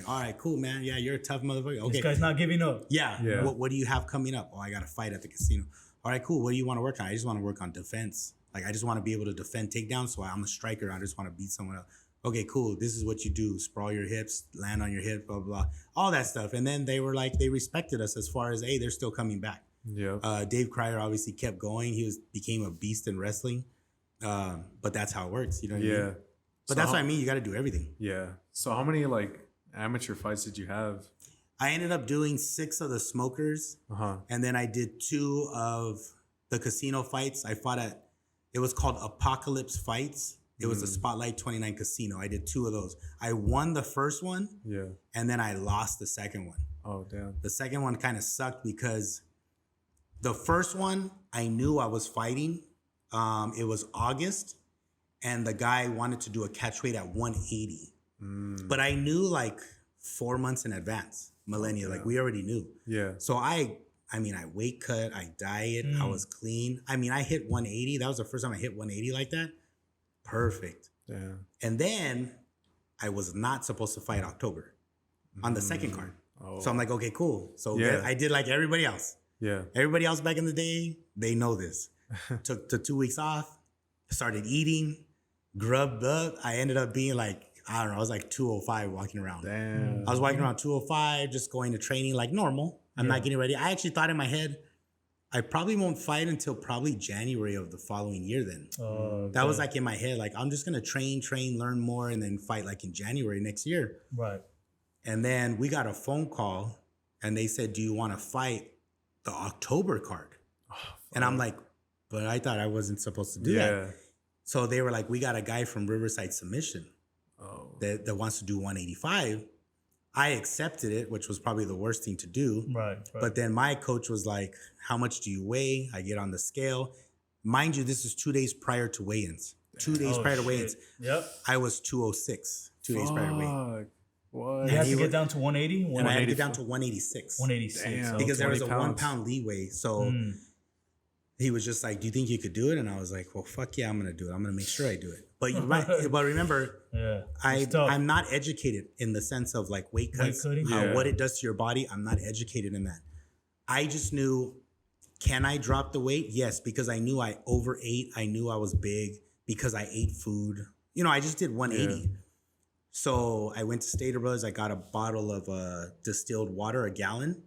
all right, cool, man. Yeah, you're a tough motherfucker. Okay, This guy's not giving up. yeah. What do you have coming up? Oh, I got a fight at the casino. All right, cool. What do you want to work on? I just want to work on defense. Like I just want to be able to defend takedowns. So I'm a striker. I just want to beat someone else. Okay, cool. This is what you do. Sprawl your hips, land on your hip, blah, blah, blah. All that stuff. And then they were like, they respected us as far as, hey, they're still coming back. Yeah. Dave Cryer obviously kept going. He became a beast in wrestling. But that's how it works. You know what I mean? But that's what I mean. You got to do everything. Yeah. So how many like amateur fights did you have? I ended up doing 6 of the smokers. And then I did 2 of the casino fights. I fought at, it was called Apocalypse Fights. It was a Spotlight 29 casino. I did 2 of those. I won the first one. Yeah. And then I lost the second one. Oh, damn. The second one kind of sucked because the first one, I knew I was fighting. It was August, and the guy wanted to do a catch weight at 180. But I knew like 4 months in advance, millennia. Like we already knew. Yeah. So I weight cut, I diet, I was clean. I mean, I hit 180. That was the first time I hit 180 like that. Perfect. Yeah. And then I was not supposed to fight October on the second card. Oh. So I'm like, okay, cool. So Yeah. I did like everybody else. Yeah. Everybody else back in the day, they know this. Took the 2 weeks off, started eating, grubbed up. I ended up being like, I don't know, I was like 205 walking around. Damn. I was walking around 205, just going to training like normal. I'm not getting ready. I actually thought in my head, I probably won't fight until probably January of the following year then. That was like in my head, like I'm just going to train, learn more, and then fight like in January next year. Right. And then we got a phone call and they said, do you want to fight the October card? And I'm like, but I thought I wasn't supposed to do that. So they were like, we got a guy from Riverside Submission that wants to do 185. I accepted it, which was probably the worst thing to do. Right. But then my coach was like, how much do you weigh? I get on the scale. Mind you, this is 2 days prior to weigh-ins. 2 days prior to weigh-ins. Yep. I was 206, 2 days prior to weigh-in. What? You had to get down to 180? And I had to get down to 186. 186. Damn. Because there was a 20 1 pounds. pound leeway. So he was just like, do you think you could do it? And I was like, well, fuck yeah, I'm going to do it. I'm going to make sure I do it. But but remember, I'm not educated in the sense of like weight cuts, what it does to your body. I'm not educated in that. I just knew, can I drop the weight? Yes, because I knew I overate. I knew I was big because I ate food. You know, I just did 180. Yeah. So I went to Stater Brothers. I got a bottle of distilled water, a gallon,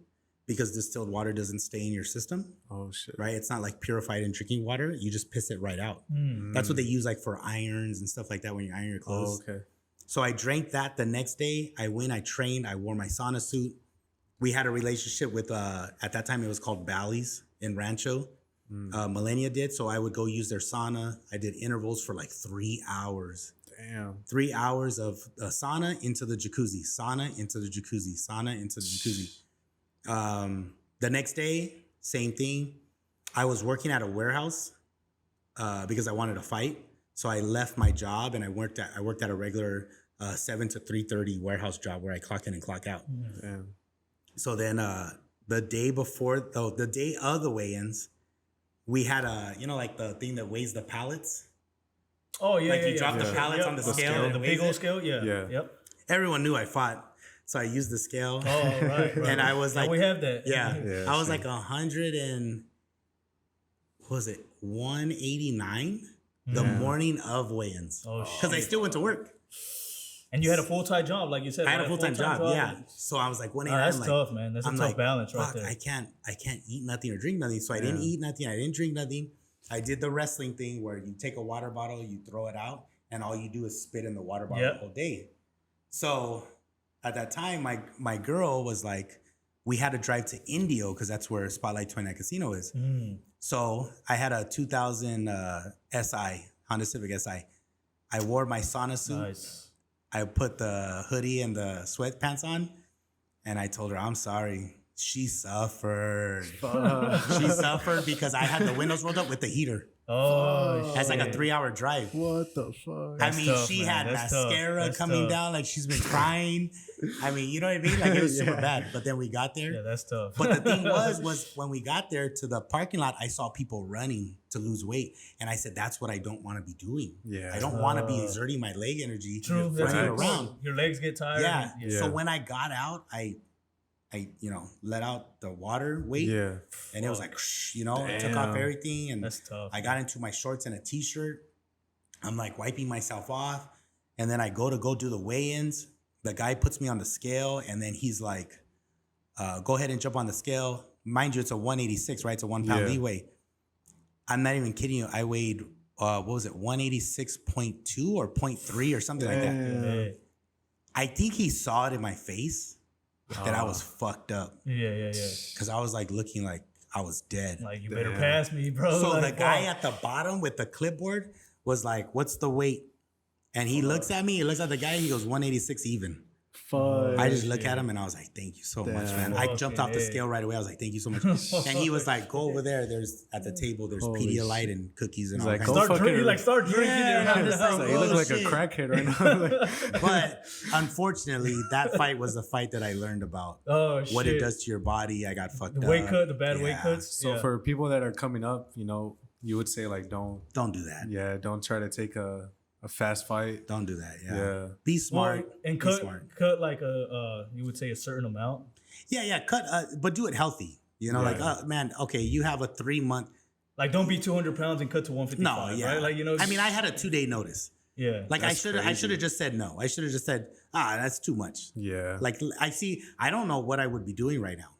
because distilled water doesn't stay in your system. Oh, shit. Right? It's not like purified in drinking water. You just piss it right out. That's what they use like for irons and stuff like that when you iron your clothes. Oh, okay. So I drank that the next day. I went, I trained, I wore my sauna suit. We had a relationship with, at that time it was called Bally's in Rancho. Millennia did. So I would go use their sauna. I did intervals for like 3 hours. Damn. 3 hours of sauna into the jacuzzi, sauna into the jacuzzi, sauna into the jacuzzi. The next day, same thing. I was working at a warehouse because I wanted to fight. So I left my job and I worked at a regular 7 to 3:30 warehouse job where I clock in and clock out. Damn. So then the day before, the day of the weigh-ins, we had like the thing that weighs the pallets. Oh yeah, like yeah, you drop the pallets on the scale, the big old scale. Yeah. Yep. Everyone knew I fought, so I used the scale. Oh right. And I was like, we have that. Yeah, I was like 100 and what was it, 189 the morning of weigh-ins. Oh because I still went to work. And you had a full-time job, like you said. I had a full-time job. Yeah. So I was like 189. That's tough, man. That's a tough balance right there. I can't eat nothing or drink nothing. So I didn't eat nothing. I didn't drink nothing. I did the wrestling thing where you take a water bottle, you throw it out, and all you do is spit in the water bottle the whole day. So at that time, my girl was like, we had to drive to Indio because that's where Spotlight 29 Casino is. So I had a 2000 SI, Honda Civic SI. I wore my sauna suit. Nice. I put the hoodie and the sweatpants on, and I told her, I'm sorry. She suffered. She suffered because I had the windows rolled up with the heater. Oh, that's like a 3-hour drive. What the fuck? I mean, she had mascara coming down, like she's been crying. I mean, you know what I mean? Like it was super bad. But then we got there. Yeah, that's tough. But the thing was when we got there to the parking lot, I saw people running to lose weight, and I said, "That's what I don't want to be doing. Yeah, I don't want to be exerting my leg energy running around. Your legs get tired. Yeah. So when I got out, I let out the water weight. Yeah. And it was like, I took off everything. And that's tough. I got into my shorts and a t-shirt. I'm like wiping myself off. And then I go do the weigh-ins. The guy puts me on the scale. And then he's like, go ahead and jump on the scale. Mind you, it's a 186, right? It's a 1 pound leeway. I'm not even kidding you. I weighed, 186.2 or 0.3 or something like that. Yeah. I think he saw it in my face. That I was fucked up. Yeah. Because I was like looking like I was dead. Like, you better pass me, bro. So like, the guy at the bottom with the clipboard was like, what's the weight? And he looks at me, he looks at the guy, he goes, 186 even. Fuck. I just look at him and I was like, thank you so much, man. I jumped off the scale right away. I was like, thank you so much. And he was like, go over there. There's at the table, there's Pedialyte and cookies and all like, that. Start drinking. Yeah, you look like a crackhead right now. But unfortunately, that fight was the fight that I learned about. What it does to your body. I got fucked up. The weight cut, the bad weight cuts. So for people that are coming up, you would say like, don't do that. Yeah, don't try to take a fast fight. Don't do that. Yeah. Be smart. And cut like you would say a certain amount. Yeah. Cut, but do it healthy. Like, man, okay, you have a 3-month. Like, don't be 200 pounds and cut to 155. No, right? Like, I mean, I had a 2-day notice. Yeah. Like, I should have just said no. I should have just said, that's too much. Yeah. Like, I don't know what I would be doing right now.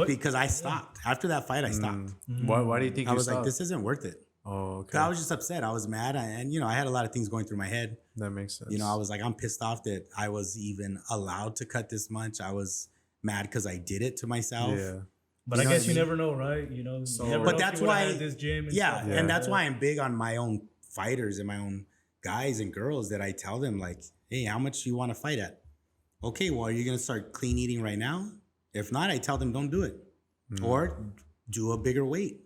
Because I stopped. After that fight, I stopped. Why do you think I was like, this isn't worth it. Oh, okay. I was just upset. I was mad. And I had a lot of things going through my head. That makes sense. I was like, I'm pissed off that I was even allowed to cut this much. I was mad because I did it to myself. Yeah. But I guess you never know, right? But that's why this gym and stuff. And that's why I'm big on my own fighters and my own guys and girls that I tell them like, hey, how much do you want to fight at? Okay, well, are you going to start clean eating right now? If not, I tell them don't do it. Or do a bigger weight.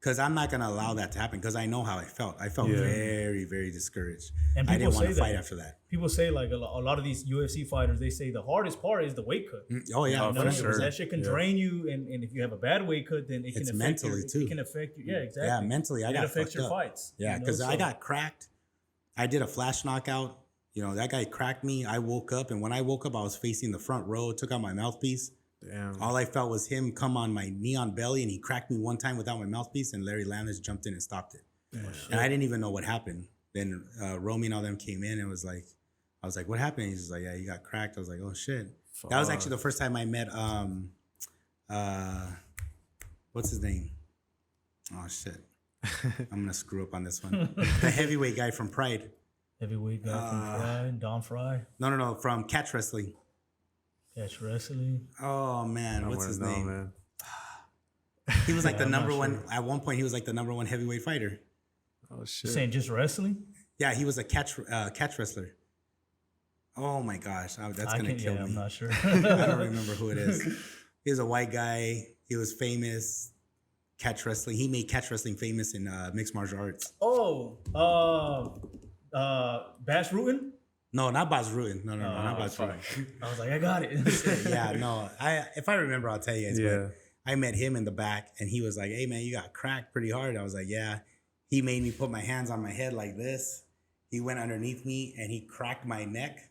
Because I'm not going to allow that to happen because I know how I felt. I felt very, very discouraged. And I didn't want to fight after that. People say like a lot of these UFC fighters, they say the hardest part is the weight cut. Oh, yeah. For sure. That shit can drain you. And if you have a bad weight cut, then it can affect mentally too. It can affect you. Yeah, exactly. Yeah, mentally. I got affects your up. fights. Yeah, because I got cracked. I did a flash knockout. That guy cracked me. I woke up. And when I woke up, I was facing the front row. Took out my mouthpiece. Damn. All I felt was him come on my knee on belly, and he cracked me one time without my mouthpiece, and Larry Landis jumped in and stopped it. And I didn't even know what happened. Then Romy and all them came in and I was like, what happened? He's just like, yeah, you got cracked. I was like, oh shit. Fuck. That was actually the first time I met what's his name? Oh shit. I'm gonna screw up on this one. The heavyweight guy from Pride. Heavyweight guy from Pride, Don Fry. No, from Catch Wrestling. Catch Wrestling. Oh man, what's his name? Man. He was like the I'm not number one. sure. At one point, he was like the number one heavyweight fighter. Oh shit. You're saying just wrestling? Yeah, he was a catch wrestler. Oh my gosh, that's gonna kill me. I'm not sure. I don't remember who it is. He was a white guy. He was famous. Catch wrestling. He made catch wrestling famous in mixed martial arts. Oh, Bash Rutten? No, not Bas Rutten. No, not Bas Rutten. I was like, I got it. Yeah, no. If I remember, I'll tell you guys. Yeah. But I met him in the back, and he was like, "Hey, man, you got cracked pretty hard." I was like, "Yeah." He made me put my hands on my head like this. He went underneath me, and he cracked my neck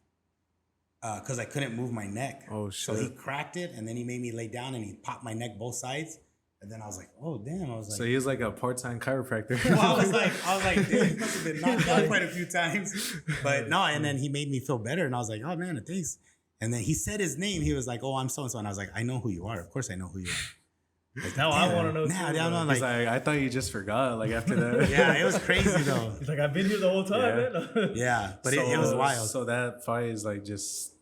because I couldn't move my neck. Oh shit. So he cracked it, and then he made me lay down, and he popped my neck both sides. And then I was like, "Oh, damn!" I was like, So he was like a part-time chiropractor. well, I was like, dude, he must have been knocked out quite a few times. But no, and then he made me feel better, and I was like, "Oh man, thanks." And then he said his name. He was like, "Oh, I'm so and so," and I was like, "I know who you are. Of course, I know who you are." Like, Now I want to know. Now, too, I'm bro. like, He's like, I thought you just forgot. Like after that. yeah, it was crazy though. He's like, I've been here the whole time, man. Yeah, but it was wild. So that fight is like just,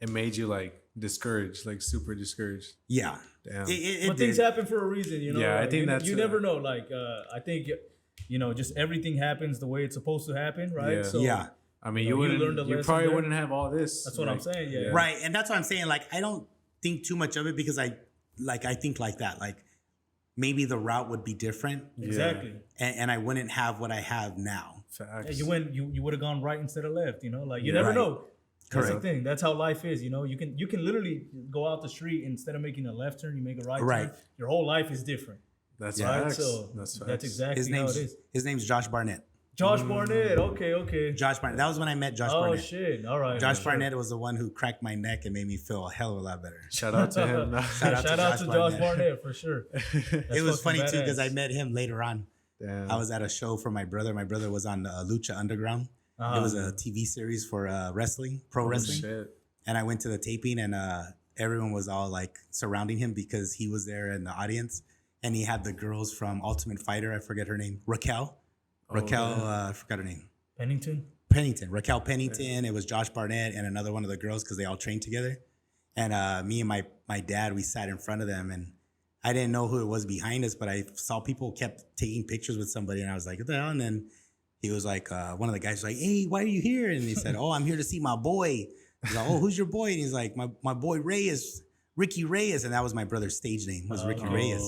it made you like discouraged, like super discouraged. Yeah, Damn. But things happen for a reason, you know. Yeah, I like, think that's you never know. Like, I think, just everything happens the way it's supposed to happen, right? Yeah. So, yeah, I mean, you you learned a wouldn't, you lesson probably there. wouldn't have all this. That's what I'm saying. Yeah. right. And that's what I'm saying. Like, I don't think too much of it because I think like that. Like, maybe the route would be different, Exactly. and I wouldn't have what I have now. Facts. Yeah, you would have gone right instead of left, Like you never Right. know. That's Correct. the thing. That's how life is, You can literally go out the street instead of making a left turn, you make a right Right. turn. Your whole life is different. That's Right? facts. So That's facts. that's exactly how it is. His name's Josh Barnett. Josh Barnett. Okay. Josh Barnett. That was when I met Josh Oh Barnett. shit! All right. Josh Barnett was the one who cracked my neck and made me feel a hell of a lot better. Shout out to him. Shout out to Josh Josh Barnett for sure. It was funny too because I met him later on. Damn. I was at a show for my brother. My brother was on Lucha Underground. It was a TV series for wrestling, pro wrestling. Shit. And I went to the taping, and everyone was all like surrounding him because he was there in the audience, and he had the girls from Ultimate Fighter. I forget her name, Raquel. I forgot her name. Pennington. Raquel Pennington. It was Josh Barnett and another one of the girls because they all trained together. And me and my dad, we sat in front of them, and I didn't know who it was behind us, but I saw people kept taking pictures with somebody, and I was like, what the hell? And then he was like, one of the guys was like, hey, why are you here? And he said, oh, I'm here to see my boy. He's like, oh, who's your boy? And he's like, my boy Reyes, Ricky Reyes. And that was my brother's stage name, was Ricky Reyes.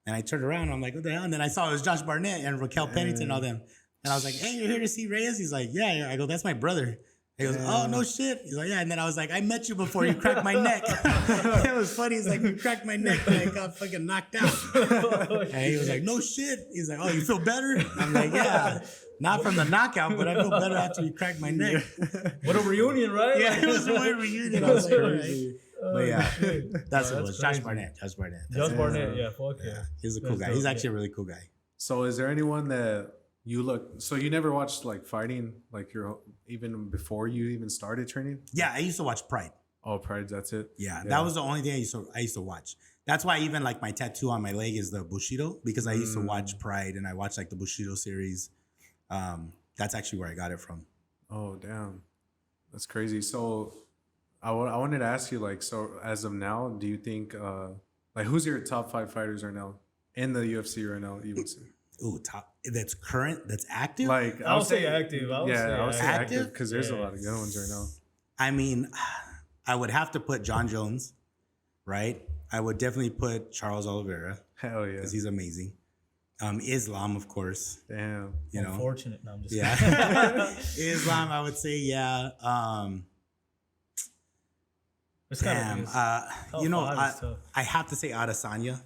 And I turned around, and I'm like, what the hell? And then I saw it was Josh Barnett and Raquel Pennington and all them. And I was like, hey, you're here to see Reyes? He's like, yeah. I go, that's my brother. He goes, oh, no shit. He's like, yeah. And then I was like, I met you before you cracked my neck. It was funny. He's like, you cracked my neck and I got fucking knocked out. And he was like, no shit. He's like, oh, you feel better? I'm like, yeah. Not from the knockout, but I feel better after you cracked my neck. What a reunion, right? Yeah, it was a weird reunion. I was like, crazy. all right. But yeah, that's what it was. crazy. Josh Barnett. Josh Barnett, yeah, fuck yeah. He's a cool That's guy. dope, He's actually yeah. a really cool guy. So is there anyone that you look, so you never watched like fighting, like even before you even started training? Yeah, I used to watch Pride. Oh, Pride, that's it? Yeah, that was the only thing I used to watch. That's why even like my tattoo on my leg is the Bushido, because I used to watch Pride and I watched like the Bushido series. That's actually where I got it from. Oh, damn. That's crazy. So I wanted to ask you, like, so as of now, do you think, like, who's your top 5 fighters right now in the UFC right now, you would say? Ooh, top, that's current, that's active? Like, I would say active. I would say active active? because there's a lot of good ones right now. I mean, I would have to put John Jones, right? I would definitely put Charles Oliveira Hell yeah. because he's amazing. Islam, of course. Damn. You know, Unfortunate. No, I'm just yeah. Islam, I would say, yeah. It's kind of You know, I have to say Adesanya,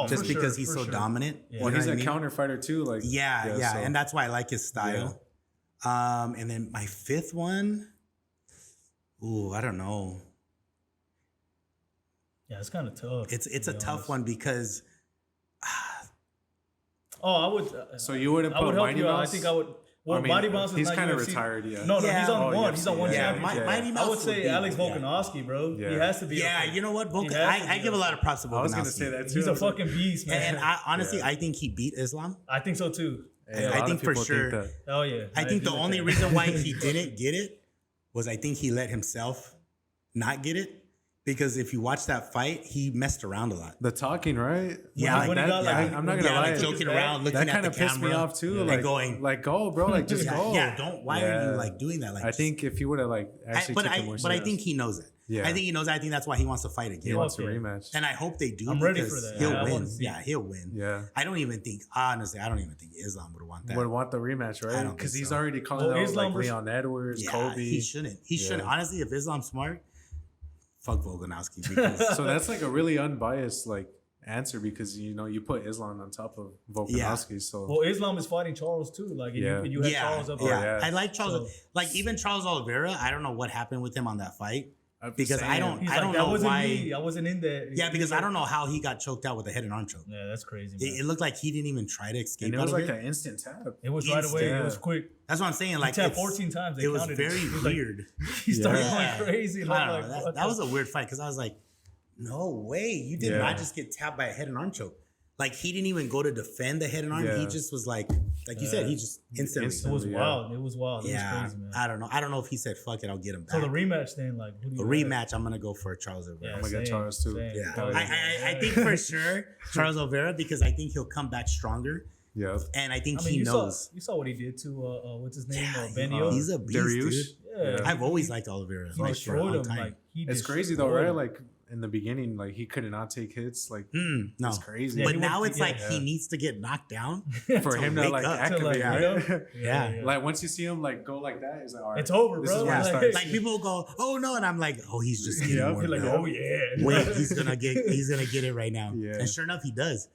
just because he's so dominant. Yeah. You Well, know he's what a I mean? counter fighter too. Like, Yeah, so- and that's why I like his style. And then my 5th one, I don't know. Yeah, it's kind of tough. It's to a be tough honest. one because I would. so you wouldn't I put would help Mighty you out. I Mouse? think I would. Well, I mean, Mighty Mouse is he's not kind of UFC. retired, yeah. No, Yeah. he's on Oh, one. He's on one UFC, yeah. championship. Mighty Mouse I would say would be- Alex yeah. Volkanovski, bro. Yeah. He has to be. yeah, you know what? He has to I be give a up lot of props to Volkanovski. I was going to say that too. He's a fucking beast, man. And I honestly, I think he beat Islam. I think so too. Hey, a I lot think of for people sure. that. Oh yeah. I think the agree with only that. reason why he didn't get it was I think he let himself not get it. Because if you watch that fight, he messed around a lot. The talking, right? Yeah, When he got, like, I'm not gonna lie. like joking around, looking That at kind the of pissed me camera, off too. and Like going, like go, bro. Like just go. Yeah, don't. Why are you like doing that? Like, I think if you would have like actually took it more but I serious. think he knows it. Yeah. I think he knows that. I think that's why he wants to fight again. He wants a Okay. rematch. And I hope they do. I'm ready for because that. He'll Yeah, I win. wanna see. Yeah, he'll win. Yeah. I don't even think Islam would want that. Would want the rematch, I right? don't Because think he's so. already calling Well, out Islam like versus- Leon Edwards, Yeah, Kobe. he shouldn't. He shouldn't. Yeah. Honestly, if Islam's smart, fuck Volkanovski. Because So that's like a really unbiased like answer because you put Islam on top of Volkanovski. So Well, Islam is fighting Charles too. Like Yeah. you had Charles up yeah. there. yeah. I like Charles. So- Like even Charles Oliveira, I don't know what happened with him on that fight. I'm because I saying- don't- He's I like, that know wasn't why- me. I wasn't in there. Yeah, because I don't know how he got choked out with a head and arm choke. Yeah, that's crazy. It, Man. it looked like he didn't even try to escape. And it out was of like it. an instant tap. It was right away. Yeah. It was quick. That's what I'm saying. He Like tapped it's- 14 times. They It was counted very He was like- weird. He started Yeah. going crazy. And I I'm don't like, know. what That the- was a weird fight because I was like, no way. You did Yeah. not just get tapped by a head and arm choke. Like he didn't even go to defend the head and arm. Yeah. He just was like you said, he just instantly. It was Yeah. wild. It was wild. It Yeah, was crazy, man. I don't know. I don't know if he said fuck it, I'll get him back. So the rematch then, like, who do The you have? rematch, I'm gonna go for Charles Oliveira. Yeah, I'm gonna get same, Charles, too. same. Yeah, Hell I think for sure Charles Oliveira because I think he'll come back stronger, Yeah. and I think I mean, he you knows. saw what he did to what's his name, Yeah, Benio. he's a beast, Dariush? dude. Yeah, I've always liked Oliveira. he for a destroyed long him. time. Like It's crazy though, right? Like in the beginning, like he could not take hits. Like No, it's crazy. Yeah, but he now would- it's like yeah. he needs to get knocked down. For him to wake like up, to, activate, like, right? Yeah. Like once you see him like go like that, it's like all right, It's over, this bro. is where it Like- starts. Like people go, oh no, and I'm like, oh, he's just getting Yeah, I more feel like, now. oh yeah. Wait, he's gonna get it right now. Yeah. And sure enough, he does.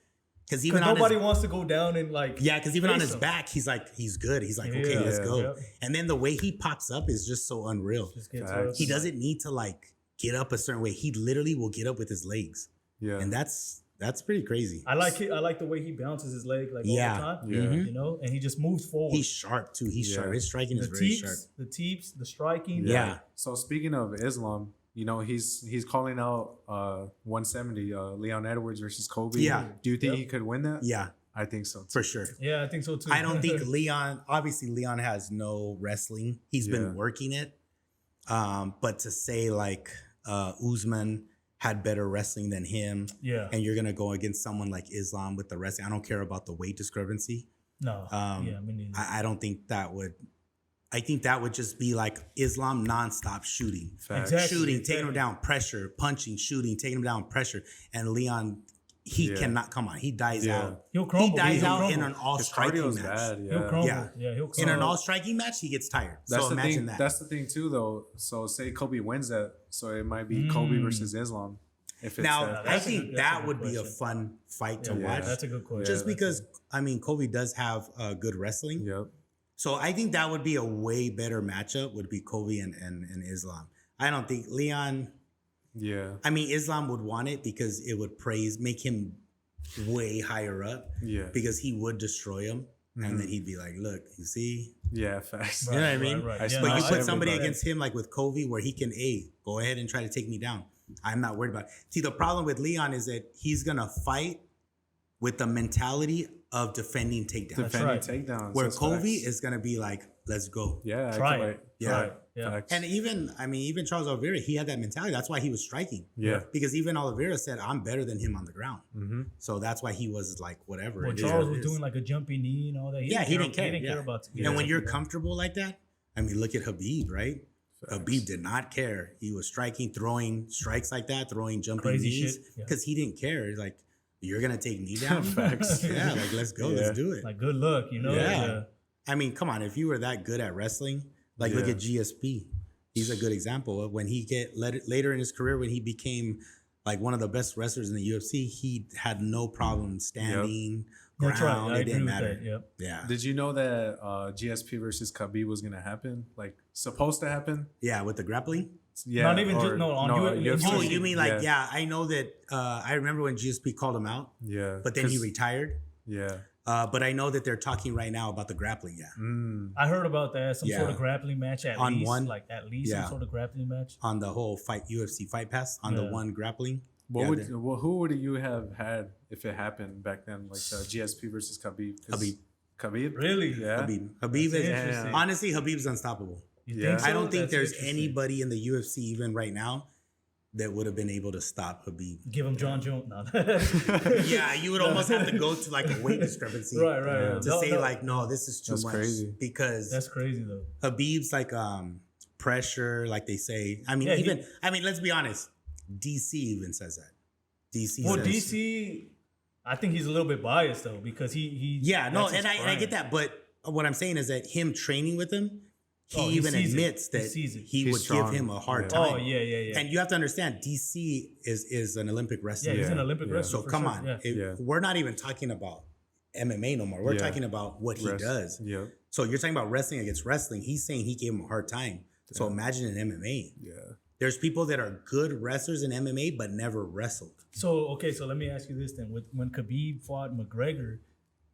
Because Because even on nobody his, wants to go down and like. yeah, because even on face his him. back, he's like, he's good. He's like, okay, Yeah. let's go. Yep. And then the way he pops up is just so unreal. Just get Facts. He doesn't need to like get up a certain way. He literally will get up with his legs, Yeah. and that's pretty crazy. I like it. I like the way he bounces his leg like Yeah. all the time. Yeah. Mhm. You know, and he just moves forward. He's sharp too. He's Yeah. sharp. His striking the is very sharp. teeps, the striking. Yeah. So speaking of Islam, he's calling out 170 Leon Edwards versus Kobe. Yeah. Do you think Yep. he could win that? Yeah, I think so. Too. for sure. Yeah, I think so too. I don't think Leon. Obviously, Leon has no wrestling. He's Yeah. been working it. But to say like Usman had better wrestling than him, Yeah. and you're gonna go against someone like Islam with the wrestling, I don't care about the weight discrepancy. No. Yeah, me neither. I don't think that would. I think that would just be like Islam nonstop shooting, Facts. Exactly. shooting, taking him down, pressure, punching, shooting, taking him down, pressure, and Leon. He Yeah. cannot come on. He dies Yeah. out. He'll crumble. He dies He'll out crumble. in an all His striking cardio's match. bad. He'll Yeah. crumble. Yeah. Yeah, he'll In crumble. an all striking match, he gets tired. That's So the imagine thing. that. That's the thing too, though. So say Kobe wins that, so it might be Kobe versus Islam. If it's now, that. I That's a think good- that's a that good would be a question. fun fight to Yeah, watch. that's a good question. Just Yeah, because, I mean, Kobe does have good wrestling. Yep. So I think that would be a way better matchup, would be Kobe and Islam. I don't think Leon, Yeah. I mean, Islam would want it because it would make him way higher up Yeah. because he would destroy him. Mhm. And then he'd be like, look, you see? Yeah. Facts. You know what I mean? I Yeah, smash But you put everybody. somebody against him like with Kobe where he can, go ahead and try to take me down. I'm not worried about it. See, the problem with Leon is that he's going to fight with the mentality of defending takedowns. Defending right. takedowns. Where that's Kobe facts. is going to be like, let's go. Yeah. Try I can, it. like, Yeah. Try it. Yeah. Facts. And even Charles Oliveira, he had that mentality. That's why he was striking. Yeah. Because even Oliveira said, I'm better than him on the ground. Mm-hmm. So that's why he was like, whatever. Well, it is Charles what it was is. doing like a jumpy knee and all that. Yeah, he didn't care. He didn't Yeah. care about. And when you're comfortable, comfortable like that, I mean, look at Habib, right? Habib did not care. He was striking, throwing strikes like that, throwing jumping Crazy knees shit, yeah. because he didn't care. He's like, you're gonna take me down. Facts. Yeah, like let's go, Yeah. let's do it. like good luck, you know. Yeah. I mean, come on, if you were that good at wrestling, like look Yeah. at GSP. He's a good example of when he later in his career when he became like one of the best wrestlers in the UFC. He had no problem standing, That's right. ground. I It agree didn't with matter. that. Yep. Yeah, Did you know that GSP versus Khabib was gonna happen? Like supposed to happen? yeah, with the grappling. Yeah. Not even just- no, on UFC. Oh, you mean like yeah? I know that. I remember when GSP called him out, Yeah. but then he 'Cause- retired. Yeah. But I know that they're talking right now about the grappling. Yeah, Mm. I heard about that. Some sort Yeah. of grappling match at On least. one? Like at least Yeah. some sort of grappling match. on the whole UFC Fight Pass on the Yeah. one grappling. What Yeah, would they're- who would you have had if it happened back then, like GSP versus Khabib? 'Cause Habib. Khabib. Really? Yeah. Habib That's is interesting. honestly Habib's unstoppable. You Yeah. think so? I don't think That's there's interesting. anybody in the UFC even right now that would have been able to stop Khabib. Give him John Jones. No. Yeah, you would almost have to go to like a weight discrepancy, right. to say like, no, this is too much. Crazy. Because that's crazy though. Khabib's like pressure, like they say. I mean, let's be honest. DC even says that. DC. Well, says, DC, I think he's a little bit biased though because he. Yeah, no, and I get that, but what I'm saying is that him training with him. He even admits that he would give him a hard time. Oh, yeah. And you have to understand, DC is an Olympic wrestler. Yeah, he's an Olympic wrestler. So come on. We're not even talking about MMA no more. We're talking about what he does. Yeah. So you're talking about wrestling against wrestling. He's saying he gave him a hard time. So imagine in MMA. Yeah. There's people that are good wrestlers in MMA but never wrestled. So let me ask you this then. When Khabib fought McGregor,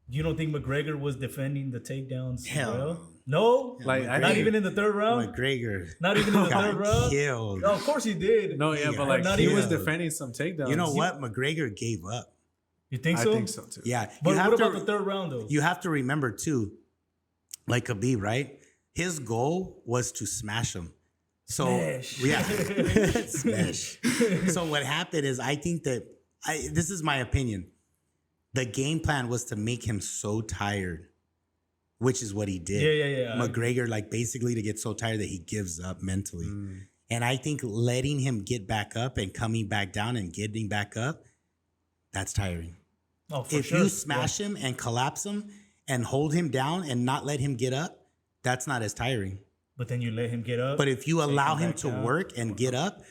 you don't think McGregor was defending the takedowns? Hell no. Like not even in the third round. McGregor, not even in the third round. Killed. No, of course he did. No, yeah, but like he was defending some takedowns. You know what? McGregor gave up. You think so? I think so too. Yeah, but what about the third round though? You have to remember too, like Khabib, right? His goal was to smash him. So smash. Yeah, smash. So what happened is, I think that this is my opinion. The game plan was to make him so tired, which is what he did. Yeah. McGregor, like basically to get so tired that he gives up mentally. And I think letting him get back up and coming back down and getting back up, that's tiring. Oh, for if you smash him and collapse him and hold him down and not let him get up, that's not as tiring. But then you let him get up. But if you allow him to work and get up,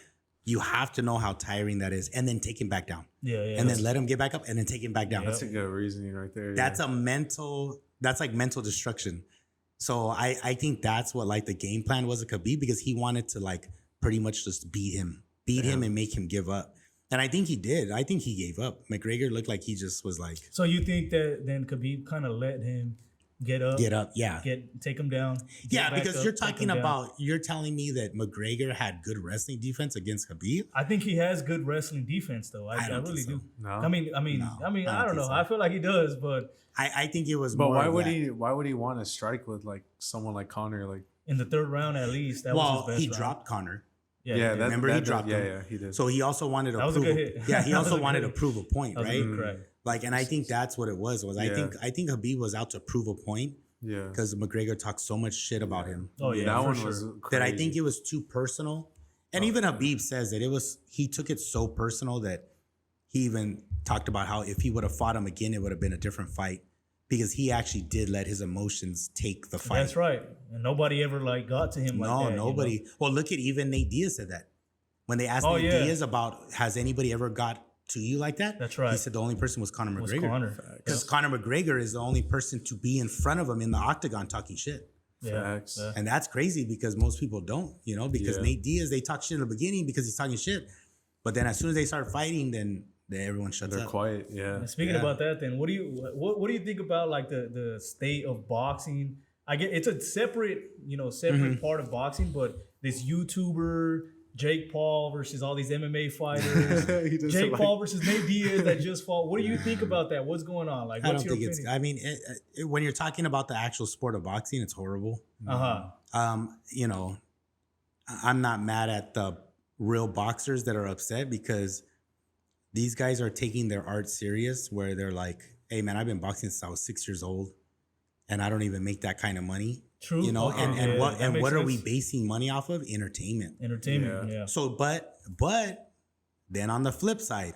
you have to know how tiring that is, and then take him back down. Yeah. And then let him get back up, and then take him back down. That's a good reasoning right there. That's that's like mental destruction. So I think that's what like the game plan was at Khabib, because he wanted to like pretty much just beat him and make him give up. And I think he did. I think he gave up. McGregor looked like he just was like. So you think that then Khabib kind of let him get up, yeah. Take him down. Yeah, because you're talking about, you're telling me that McGregor had good wrestling defense against Khabib? I think he has good wrestling defense, though. I really do. No. I mean, I don't know. I feel like he does, but I think it was. But more why would he want to strike with like someone like Conor? Like in the third round, at least that was his best. He round. dropped Conor. Yeah. Remember he dropped him. Yeah, he did. So he also wanted to prove. Was a good hit. Yeah, he also wanted to prove a point, right? Correct. Like, and I think that's what it was. I think Khabib was out to prove a point. Yeah, because McGregor talked so much shit about him. Oh yeah, that one was crazy. That I think it was too personal. And even Khabib says that he took it so personal that he even talked about how if he would have fought him again, it would have been a different fight, because he actually did let his emotions take the fight. That's right. And nobody ever like got to him like that. No, nobody. You know? Well, look at even Nate Diaz said that. When they asked Nate Diaz about, has anybody ever got to you like that? That's right. He said the only person was Conor McGregor. Because Conor McGregor is the only person to be in front of him in the octagon talking shit. Yeah. And that's crazy because most people don't, because Nate Diaz, they talk shit in the beginning because he's talking shit. But then as soon as they start fighting, then everyone shuts up. They're quiet, yeah. And speaking about that, then what do you think about like the state of boxing? I get it's a separate part of boxing, but this YouTuber Jake Paul versus all these MMA fighters. Jake Paul versus Nate Diaz that just fought. What do you think about that? What's going on? Like, what's your opinion? I mean, when you're talking about the actual sport of boxing, it's horrible. I'm not mad at the real boxers that are upset, because these guys are taking their art serious, where they're like, hey man, I've been boxing since I was 6 years old and I don't even make that kind of money. True. What are we basing money off of? Entertainment. Yeah. So, but then on the flip side,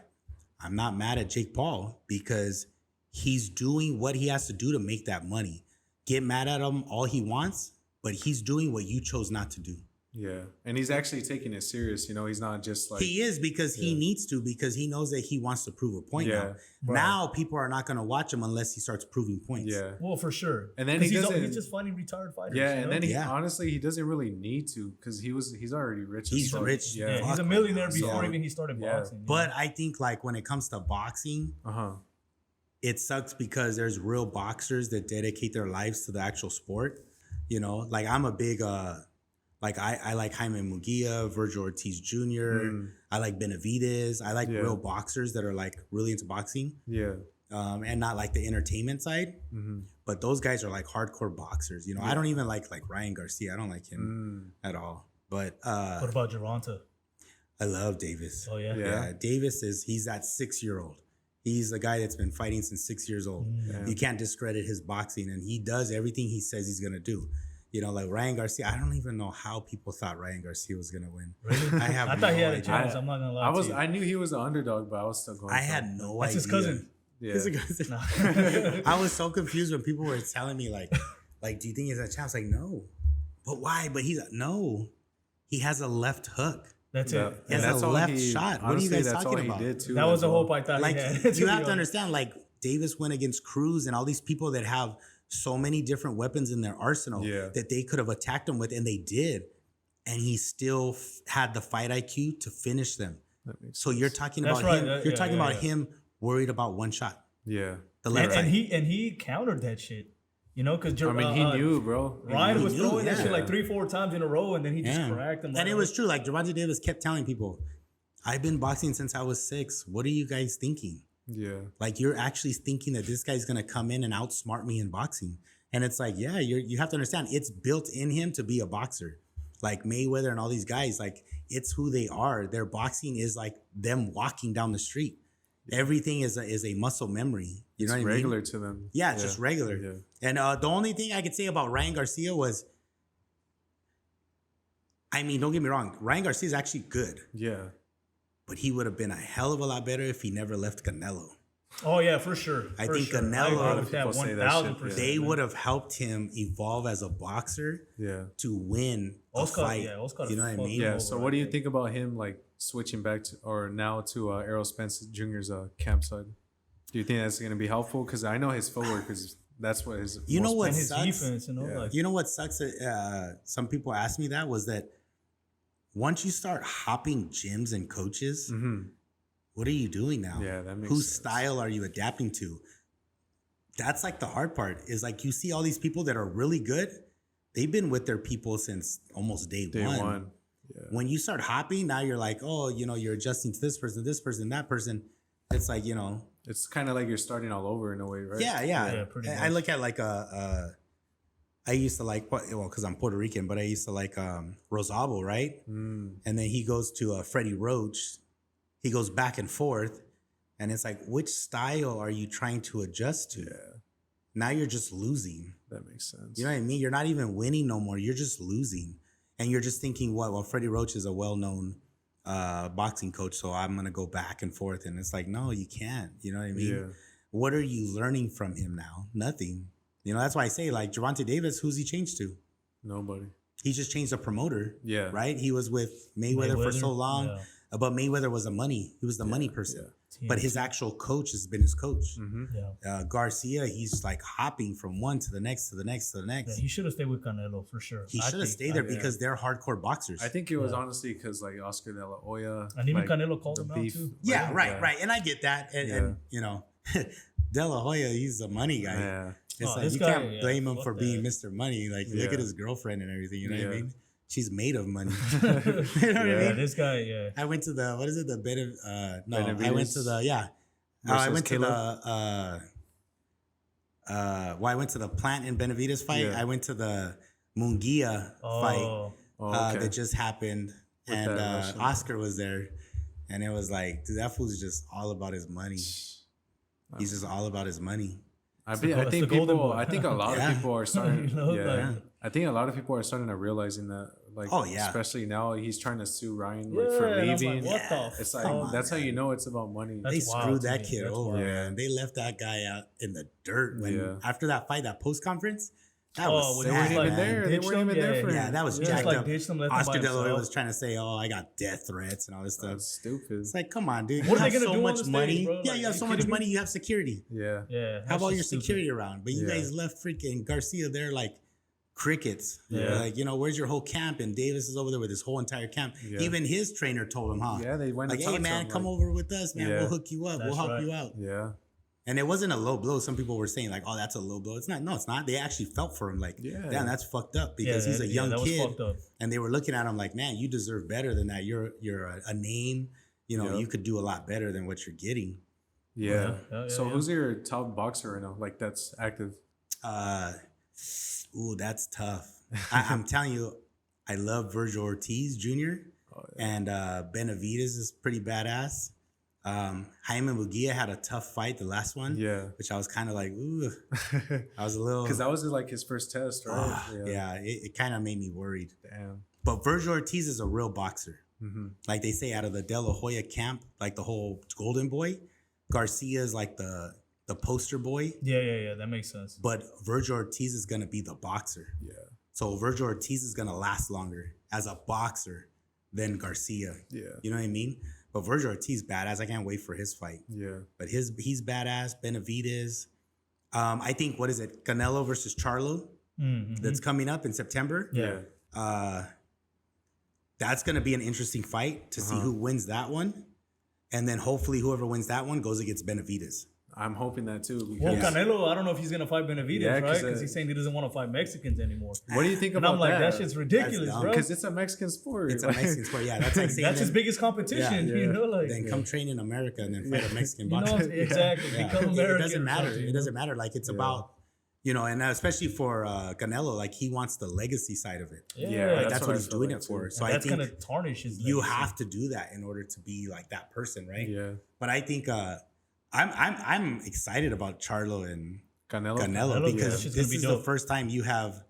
I'm not mad at Jake Paul, because he's doing what he has to do to make that money. Get mad at him all he wants, but he's doing what you chose not to do. Yeah. And he's actually taking it serious. He's not just like... He is, because he needs to, because he knows that he wants to prove a point now. Right. Now people are not going to watch him unless he starts proving points. Yeah. Well, for sure. And then he's just finding retired fighters. Yeah, and then honestly, he doesn't really need to, because he's already rich. He's rich. Yeah, he's a millionaire before even he started boxing. But I think like when it comes to boxing, it sucks because there's real boxers that dedicate their lives to the actual sport. Like I'm a big... I like Jaime Munguia, Virgil Ortiz Jr. I like Benavidez. I like real boxers that are like really into boxing. Yeah. And not like the entertainment side. But those guys are like hardcore boxers. I don't even like Ryan Garcia. I don't like him at all. But what about Gervonta? I love Davis. Oh yeah. Yeah, Davis he's that 6-year-old. He's the guy that's been fighting since 6 years old. You can't discredit his boxing, and he does everything he says he's gonna do. You know, like Ryan Garcia. I don't even know how people thought Ryan Garcia was gonna win. Really? I thought he had a chance. I'm not gonna lie. I knew he was the underdog, but I was still going. I had no idea. That's his cousin. Yeah. His cousin. I was so confused when people were telling me like, do you think he has a chance? Like, no. But why? But no. He has a left hook. That's it. He has a left shot. What are you guys talking about? That was the hope I thought like, he had. You have to understand, like, Davis went against Cruz and all these people that have so many different weapons in their arsenal that they could have attacked him with, and they did. And he still had the fight IQ to finish them. So you're talking about him. You're talking about him worried about one shot. Yeah. The left and he countered that shit. You know, because I mean, he knew, bro. Ryan was throwing that shit like 3-4 times in a row, and then he just cracked him. And it was true. Like Gervonta Davis kept telling people, "I've been boxing since I was 6. What are you guys thinking? Yeah, like you're actually thinking that this guy's gonna come in and outsmart me in boxing." And it's like, yeah, you have to understand, it's built in him to be a boxer. Like Mayweather and all these guys, like it's who they are. Their boxing is like them walking down the street. Everything is a muscle memory. You know what I mean? Regular to them. Yeah, it's just regular. Yeah. And the only thing I could say about Ryan Garcia was, I mean, don't get me wrong, Ryan Garcia is actually good. Yeah. But he would have been a hell of a lot better if he never left Canelo. Oh yeah, for sure. I think Canelo, I agree with that 1,000%. They would have helped him evolve as a boxer to win a fight. You know what I mean? Yeah. So what do you think about him like switching back to or now to Errol Spence Jr.'s campside? Do you think that's going to be helpful? Because I know his footwork is that's what his you know what his sucks? defense. You know what sucks? Some people asked me that was that once you start hopping gyms and coaches. What are you doing now? Yeah, that makes Whose sense. style are you adapting to? That's like the hard part is like you see all these people that are really good. They've been with their people since almost day one. Yeah. When you start hopping, now you're like, oh, you know, you're adjusting to this person, that person. It's like, you know. It's kind of like you're starting all over in a way, right? Yeah, pretty much. I look at like I used to like, well, because I'm Puerto Rican, but I used to like Rosabo, right? And then he goes to Freddie Roach. He goes back and forth, and it's like, which style are you trying to adjust to? Yeah. Now you're just losing. That makes sense. You know what I mean? You're not even winning no more. You're just losing. And you're just thinking, what? Well, Freddie Roach is a well-known boxing coach, so I'm going to go back and forth. And it's like, no, you can't. You know what I mean? Yeah. What are you learning from him now? Nothing. You know, that's why I say, like, Gervonta Davis, who's he changed to? Nobody. He just changed the promoter. Yeah. Right? He was with Mayweather for so long. Yeah. But Mayweather was he was the money person. Yeah. But his actual coach has been his coach. Yeah. Garcia, he's like hopping from one to the next to the next to the next. Yeah, he should have stayed with Canelo for sure. He should have stayed there because they're hardcore boxers. I think it was honestly because like Oscar De La Hoya. And even like, Canelo called him out too. Yeah, right. And I get that. And you know, De La Hoya, he's a money guy. Yeah. It's like you can't blame him for being Mr. Money. Like, look at his girlfriend and everything. You know what I mean? She's made of money. You know what I mean? This guy, I went to the, what is it? The Benavides? I went to the, I went to I went to the Plant and Benavides fight. I went to the Munguia fight that just happened. And Oscar was there. And it was like, dude, that fool's just all about his money. He's just all about his money. I think a lot of people are starting. I think a lot of people are starting to realizing that. Like, especially now, he's trying to sue Ryan for leaving. Like, what the? It's like that's how you know it's about money. They screwed that kid over, man. They left that guy out in the dirt after that fight, that post conference. That was they weren't even there. They weren't even there for him. Yeah, that was jacked up. Oscar De La Hoya was trying to say, "Oh, I got death threats and all this stuff." That's stupid. It's like, come on, dude. What you are they have gonna so do much on the money. stage, bro? Yeah, you have so much money. You have security. Yeah. How about your security around? But you guys left freaking Garcia there like crickets. Like, you know, where's your whole camp? And Davis is over there with his whole entire camp. Even his trainer told him, Yeah, they went like, hey man, come over with us, man. We'll hook you up. We'll help you out. Yeah. And it wasn't a low blow. Some people were saying like, oh, that's a low blow. It's not. No, it's not. They actually felt for him like, damn, that's fucked up because he's a young kid. And they were looking at him like, man, you deserve better than that. You're a name. You know, you could do a lot better than what you're getting. Yeah. So who's your top boxer right now? Like that's active? Ooh, that's tough. I'm telling you, I love Virgil Ortiz Jr. And Benavidez is pretty badass. Jaime Muguia had a tough fight, the last one. Yeah. Which I was kind of like, ooh. I was a little... Because that was like his first test, right? Yeah, it kind of made me worried. Damn. But Virgil Ortiz is a real boxer. Mm-hmm. Like they say, out of the De La Hoya camp, like the whole Golden Boy, Garcia is like the poster boy. Yeah. That makes sense. But Virgil Ortiz is going to be the boxer. Yeah. So Virgil Ortiz is going to last longer as a boxer than Garcia. Yeah. You know what I mean? But Virgil Ortiz badass. I can't wait for his fight. Yeah. But he's badass. Benavidez. I think, what is it? Canelo versus Charlo. Mm-hmm. That's coming up in September. Yeah. That's going to be an interesting fight to see who wins that one. And then hopefully whoever wins that one goes against Benavidez. I'm hoping that too. Well, Canelo, I don't know if he's going to fight Benavidez, right? Because he's saying he doesn't want to fight Mexicans anymore. What do you think about that? And I'm like, that shit's ridiculous, bro. Because it's a Mexican sport. It's a Mexican sport, yeah. That's like saying that's his biggest competition, you know? Like, then come train in America and then fight a Mexican boxer. Exactly. Become American. It doesn't matter. It doesn't matter. Like, it's about... You know, and especially for Canelo, like he wants the legacy side of it. Yeah, like, that's what he's doing it for. So that's I think gonna tarnish his you legacy. have to do that in order to be like that person, right? Yeah. But I think I'm excited about Charlo and Canelo because this is the first time you have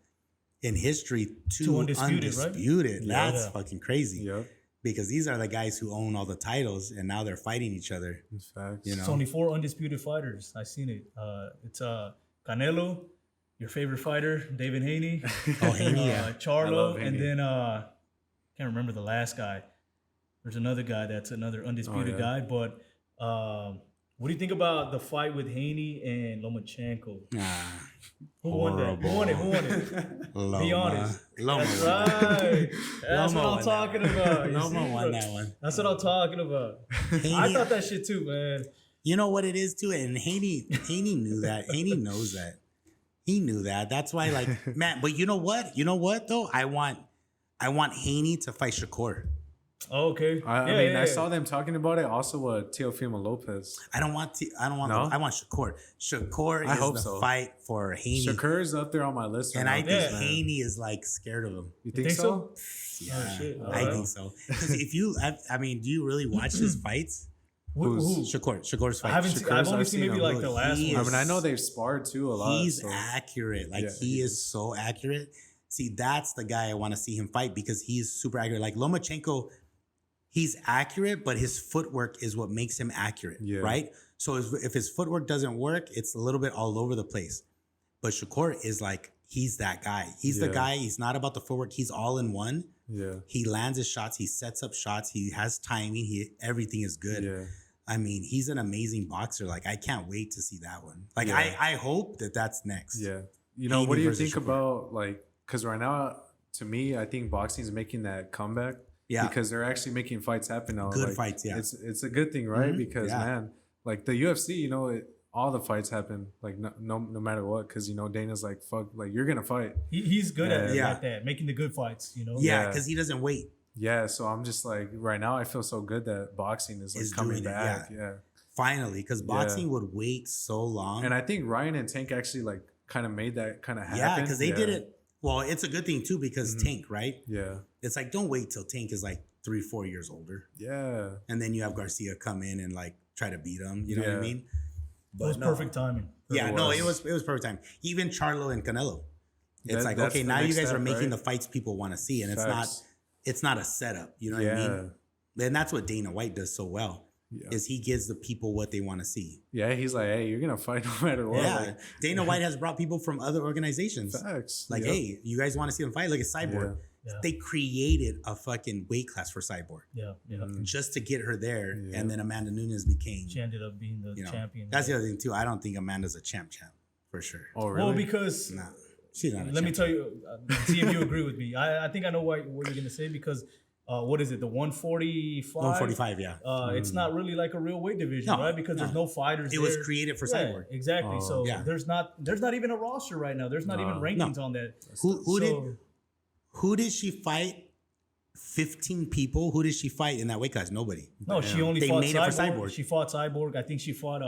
in history two undisputed. Right? That's fucking crazy. Yep. Because these are the guys who own all the titles, and now they're fighting each other. Facts. You know, it's only 4 undisputed fighters. I seen it. It's Canelo, your favorite fighter, David Haney. Haney, Charlo, and then can't remember the last guy. There's another guy that's another undisputed guy. But what do you think about the fight with Haney and Lomachenko? Who won that? Who won it? Loma. Be honest. Loma. That's right. That's Loma what I'm talking about. Loma won that one. That's what I'm talking about. I thought that shit too, man. You know what it is too, and Haney knew that. Haney knows that. He knew that. That's why, like, man. But you know what? You know what though? I want Haney to fight Shakur. Oh, okay. I saw them talking about it. Also, Teofimo Lopez. I want Shakur. Shakur I hope is the so. fight for Haney. Shakur is up there on my list. And I think Haney is like scared of him. You think so? Yeah, oh, shit. I think so. Because if you, I mean, do you really watch his fights? Who? Shakur's fight. I've only seen maybe like the last one. I mean, I know they've sparred too a lot. He's accurate. Like he is so accurate. See, that's the guy I want to see him fight because he's super accurate. Like Lomachenko, he's accurate, but his footwork is what makes him accurate, right? So if his footwork doesn't work, it's a little bit all over the place. But Shakur is like, he's that guy. He's the guy. He's not about the footwork. He's all in one. Yeah. He lands his shots. He sets up shots. He has timing. Everything is good. Yeah. I mean, he's an amazing boxer. Like, I can't wait to see that one. Like, I hope that's next. Yeah. You know, what do you think about, like, because right now, to me, I think boxing is making that comeback. Yeah. Because they're actually making fights happen now. Good fights, yeah. It's a good thing, right? Because, man, like the UFC, you know, all the fights happen, like no matter what. Because, you know, Dana's like, fuck, like, you're going to fight. He's good at it like that, making the good fights, you know? Yeah, because he doesn't wait. Yeah, so I'm just like, right now, I feel so good that boxing is like coming back. Yeah. Finally, because boxing would wait so long. And I think Ryan and Tank actually like kind of made that kind of happen. Yeah, because they did it. Well, it's a good thing too because Tank, right? Yeah. It's like, don't wait till Tank is like 3-4 years older. Yeah. And then you have Garcia come in and like try to beat him. You know what I mean? But it was perfect timing. It was perfect time. Even Charlo and Canelo. It's like, okay, now you guys are making the fights people want to see, and it's not a setup. You know what I mean? And that's what Dana White does so well. Yeah. Is he gives the people what they want to see. Yeah, he's like, hey, you're going to fight no matter what. Yeah, like, Dana White has brought people from other organizations. Facts. Like, hey, you guys want to see them fight? Look at Cyborg. Yeah. They created a fucking weight class for Cyborg. Yeah. Just to get her there. Yeah. And then Amanda Nunes became. She ended up being the champion. That's the other thing, too. I don't think Amanda's a champ, for sure. Oh, really? Well, because... Nah, she's not a Let me tell you, see if you agree with me. I think I know what you're going to say because... what is it? The 145? 145, yeah. It's not really like a real weight division, right? Because there's no fighters. It was created for Cyborg. Exactly. So there's not even a roster right now. There's not even rankings on that. Who did she fight 15 people. Who did she fight in that weight class? Nobody. No, she only They fought made it for Cyborg. Cyborg. She fought Cyborg. I think she fought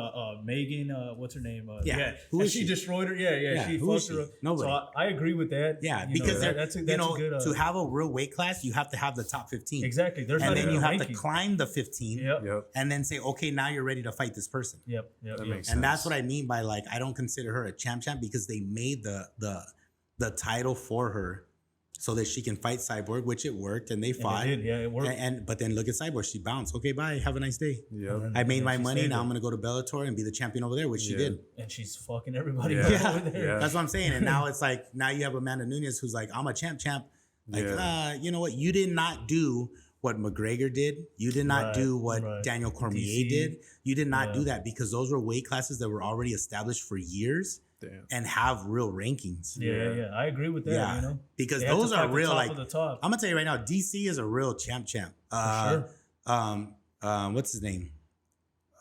Megan. What's her name? Yeah. Who and is she she? destroyed her. Yeah. She who is fucked her she? up. Nobody. So I agree with that. Yeah, You because know, that's a good. to have a real weight class, you have to have the top 15. Exactly. There's And not then even you a have ranking. to climb the 15. Yep. And then say, okay, now you're ready to fight this person. Yep. That makes And that's sense. what I mean by like, I don't consider her a champ because they made the title for her so that she can fight Cyborg, which it worked, and they fought. It did. Yeah, it worked. But then look at Cyborg, she bounced. Okay, bye. Have a nice day. Yep. I made And my she money. stayed Now there. I'm gonna go to Bellator and be the champion over there, which she did. And she's fucking everybody Yeah. up Yeah. over there. Yeah. That's what I'm saying. And now it's like, now you have Amanda Nunes who's like, I'm a champ. Like, you know what? You did not do what McGregor did. You did not do what Daniel Cormier DC. did. You did not do that because those were weight classes that were already established for years. Damn. And have real rankings. Yeah. I agree with that. Yeah. You know, Because They had to those fight are the real. top Like, of the top. I'm gonna tell you right now, DC is a real champ. For sure. What's his name?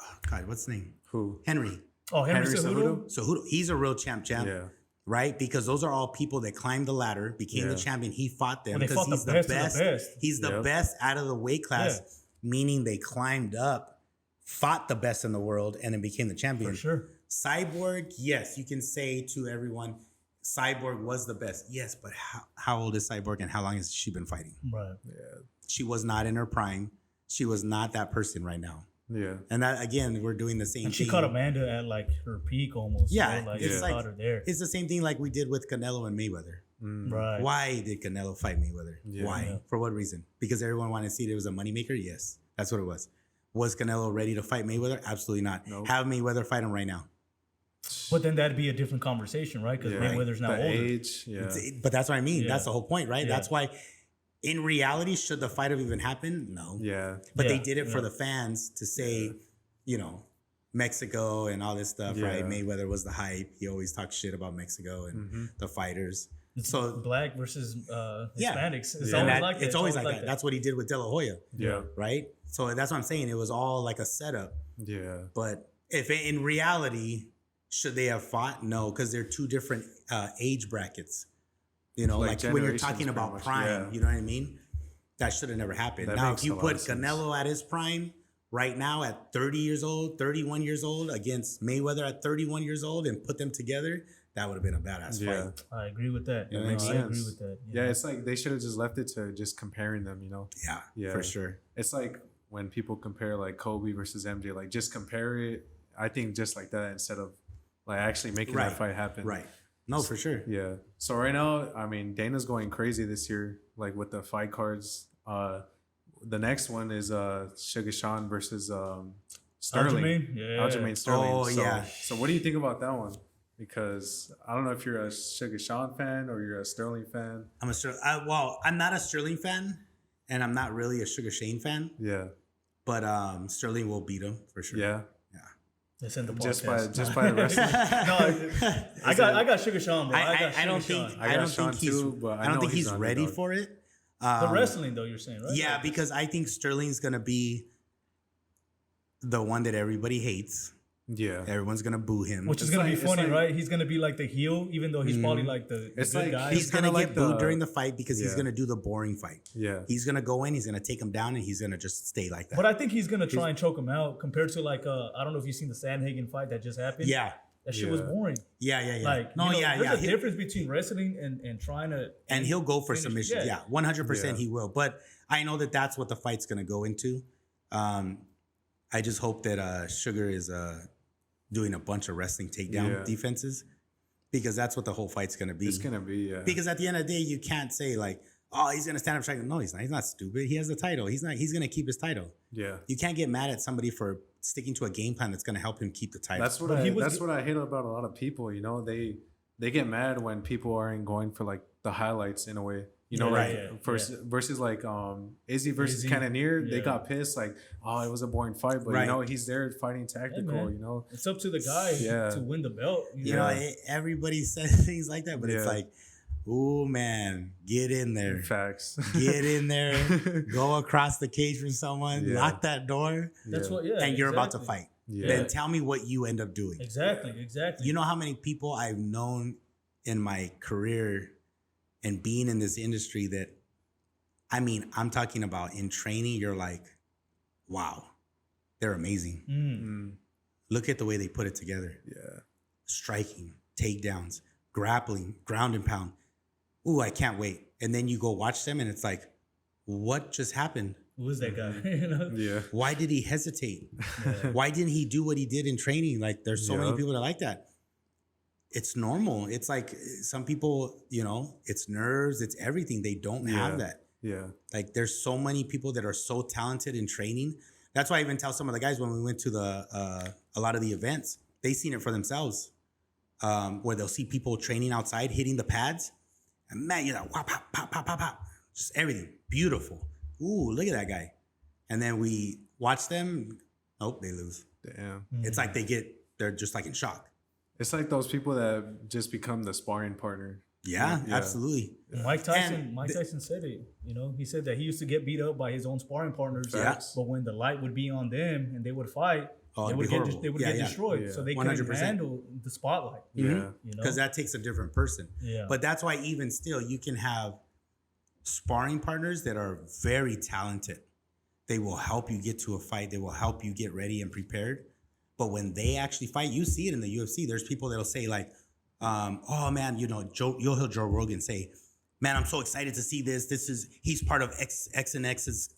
Oh, God, what's his name? Who? Henry. Oh, Henry Henry Cejudo? Cejudo? So he's a real champ, Yeah. right? Because those are all people that climbed the ladder, became the champion. He fought them Well, they because fought he's the the best of the best. best. He's the Yep. best out of the weight class, meaning they climbed up, fought the best in the world, and then became the champion. For sure. Cyborg, yes, you can say to everyone, Cyborg was the best. Yes, but how old is Cyborg and how long has she been fighting? Right. She was not in her prime. She was not that person right now. Yeah. And that, again, we're doing the same And thing. she caught Amanda at like her peak almost. Yeah, You know? Like, it's she like- caught her there. It's the same thing like we did with Canelo and Mayweather. Right. Why did Canelo fight Mayweather? Yeah. Why? Yeah. For what reason? Because everyone wanted to see it was a moneymaker? Yes. That's what it was. Was Canelo ready to fight Mayweather? Absolutely not. Nope. Have Mayweather fight him right now. But then that'd be a different conversation, right? Because Mayweather's now the older. age. Yeah. But that's what I mean. Yeah. That's the whole point, right? Yeah. That's why, in reality, should the fight have even happened? No. Yeah. But they Yeah, did it for yeah. the fans to say, you know, Mexico and all this stuff, right? Yeah. Mayweather was the hype. He always talked shit about Mexico and the fighters. It's So black versus Yeah. Hispanics. It's Yeah. always that- like that. it's always like that. That's what he did with De La Hoya, Yeah. right? So that's what I'm saying. It was all like a setup. Yeah. But if in reality, should they have fought? No, because they're two different age brackets. You know, Like like when you're generations, talking pretty about much, prime, yeah. you know what I mean? That should have never happened. That Now, makes if you a lot put of sense. Canelo at his prime right now at 30 years old, 31 years old against Mayweather at 31 years old and put them together, that would have been a badass Yeah. fight. I agree with that. That makes I agree sense. with that. Yeah. It's like they should have just left it to just comparing them, you know? Yeah, Yeah. for sure. It's like when people compare like Kobe versus MJ, like just compare it. I think just like that instead of like actually making Right. that fight happen. Right. No, for sure. Yeah. So right now, I mean, Dana's going crazy this year, like with the fight cards. The next one is Sugar Sean versus Sterling. Aljamain? Yeah. Aljamain Sterling. Oh, so, yeah. So what do you think about that one? Because I don't know if you're a Sugar Sean fan or you're a Sterling fan. I'm not a Sterling fan, and I'm not really a Sugar Shane fan, Yeah. but Sterling will beat him for sure. Yeah. Let's end the Just podcast. by the wrestling. No, I got Sugar Sean, bro. I don't think I got Sean he's too, but I I don't know think he's he's an ready underdog. for it. the wrestling though, you're saying, right? Yeah, because I think Sterling's gonna be the one that everybody hates. Yeah. Everyone's gonna boo him. Which is It's gonna like- be it's funny, like- right? He's gonna be like the heel, even though he's probably like the It's good like- guy. He's gonna kinda get like booed the- during the fight because he's Yeah. gonna do the boring fight. Yeah. He's gonna go in, he's gonna take him down, and he's gonna just stay like that. But I think he's gonna try and choke him out compared to like I don't know if you've seen the Sandhagen fight that just happened. yeah, That shit was Yeah. boring. yeah. Like No, you know, yeah. there's a difference between wrestling and trying to And he'll go for finish- submissions. yeah. Yeah, 100% Yeah. he will. But I know that that's what the fight's gonna go into. I just hope that Sugar is doing a bunch of wrestling takedown Yeah. defenses because that's what the whole fight's gonna be. It's gonna be Because at the end of the day, you can't say like, "Oh, he's gonna stand up strike." No, he's not. He's not stupid. He has the title. He's not. He's gonna keep his title. yeah. You can't get mad at somebody for sticking to a game plan that's gonna help him keep the title. That's what But he was- that's what I hate about a lot of people. You know, they get mad when people aren't going for like the highlights in a way. You know, Yeah, like yeah, versus like Izzy versus Izzy, Cannonier, they yeah. got pissed like, oh, it was a boring fight, but Right. you know, he's there fighting tactical. man. You know, it's up to the guy Yeah. to win the belt. you know, everybody says things like that, but it's Yeah. like, oh man, get in there, facts. get in there, go across the cage from someone, Yeah. lock that door, That's Yeah. what. Yeah, and you're about to exactly. fight. Yeah. Then tell me what you end up doing. Exactly. You know how many people I've known in my career and being in this industry that I mean, I'm talking about in training, you're like, wow, they're amazing. Look at the way they put it together. Yeah. Striking, takedowns, grappling, ground and pound. Ooh, I can't wait. And then you go watch them and it's like, what just happened? Who is that guy? You know? Yeah. Why did he hesitate? Yeah. Why didn't he do what he did in training? Like there's so many people that like that. It's normal. It's like some people, you know, it's nerves, it's everything. They don't have that. Yeah. Like there's so many people that are so talented in training. That's why I even tell some of the guys when we went to a lot of the events, they seen it for themselves. Where they'll see people training outside, hitting the pads. And man, you know, whop, pop, pop, pop, pop, pop. Just everything. Beautiful. Ooh, look at that guy. And then we watch them. Nope, they lose. Damn. It's like they're just like in shock. It's like those people that just become the sparring partner. Yeah, absolutely. Mike Tyson said it. You know, he said that he used to get beat up by his own sparring partners. Yes. But when the light would be on them and they would fight, they would get destroyed. Yeah. So they couldn't 100%. handle the spotlight. Yeah. You know? Because that takes a different person. Yeah. But that's why even still, you can have sparring partners that are very talented. They will help you get to a fight. They will help you get ready and prepared. But when they actually fight, you see it in the UFC. There's people that'll say like, oh man, you know, you'll hear Joe Rogan say, man, I'm so excited to see this. He's part of X and X's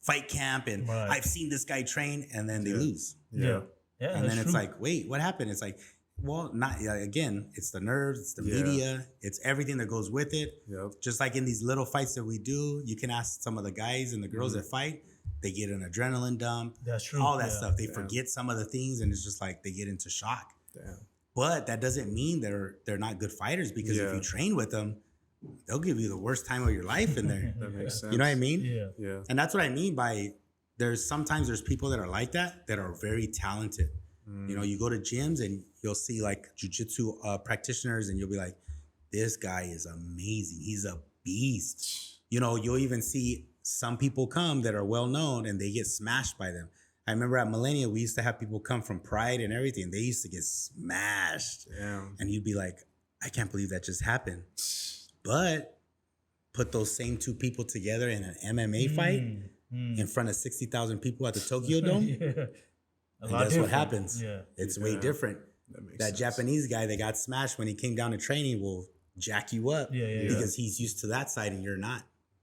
fight camp, and I've seen this guy train, and then they lose. Yeah. And then it's like, wait, what happened? It's like, well, not again. It's the nerves, it's the media, it's everything that goes with it. Yep. Just like in these little fights that we do, you can ask some of the guys and the girls that fight. They get an adrenaline dump. That's true. All that stuff. They forget some of the things, and it's just like they get into shock. Damn. But that doesn't mean they're not good fighters, because if you train with them, they'll give you the worst time of your life in there. That makes sense. You know what I mean? Yeah. And that's what I mean by sometimes there's people that are like that are very talented. You know, you go to gyms and you'll see like jujitsu practitioners, and you'll be like, this guy is amazing. He's a beast. You know, you'll even see some people come that are well known and they get smashed by them. I remember at Millennia, we used to have people come from Pride and everything. They used to get smashed. Damn. And you'd be like, I can't believe that just happened. But put those same two people together in an MMA fight in front of 60,000 people at the Tokyo Dome. And guess what happens? Yeah. It's way different. That Japanese guy that got smashed when he came down to training will jack you up because he's used to that side and you're not.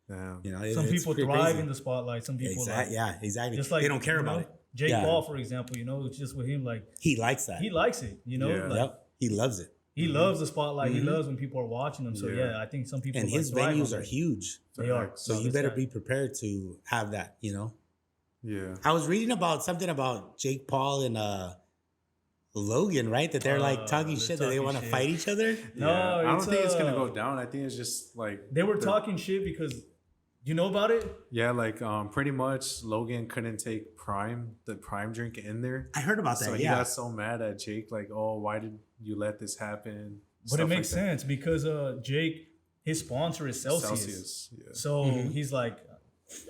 Damn. You know, some people thrive in the spotlight. Some people exactly. Just like, they don't care about it. Jake Paul, for example, you know, it's just with him, like he likes that. He likes it, you know. Yeah. Like, He loves it. He loves the spotlight. He loves when people are watching him. So I think some people and his venues are huge. They are. So you better be prepared to have that. You know. Yeah. I was reading about something about Jake Paul and Logan, right? That they're like talking shit that they want to fight each other. No, I don't think it's gonna go down. I think it's just like they were talking shit because you know about it. Yeah, like pretty much Logan couldn't take the Prime drink in there. I heard about that. So he got so mad at Jake, like, oh, why did you let this happen? But it makes sense because Jake, his sponsor is Celsius. Yeah. So he's like,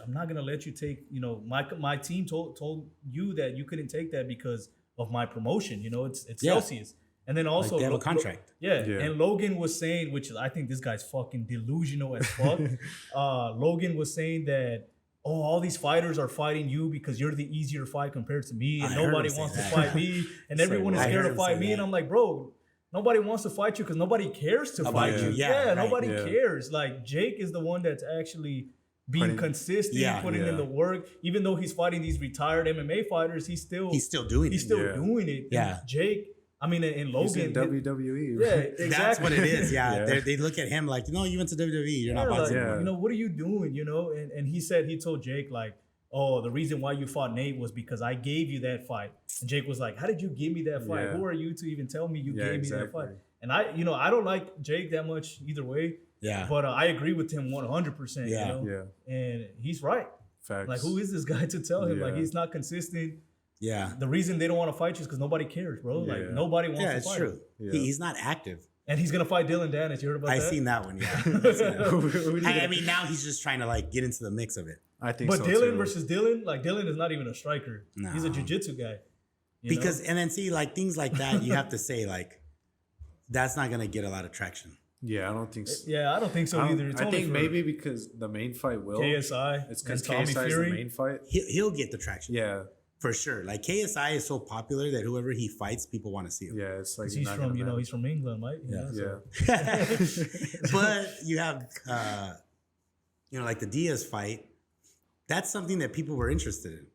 I'm not gonna let you take. You know, my team told you that you couldn't take that because of my promotion. You know, it's Celsius. And then also they have a contract. And Logan was saying, which I think this guy's fucking delusional as fuck. Logan was saying that, all these fighters are fighting you because you're the easier fight compared to me, and nobody wants to fight me, and everyone is scared to fight me. And I'm like, bro, nobody wants to fight you because nobody cares to fight you. Nobody cares. Like Jake is the one that's actually being consistent, putting in the work. Even though he's fighting these retired MMA fighters, he's still doing it. Yeah, and Jake. I mean, in Logan, he's in WWE. Yeah, exactly. That's what it is. Yeah, they look at him like, no, you went to WWE. You're not boxing. Like, you know, what are you doing? You know, and he told Jake like, oh, the reason why you fought Nate was because I gave you that fight. And Jake was like, how did you give me that fight? Who are you to even tell me you gave me that fight? And I don't like Jake that much either way. Yeah. But I agree with him 100%. Yeah. You know? Yeah. And he's right. Facts. Like, who is this guy to tell him? Like, he's not consistent. Yeah. The reason they don't want to fight you is because nobody cares, bro. Like, nobody wants to fight. Yeah, it's true. Yeah. He's not active. And he's going to fight Dylan Dennis. You heard about that? I seen that one, yeah. I mean, now he's just trying to, like, get into the mix of it. I think so, Dylan versus Dylan, like, Dylan is not even a striker. No. He's a jiu-jitsu guy. And then see, like, things like that, you have to say, like, that's not going to get a lot of traction. Yeah, I don't think so. Yeah, I don't think so either. It's I only think for maybe because the main fight will. KSI. It's because Tommy KSI is Fury. the main fight. He'll get the traction. Yeah. For sure. Like KSI is so popular that whoever he fights, people want to see him. Yeah, it's like He's from, he's from England, right? Yeah. But you have, like the Diaz fight. That's something that people were interested in.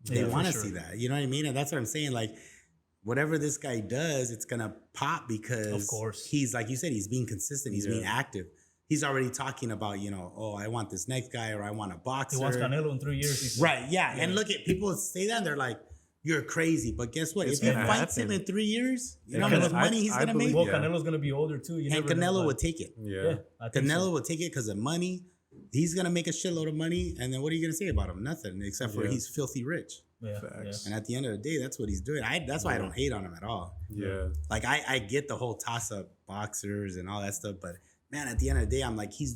They want to see that. You know what I mean? And that's what I'm saying. Like, whatever this guy does, it's going to pop because of course he's, like you said, he's being consistent. He's being active. He's already talking about, I want this next guy or I want a boxer. He wants Canelo in 3 years. Right, yeah. And look at people say that and they're like, you're crazy. But guess what? If he fights him in 3 years, you know how much money he's going to make? Well, Canelo's going to be older too. And Canelo would take it. Yeah. Canelo would take it because of money. He's going to make a shitload of money. And then what are you going to say about him? Nothing, except for he's filthy rich. Yeah. And at the end of the day, that's what he's doing. That's why I don't hate on him at all. Yeah. Like, I get the whole toss-up boxers and all that stuff. But, man, at the end of the day, I'm like, he's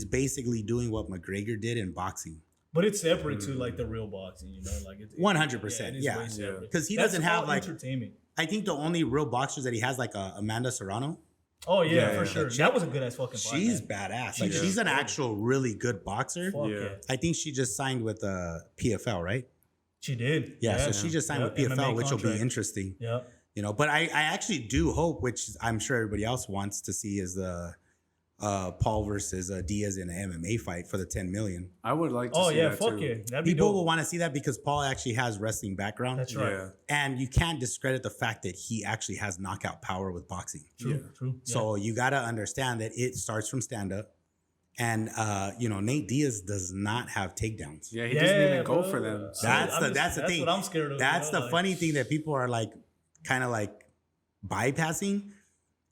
basically doing what McGregor did in boxing. But it's separate to like the real boxing, like 100%. Yeah, because he doesn't have like entertainment. I think the only real boxers that he has like Amanda Serrano. Oh yeah, for sure. That was a good ass fucking fight. She's badass. Like she's an actual really good boxer. Yeah. I think she just signed with PFL, right? She did. Yeah, so she just signed with PFL, which will be interesting. Yeah. But I actually do hope, which I'm sure everybody else wants to see, is the Paul versus Diaz in an MMA fight for the 10 million. I would like to see that fuck too. yeah. That'd be People dope. will want to see that because Paul actually has wrestling background. That's right. Yeah. And you can't discredit the fact that he actually has knockout power with boxing. True. Yeah. So you got to understand that it starts from stand up. And Nate Diaz does not have takedowns. Yeah, he doesn't even go for them. So that's the thing. That's what I'm scared of. That's the funny thing that people are like kind of like bypassing.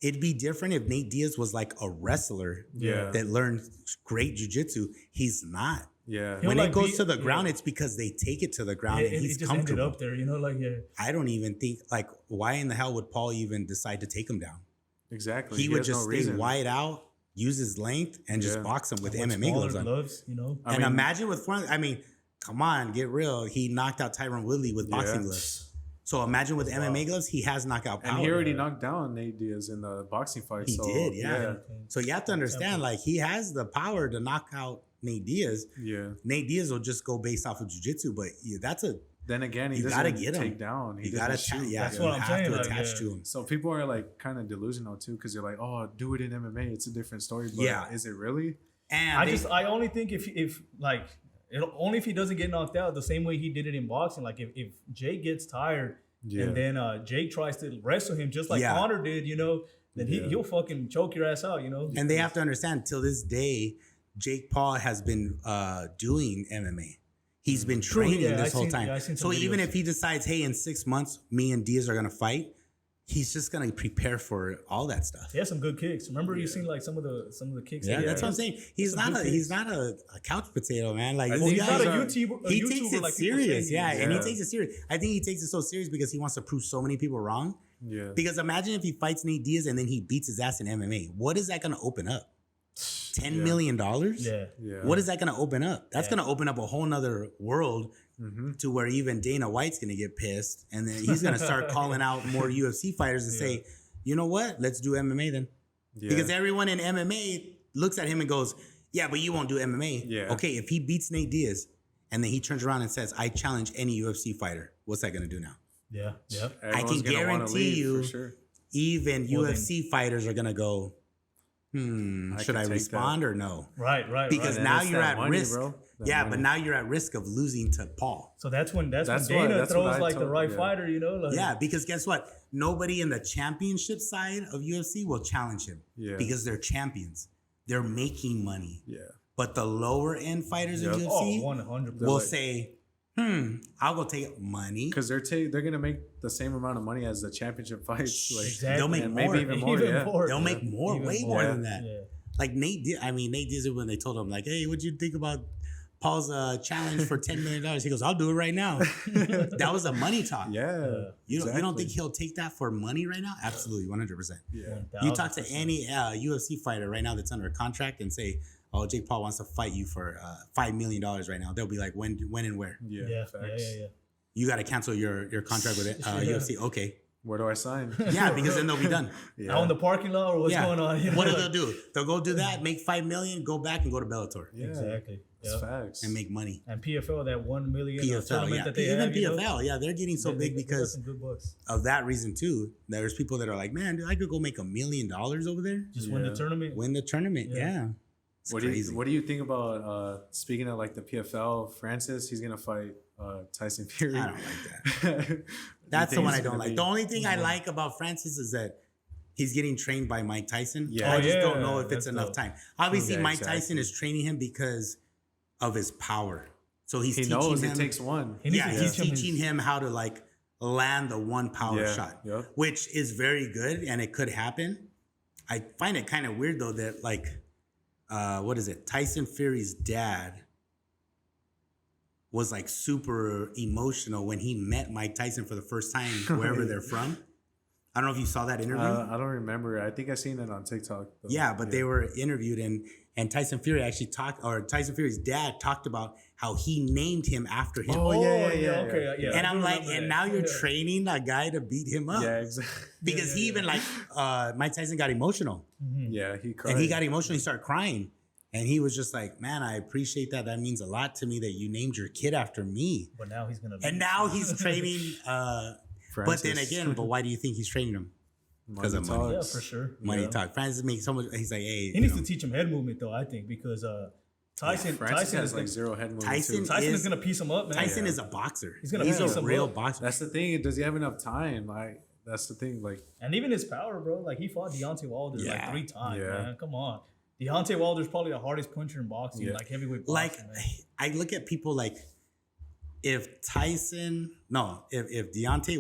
It'd be different if Nate Diaz was like a wrestler that learned great jiu-jitsu. He's not. Yeah. When it goes to the ground, it's because they take it to the ground and he's just comfortable. Ended up there, I don't even think, like, why in the hell would Paul even decide to take him down? Exactly. He would just stay wide out, use his length, and just box him with MMA gloves on. And imagine with front, come on, get real. He knocked out Tyron Woodley with boxing gloves. So imagine with MMA gloves, he has knockout power. And he already knocked down Nate Diaz in the boxing fight. He did, yeah. So you have to understand, like, he has the power to knock out Nate Diaz. Yeah. Nate Diaz will just go based off of jiu-jitsu, but then again, he gotta doesn't get him. take down. He gotta shoot. That's what I'm saying. To attach to him. So people are like kind of delusional too, because they're like, "Oh, do it in MMA. It's a different story." But is it really? And I only think if only if he doesn't get knocked out the same way he did it in boxing. Like if Jake gets tired and then Jake tries to wrestle him just like Conor did, then he'll fucking choke your ass out, And they have to understand, till this day, Jake Paul has been doing MMA. He's been training this whole time. So even if he decides, hey, in 6 months, me and Diaz are gonna fight, he's just gonna prepare for all that stuff. He has some good kicks. Remember, you seen like some of the kicks. Yeah, that's what I'm saying. He's not a couch potato, man. Like he's not a YouTuber. He takes it like serious, and he takes it serious. I think he takes it so serious because he wants to prove so many people wrong. Yeah. Because imagine if he fights Nate Diaz and then he beats his ass in MMA. What is that gonna open up? $10 million? Yeah. What is that going to open up? That's going to open up a whole nother world to where even Dana White's going to get pissed. And then he's going to start calling out more UFC fighters and say, you know what? Let's do MMA then. Yeah. Because everyone in MMA looks at him and goes, yeah, but you won't do MMA. Yeah. Okay, if he beats Nate Diaz and then he turns around and says, I challenge any UFC fighter, what's that going to do now? Yeah. I can guarantee you, even UFC fighters are going to go, should I respond or no? Right. Because now you're at risk. But now you're at risk of losing to Paul. So that's when Dana throws like the right fighter, because guess what? Nobody in the championship side of UFC will challenge him. Yeah. Because they're champions. They're making money. Yeah. But the lower end fighters in UFC 100%. Will say, I'll go take money because they're gonna make the same amount of money as the championship fights. Like exactly. They'll make more, maybe even more. They'll make more, way more than that. Yeah. Like Nate Diaz, when they told him, like, hey, what'd you think about Paul's challenge for $10 million? He goes, I'll do it right now. That was a money talk. Yeah. You don't think he'll take that for money right now? Absolutely, 100%. Yeah. You talk to any UFC fighter right now that's under a contract and say, oh, Jake Paul wants to fight you for $5 million right now. They'll be like, when and where? Yeah. You got to cancel your contract with UFC. Okay, Where do I sign? Yeah, because then they'll be done. Out in the parking lot or what's going on? You know, what do they do? They'll go do that, make $5 million, go back and go to Bellator. Yeah, exactly. That's facts. And make money. And PFL, that 1 million PFL, tournament that they even have, PFL, they're getting so big because some good bucks. of that reason too. There's people that are like, man, dude, I could go make $1 million over there. Just win the tournament. Win the tournament, yeah. It's crazy. What do you think about speaking of like the PFL? Francis, he's gonna fight Tyson Fury. I don't like that. That's the one I don't like. The only thing I like about Francis is that he's getting trained by Mike Tyson. Yeah. I just don't know if it's enough time. Obviously, Mike exactly. Tyson is training him because of his power. So he knows him, it takes one. He's teaching him how to like land the one power shot, which is very good and it could happen. I find it kind of weird though that like, what is it? Tyson Fury's dad was like super emotional when he met Mike Tyson for the first time, wherever they're from. I don't know if you saw that interview. I don't remember. I think I seen it on TikTok. But they were interviewed and Tyson Fury actually Tyson Fury's dad talked about how he named him after him. Okay. And I'm like, and now you're training a guy to beat him up. Yeah, exactly. Because he even like, Mike Tyson got emotional. Yeah, he cried. And he got emotional. He started crying. And he was just like, man, I appreciate that. That means a lot to me that you named your kid after me. But now he's going to. And now he's training. But then again, why do you think he's training him? Because of money. Yeah, for sure. Money talk. Francis makes so much. He's like, hey. He needs to teach him head movement, though, I think, because Tyson has like zero head movement. Tyson is going to piece him up, man. Tyson is a boxer. He's a real boxer. That's the thing. Does he have enough time? That's the thing. Like, and even his power, bro. Like, he fought Deontay Wilder like 3 times, man. Come on. Deontay Wilder's probably the hardest puncher in boxing, like heavyweight boxing. Like, man. I look at people like, if Deontay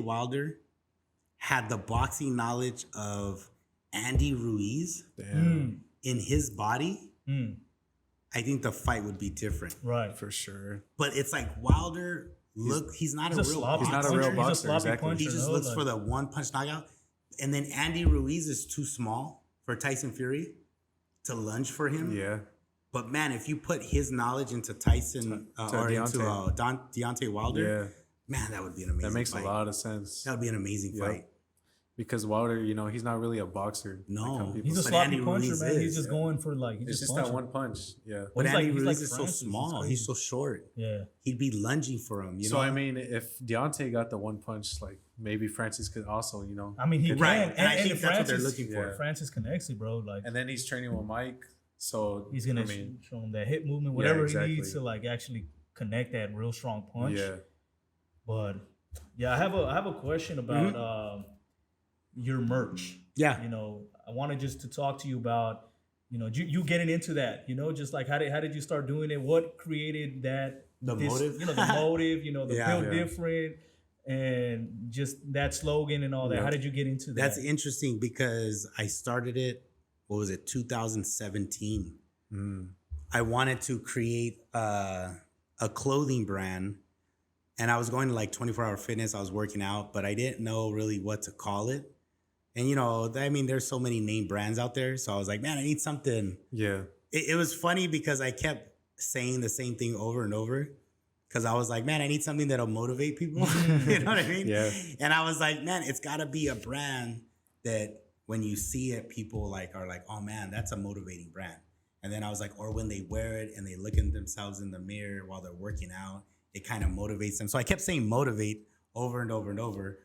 Wilder had the boxing knowledge of Andy Ruiz in his body, I think the fight would be different. Right. For sure. But it's like Wilder, he's not a real boxer. He's not a real boxer. Exactly. Puncher, he just looks for the one punch knockout. And then Andy Ruiz is too small for Tyson Fury to lunge for him. Yeah. But man, if you put his knowledge into Tyson or into Deontay Wilder, man, that would be an amazing fight. That makes a lot of sense. That would be an amazing fight. Because Wilder, he's not really a boxer. No. He's a sloppy puncher, man. He's just going for like, it's just that one punch. Yeah. But Andy Ruiz is so small. He's so short. Yeah. He'd be lunging for him, So, I mean, if Deontay got the one punch, like, maybe Francis could also, I mean, he can. Right. And I think that's what they're looking for. Francis connects it, bro. Like, and then he's training with Mike. So he's going to show him that hip movement, whatever he needs to, like, actually connect that real strong punch. Yeah. But, yeah, I have a question about your merch. Yeah. I wanted just to talk to you about, you getting into that, just like how did you start doing it? What created that? Motive? The motive, the build different and just that slogan and all that. How did you get into that? That's interesting because I started it, 2017. I wanted to create a clothing brand and I was going to like 24-hour fitness. I was working out, but I didn't know really what to call it. And, there's so many name brands out there. So I was like, man, I need something. Yeah. It was funny because I kept saying the same thing over and over because I was like, man, I need something that'll motivate people. You know what I mean? Yeah. And I was like, man, it's got to be a brand that when you see it, people are like, oh, man, that's a motivating brand. And then I was like, or when they wear it and they look at themselves in the mirror while they're working out, it kind of motivates them. So I kept saying motivate over and over and over.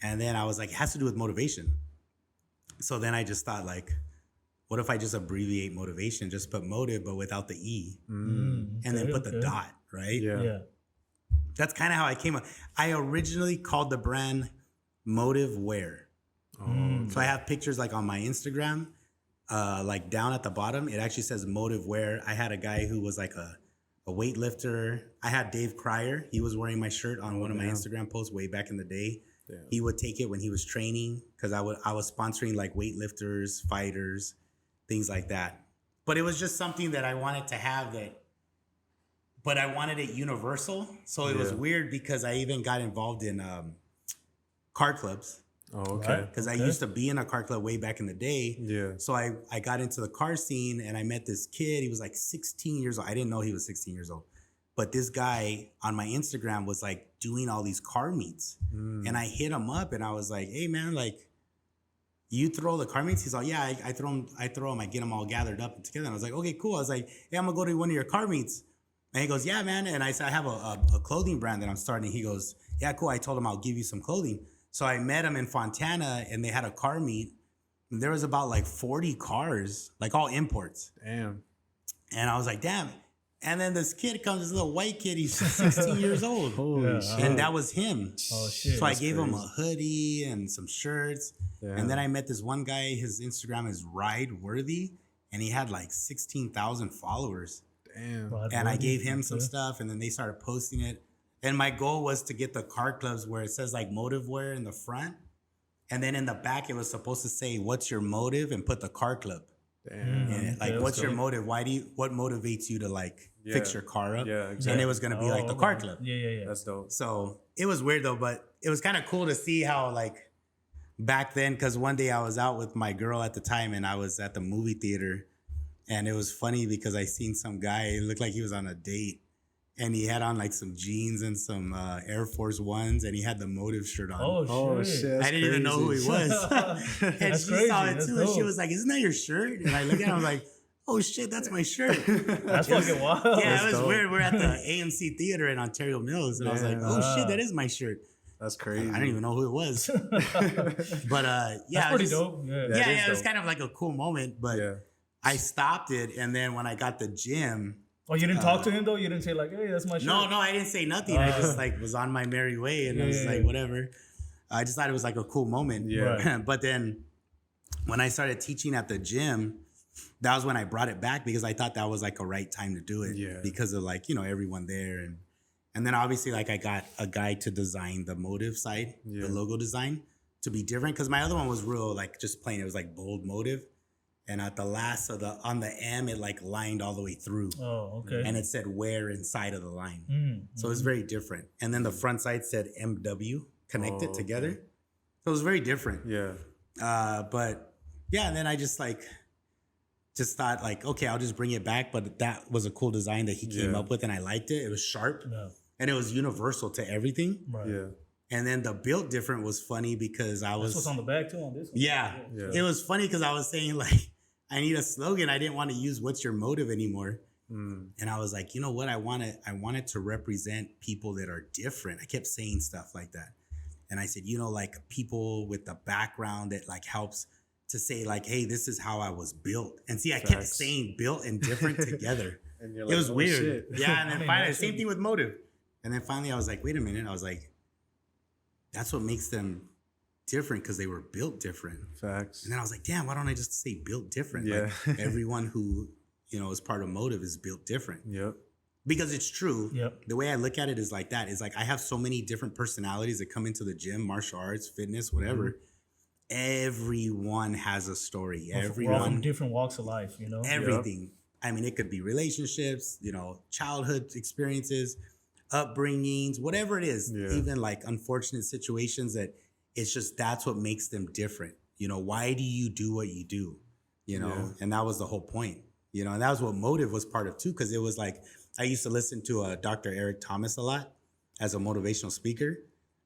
And then I was like, it has to do with motivation. So then I just thought like, what if I just abbreviate motivation, just put motive, but without the E and then put the dot, right? Yeah. That's kind of how I came up. I originally called the brand Motive Wear. So I have pictures like on my Instagram, like down at the bottom, it actually says Motive Wear. I had a guy who was like a weightlifter. I had Dave Cryer. He was wearing my shirt on one of my Instagram posts way back in the day. Yeah. He would take it when he was training because I was sponsoring like weightlifters, fighters, things like that. But it was just something that I wanted to have but I wanted it universal. So it was weird because I even got involved in car clubs. Oh, okay. Because I used to be in a car club way back in the day. Yeah. So I got into the car scene and I met this kid. He was like 16 years old. I didn't know he was 16 years old. But this guy on my Instagram was like doing all these car meets. And I hit him up and I was like, hey man, like you throw the car meets? He's like, yeah, I throw them, I get them all gathered up and together. And I was like, okay, cool. I was like, hey, I'm gonna go to one of your car meets. And he goes, yeah, man. And I said, I have a clothing brand that I'm starting. He goes, yeah, cool. I told him I'll give you some clothing. So I met him in Fontana and they had a car meet. And there was about like 40 cars, like all imports. Damn. And I was like, damn. And then this kid comes, this little white kid, he's 16 years old. Holy shit. And that was him. Oh, shit. So I gave him a hoodie and some shirts. Yeah. And then I met this one guy, his Instagram is Ride Worthy, and he had like 16,000 followers. Damn. And I gave him some stuff, and then they started posting it. And my goal was to get the car clubs where it says like motive wear in the front. And then in the back, it was supposed to say, what's your motive? And put the car club. Damn. And like, what's your motive? What motivates you to like fix your car up? Yeah, exactly. And it was going to be like the car club. Yeah. That's dope. So it was weird though, but it was kind of cool to see how like back then, because one day I was out with my girl at the time and I was at the movie theater, and it was funny because I seen some guy, it looked like he was on a date, and he had on like some jeans and some Air Force Ones, and he had the Motive shirt on. Oh shit! I didn't even know who he was. And That's she crazy. saw it That's too, and she dope. was like, "Isn't that your shirt?" And I looked at him, I was like, "Oh shit, that's my shirt." That's fucking wild. Yeah, That's it was dope. weird. We're at the AMC Theater in Ontario Mills, and I was like, "Oh shit, that is my shirt." That's crazy. I didn't even know who it was. But yeah, That's pretty just- dope. Yeah. Yeah, it was dope. kind of like a cool moment. But Yeah. I stopped it, and then when I got the gym, Oh, you didn't talk to him though? You didn't say like, "Hey, that's my shirt." no, I didn't say nothing. I just like was on my merry way, and I was like, whatever. I just thought it was like a cool moment. Yeah. Right. But then when I started teaching at the gym, that was when I brought it back because I thought that was like a right time to do it. Yeah. Because of like, everyone there. And then obviously like I got a guy to design the Motive side, the logo design to be different. Cause my other one was real, like just plain, it was like bold Motive. And at the last of on the M, it like lined all the way through. Oh, okay. And it said wear inside of the line. So it was very different. And then the front side said MW connected together. So it was very different. Yeah. But yeah, and then I just thought like, okay, I'll just bring it back. But that was a cool design that he came up with, and I liked it. It was sharp, and it was universal to everything. Right. Yeah. And then the built different was funny because I was. That's what's on the back too on this one. Yeah. It was funny because I was saying like, I need a slogan. I didn't want to use "What's your motive" anymore. And I was like, you know what? I wanted to represent people that are different. I kept saying stuff like that. And I said, like people with the background that like helps to say like, hey, this is how I was built. And see, I kept saying built and different together. And you're It like, was oh, weird. shit. Yeah. And then finally, that's same thing with motive. And then finally I was like, wait a minute. I was like, that's what makes them different because they were built different. Facts. And then I was like, damn, why don't I just say built different? Yeah. Like everyone who, is part of motive is built different. Yep. Because it's true. Yep. The way I look at it is like that. It's like I have so many different personalities that come into the gym, martial arts, fitness, whatever. Everyone has a story. We're all from Everyone, different walks of life, everything. I mean, it could be relationships, childhood experiences, upbringings, whatever it is. Yeah. Even like unfortunate situations that it's just that's what makes them different. Why do you do what you do? And that was the whole point. And that was what motive was part of too, because it was like I used to listen to Dr. Eric Thomas a lot as a motivational speaker,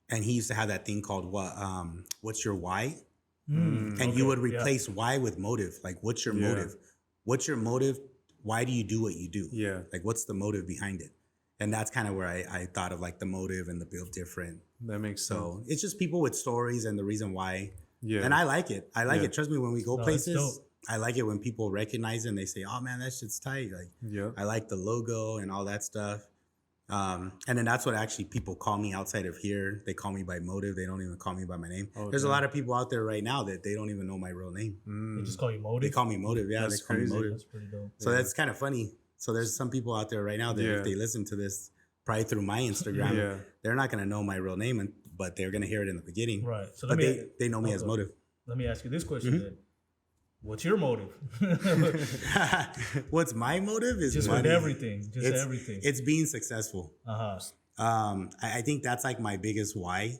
and he used to have that thing called what's your why? And you would replace why with motive. Like, what's your motive? What's your motive? Why do you do what you do? Yeah. Like, what's the motive behind it? And that's kind of where I thought of like the motive and the build different. That makes sense. So it's just people with stories and the reason why. Yeah. And I like it. I like Yeah. it. Trust me, when we go No, it's places, dope. I like it when people recognize it and they say, oh man, that shit's tight. Like, Yep. I like the logo and all that stuff. And then that's what actually people call me outside of here. They call me by motive. They don't even call me by my name. Oh, There's a damn. lot of people out there right now that they don't even know my real name. They just call you They motive. call me motive. Yeah, That's they call crazy. me motive. That's pretty dope. So that's kind of funny. So there's some people out there right now that if they listen to this, probably through my Instagram, they're not going to know my real name, but they're going to hear it in the beginning. Right. So But they know me as motive. Let me ask you this question then. What's your motive? What's my motive is Just money. with everything. Just It's- everything. It's being successful. Uh-huh. I think that's like my biggest why.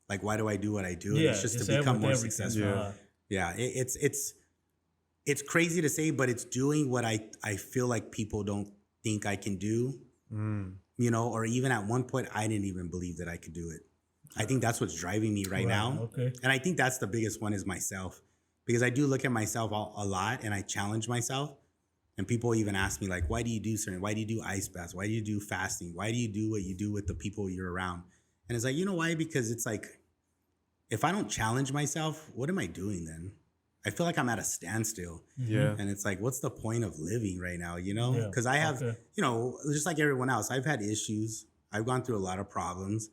Like, why do I do what I do? Yeah, It's just to it's become with more everything. successful. Uh-huh. Yeah, it's crazy to say, but it's doing what I feel like people don't think I can do. you know, or even at one point, I didn't even believe that I could do it. I think that's what's driving me right now. Okay. And I think that's the biggest one is myself, because I do look at myself a lot and I challenge myself. And people even ask me, like, why do you do certain, why do you do ice baths? Why do you do fasting? Why do you do what you do with the people you're around? And it's like, you know why? Because it's like, if I don't challenge myself, what am I doing then? I feel like I'm at a standstill. Yeah. And it's like, what's the point of living right now, you know? Yeah. Because I have, Okay. you know, just like everyone else, I've had issues. I've gone through a lot of problems.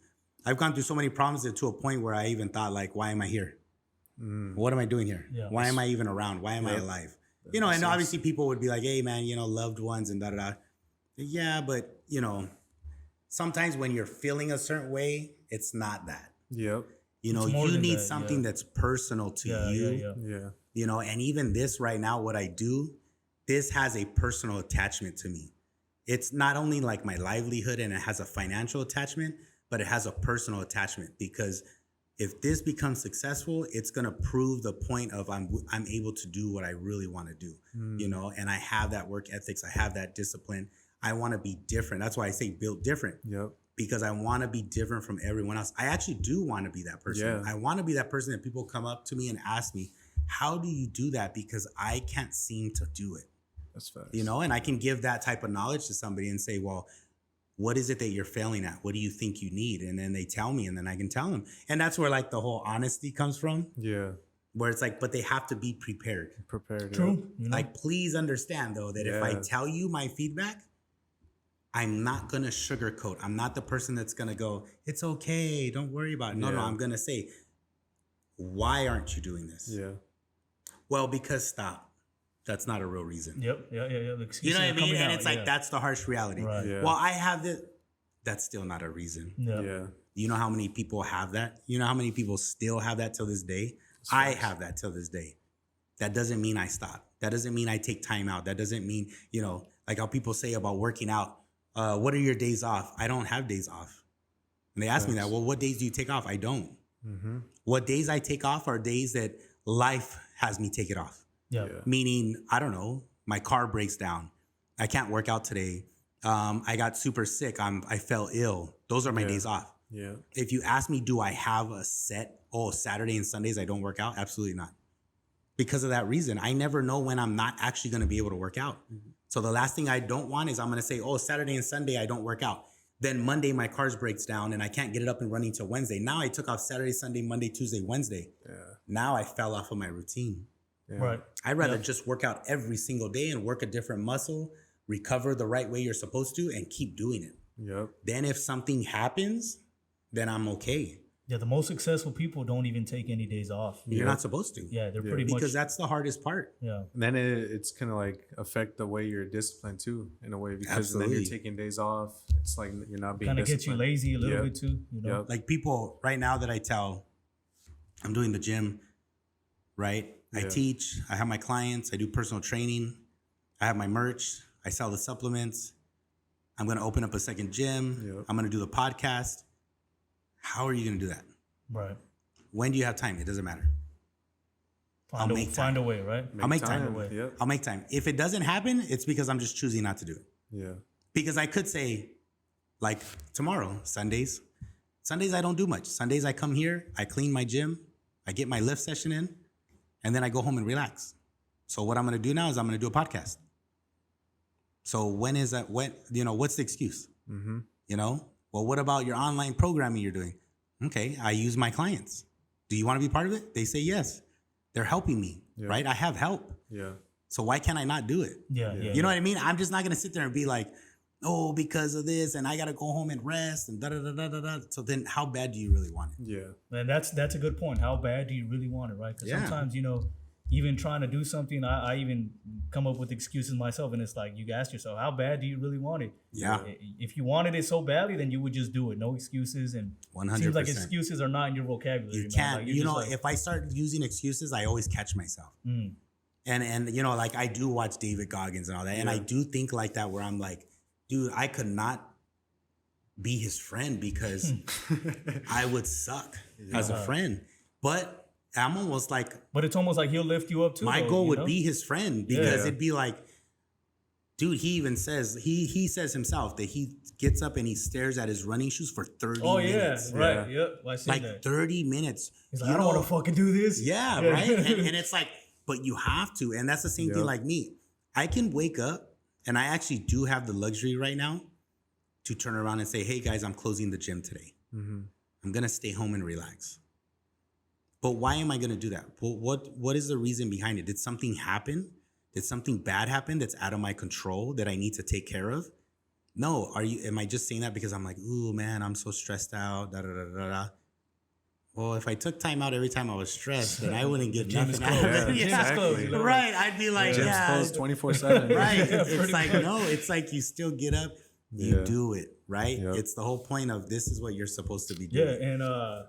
I've gone through so many problems that to a point where I even thought, like, why am I here? What am I doing here? Yeah. Why am I even around? Why am I alive? You know, and obviously people would be like, hey, man, you know, loved ones and da-da-da. Yeah, but, you know, sometimes when you're feeling a certain way, it's not that. Yep. You know, It's more you than need that, something that's personal to you. Yeah. You know, and even this right now, what I do, this has a personal attachment to me. It's not only like my livelihood and it has a financial attachment, but it has a personal attachment, because if this becomes successful, it's going to prove the point of I'm able to do what I really want to do, you know, and I have that work ethics. I have that discipline. I want to be different. That's why I say built different. Yep. Because I want to be different from everyone else. I actually do want to be that person. Yeah. I want to be that person that people come up to me and ask me, how do you do that? Because I can't seem to do it. That's fast. You know, and I can give that type of knowledge to somebody and say, well, what is it that you're failing at? What do you think you need? And then they tell me, and then I can tell them. And that's where like the whole honesty comes from, Yeah. where it's like, but they have to be prepared. Prepared. True. You know? Like, please understand though, that if I Yeah. tell you my feedback, I'm not going to sugarcoat. I'm not the person that's going to go, it's okay, don't worry about it. No, Yeah. I'm going to say, why aren't you doing this? Yeah. Well, because stop. That's not a real reason. Yep. Yeah. The You excuses know what I are mean? coming And out, it's like, yeah. that's the harsh reality. Right. Yeah. Well, I have this. That's still not a reason. Yeah. Yeah. You know how many people have that? You know how many people still have that till this day? I have that till this day. That doesn't mean I stop. That doesn't mean I take time out. That doesn't mean, you know, like how people say about working out. What are your days off? I don't have days off. And they ask me that. Well, what days do you take off? I don't. Mm-hmm. What days I take off are days that life has me take it off. Yeah. Yeah. Meaning, I don't know, my car breaks down. I can't work out today. I got super sick. I fell ill. Those are my days off. Yeah. If you ask me, do I have a set? Oh, Saturday and Sundays I don't work out? Absolutely not. Because of that reason, I never know when I'm not actually going to be able to work out. Mm-hmm. So the last thing I don't want is I'm going to say, oh, Saturday and Sunday I don't work out. Then Monday my car breaks down and I can't get it up and running till Wednesday. Now I took off Saturday, Sunday, Monday, Tuesday, Wednesday. Yeah. Now I fell off of my routine. Yeah. Right. I'd rather just work out every single day and work a different muscle, recover the right way you're supposed to, and keep doing it. Yep. Then if something happens, then I'm okay. Yeah. The most successful people don't even take any days off. You're not supposed to. Yeah. They're pretty much. Because that's the hardest part. Yeah. And then it's kind of like affect the way you're disciplined too, in a way, because then Absolutely. you're taking days off. It's like you're not being Kind of gets you disciplined. lazy a little Yep. bit too. You know. Yep. Like people right now that I tell, I'm doing the gym, right? I Yeah. teach, I have my clients, I do personal training, I have my merch, I sell the supplements. I'm going to open up a second gym. Yep. I'm going to do the podcast. How are you going to do that? Right. When do you have time? It doesn't matter. I'll make Find a way. Right. I'll make time. away. Yep. I'll make time. If it doesn't happen, it's because I'm just choosing not to do it. Yeah. Because I could say, like tomorrow, Sundays I don't do much. Sundays I come here, I clean my gym, I get my lift session in, and then I go home and relax. So what I'm going to do now is I'm going to do a podcast. So when is that? When, you know, what's the excuse? Mm-hmm. You know, well, what about your online programming you're doing? Okay, I use my clients. Do you want to be part of it? They say yes. They're helping me, right? I have help. Yeah. So why can't I not do it? Yeah. You know what I mean? I'm just not going to sit there and be like, oh, because of this, and I got to go home and rest, and da-da-da-da-da-da. So then how bad do you really want it? Yeah. And that's a good point. How bad do you really want it, right? Because Yeah. sometimes, you know, even trying to do something, I even come up with excuses myself, and it's like you ask yourself, how bad do you really want it? Yeah. If you wanted it so badly, then you would just do it. No excuses, and 100%. seems like excuses are not in your vocabulary. You man. can't, Like, you're you just know, like, if I start using excuses, I always catch myself. Mm. And you know, like I do watch David Goggins and all that, and I do think like that where I'm like, dude, I could not be his friend because I would suck as a friend. But I'm almost like, but it's almost like he'll lift you up too. my though, goal you would know? be his friend because Yeah. it'd be like, Dude, he even says he says himself that he gets up and he stares at his running shoes for 30 minutes. Right. Yep. I see Like that. 30 minutes. He's like, I don't want to fucking do this. Yeah, right? And it's like, but you have to. And that's the same thing like me. I can wake up, and I actually do have the luxury right now to turn around and say, hey, guys, I'm closing the gym today. Mm-hmm. I'm going to stay home and relax. But why am I going to do that? Well, what is the reason behind it? Did something happen? Did something bad happen that's out of my control that I need to take care of? No. Am I just saying that because I'm like, ooh, man, I'm so stressed out, da da da da da. Well, if I took time out every time I was stressed, then I wouldn't get nothing out of it. Exactly. Right. I'd be like, Gym's closed 24/7. Right. It's like, no, it's like you still get up, you do it, right? Yep. It's the whole point of this is what you're supposed to be doing. Yeah, and I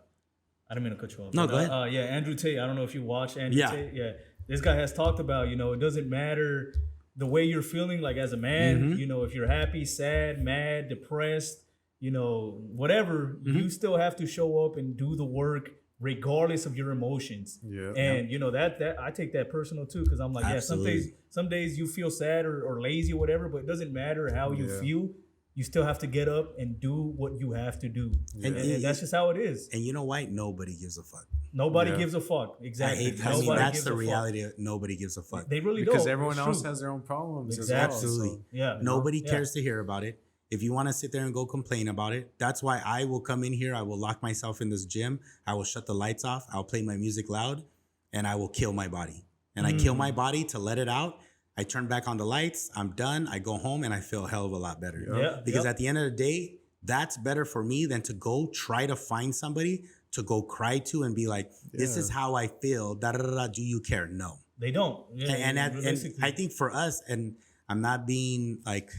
didn't mean to cut you off. No, go ahead. Yeah, Andrew Tate. I don't know if you watch Andrew Tate. Yeah. This guy has talked about, it doesn't matter the way you're feeling, like as a man, if you're happy, sad, mad, depressed, whatever, you still have to show up and do the work regardless of your emotions. Yeah. And that I take that personal too, because I'm like, some days you feel sad or lazy or whatever, but it doesn't matter how you feel. You still have to get up and do what you have to do. And that's just how it is. And you know why? Nobody gives a fuck. Nobody gives a fuck. Exactly. That's the reality. Nobody gives a fuck. They really don't. Because everyone else has their own problems. Exactly. Absolutely. So, yeah. Nobody cares to hear about it. If you want to sit there and go complain about it, that's why I will come in here. I will lock myself in this gym. I will shut the lights off. I'll play my music loud, and I will kill my body. And I kill my body to let it out. I turn back on the lights. I'm done. I go home and I feel a hell of a lot better. Yeah. Because at the end of the day, that's better for me than to go try to find somebody to go cry to and be like, this is how I feel. Da, da, da, da. Do you care? No. They don't. Yeah, and I think for us, and I'm not being like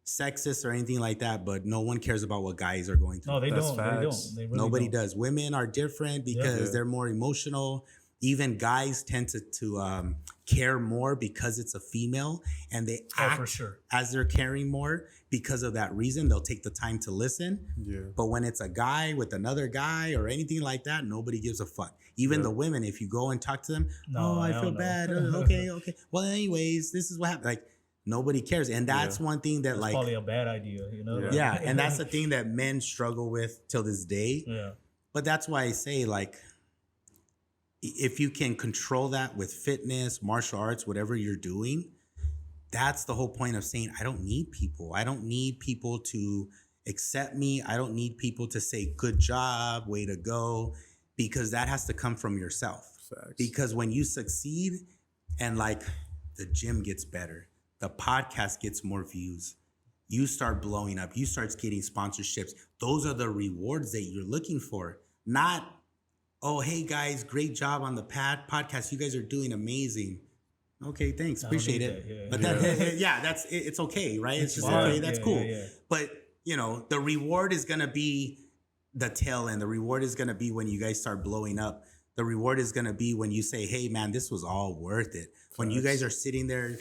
sexist or anything like that, but no one cares about what guys are going through. No, they don't. They don't. They really Nobody don't. does. Women are different because they're more emotional. Even guys tend to care more because it's a female, and they act for sure. as they're caring more because of that reason. They'll take the time to listen. Yeah. But when it's a guy with another guy or anything like that, nobody gives a fuck. Even the women, if you go and talk to them, I feel bad. Okay. Well, anyways, this is what happened. Like, nobody cares. And that's one thing that's like probably a bad idea, Yeah. And that's the thing that men struggle with till this day. Yeah. But that's why I say, like, if you can control that with fitness, martial arts, whatever you're doing, that's the whole point of saying, I don't need people. I don't need people to accept me. I don't need people to say, good job, way to go, because that has to come from yourself. Facts. Because when you succeed and like the gym gets better, the podcast gets more views, you start blowing up, you start getting sponsorships. Those are the rewards that you're looking for, not, oh, hey guys, great job on the podcast. You guys are doing amazing. Okay, thanks. Appreciate it. Yeah. But it's okay, right? It's just okay. That's cool. Yeah. But the reward is gonna be the tail end. The reward is gonna be when you guys start blowing up. The reward is gonna be when you say, hey man, this was all worth it. When you guys are sitting there,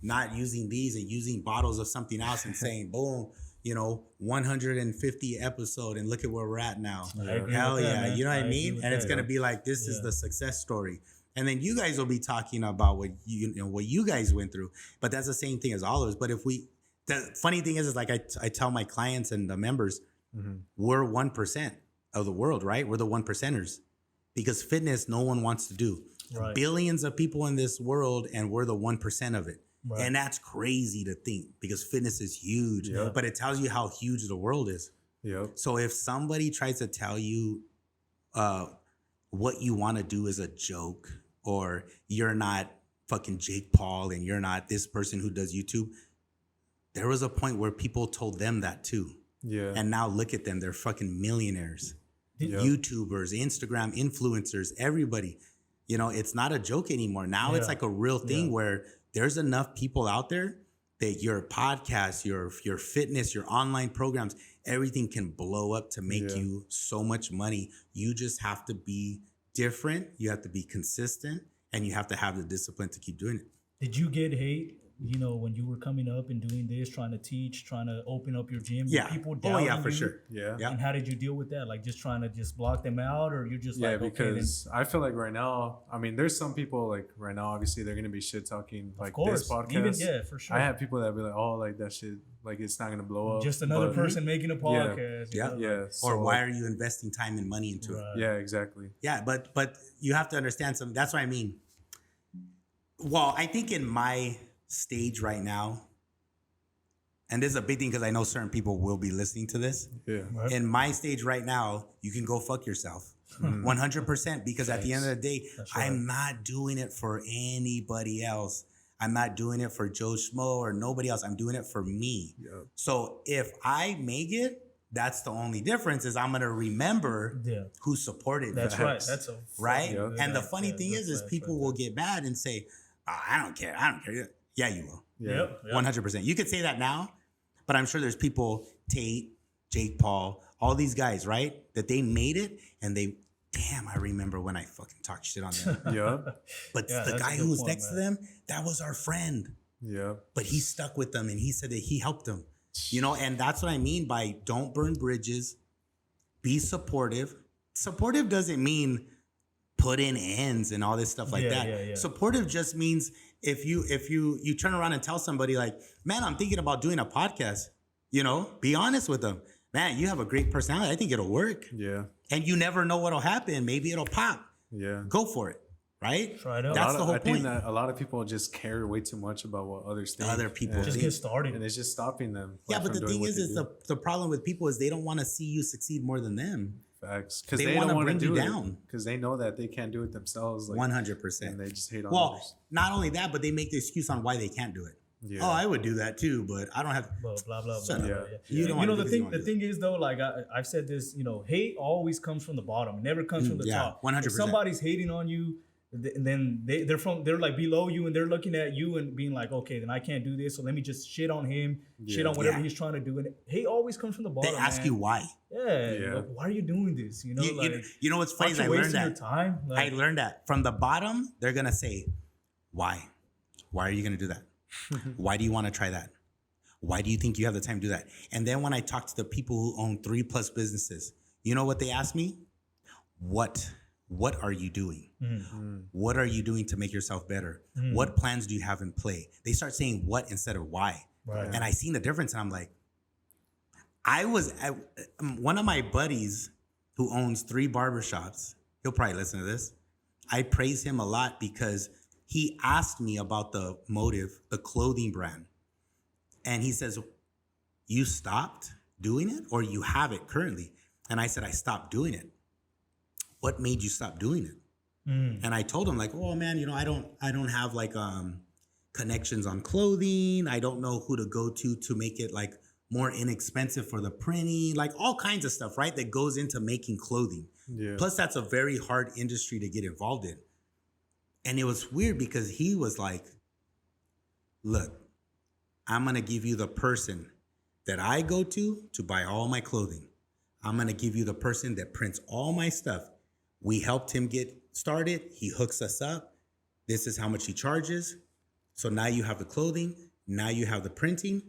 not using these and using bottles of something else and saying, boom, 150 episode and look at where we're at now. Hell yeah. Man. You know what I mean? And it's going to be like, this is the success story. And then you guys will be talking about what you guys went through. But that's the same thing as all of us. But the funny thing is like I tell my clients and the members, we're 1% of the world, right? We're the 1%ers because fitness, no one wants to do. Right. Billions of people in this world and we're the 1% of it. Right. And that's crazy to think because fitness is huge, but it tells you how huge the world is. Yep. So if somebody tries to tell you what you want to do is a joke, or you're not fucking Jake Paul and you're not this person who does YouTube, there was a point where people told them that too. Yeah. And now look at them. They're fucking millionaires, YouTubers, Instagram influencers, everybody. It's not a joke anymore. Now it's like a real thing where there's enough people out there that your podcast, your fitness, your online programs, everything can blow up to make you so much money. You just have to be different. You have to be consistent, and you have to have the discipline to keep doing it. Did you get hate you know, when you were coming up and doing this, trying to teach, trying to open up your gym? Yeah. Were people Oh doubting yeah, for you? sure. Yeah. And how did you deal with that? Like just trying to just block them out, or you're just Yeah, like, okay, then, because I feel like right now, I mean, there's some people like right now, obviously they're gonna be shit talking like of course, this podcast. even yeah, for sure. I have people that be like, oh, like that shit, like it's not gonna blow up. Just another But- person making a podcast. you Yeah. know, like- Yeah. Or so, why are you investing time and money into it? Right. Yeah, exactly. Yeah, but you have to understand something. That's what I mean. Well, I think in my stage right now, and this is a big thing because I know certain people will be listening to this. Yeah. Right. In my stage right now, you can go fuck yourself. 100%, because at the end of the day, That's right. I'm not doing it for anybody else. I'm not doing it for Joe Schmo or nobody else. I'm doing it for me. Yeah. So if I make it, that's the only difference is I'm going to remember Yeah, who supported that's me. right. That's a Right? Yeah. And the funny thing is that's people right will get mad and say, oh, I don't care. I don't care. Yeah, you will. Yeah. Yep, yep. 100%. You could say that now, but I'm sure there's people, Tate, Jake Paul, all these guys, right? That they made it and damn, I remember when I fucking talked shit on them. Yeah. But Yeah, the that's a guy good who was point, next to them, that was our friend. Yeah. But he stuck with them and he said that he helped them. You know, and that's what I mean by don't burn bridges, be supportive. Supportive doesn't mean put in ends and all this stuff like Yeah, that. yeah, yeah. Supportive just means if you turn around and tell somebody like, man, I'm thinking about doing a podcast, you know, be honest with them. Man, you have a great personality. I think it'll work. Yeah. And you never know what'll happen. Maybe it'll pop. Yeah. Go for it. Right? Try it out. That's the whole I think point. that a lot of people just care way too much about what others think. Other people and, Just think. get started. and it's just stopping them. Yeah, like, but from the doing thing what is, they do. the problem with people is they don't want to see you succeed more than them. Facts. Because They they, wanna don't want to bring you do it. down. Because they know that they can't do it themselves. Like, 100%. And they just hate on Well, others. not only that, but they make the excuse on why they can't do it. Yeah. Oh, I would do that too, but I don't have. Blah blah blah. Shut blah, up. blah, Yeah. You don't You wanna know do the this, you thing. don't The wanna thing is though, like I've said this. You know, hate always comes from the bottom. It never comes from the yeah, top. 100%. If somebody's hating on you, then they're like below you and they're looking at you and being like, okay, then I can't do this. So let me just shit on him, shit on whatever Yeah. he's trying to do. And hate always comes from the bottom. They ask man. you why. Yeah. Yeah. Like, why are you doing this? You know, You know what's funny is I aren't you learned wasting your that. time? I learned that from the bottom. They're gonna say, "Why? Why are you gonna do that? Why do you want to try that? Why do you think you have the time to do that?" And then when I talk to the people who own 3+ businesses, you know what they ask me? What are you doing? What are you doing to make yourself better? What plans do you have in play? They start saying what instead of why. Right. And I seen the difference and I'm like, one of my buddies who owns 3 barbershops, he'll probably listen to this. I praise him a lot because he asked me about the motive, the clothing brand. And he says, you stopped doing it or you have it currently? And I said, I stopped doing it. What made you stop doing it? And I told him like, oh man, you know, I don't have like connections on clothing. I don't know who to go to make it like more inexpensive for the printing, like all kinds of stuff, right? That goes into making clothing. Yeah. Plus that's a very hard industry to get involved in. And it was weird because he was like, look, I'm going to give you the person that I go to buy all my clothing. I'm going to give you the person that prints all my stuff. We helped him get started. He hooks us up. This is how much he charges. So now you have the clothing. Now you have the printing.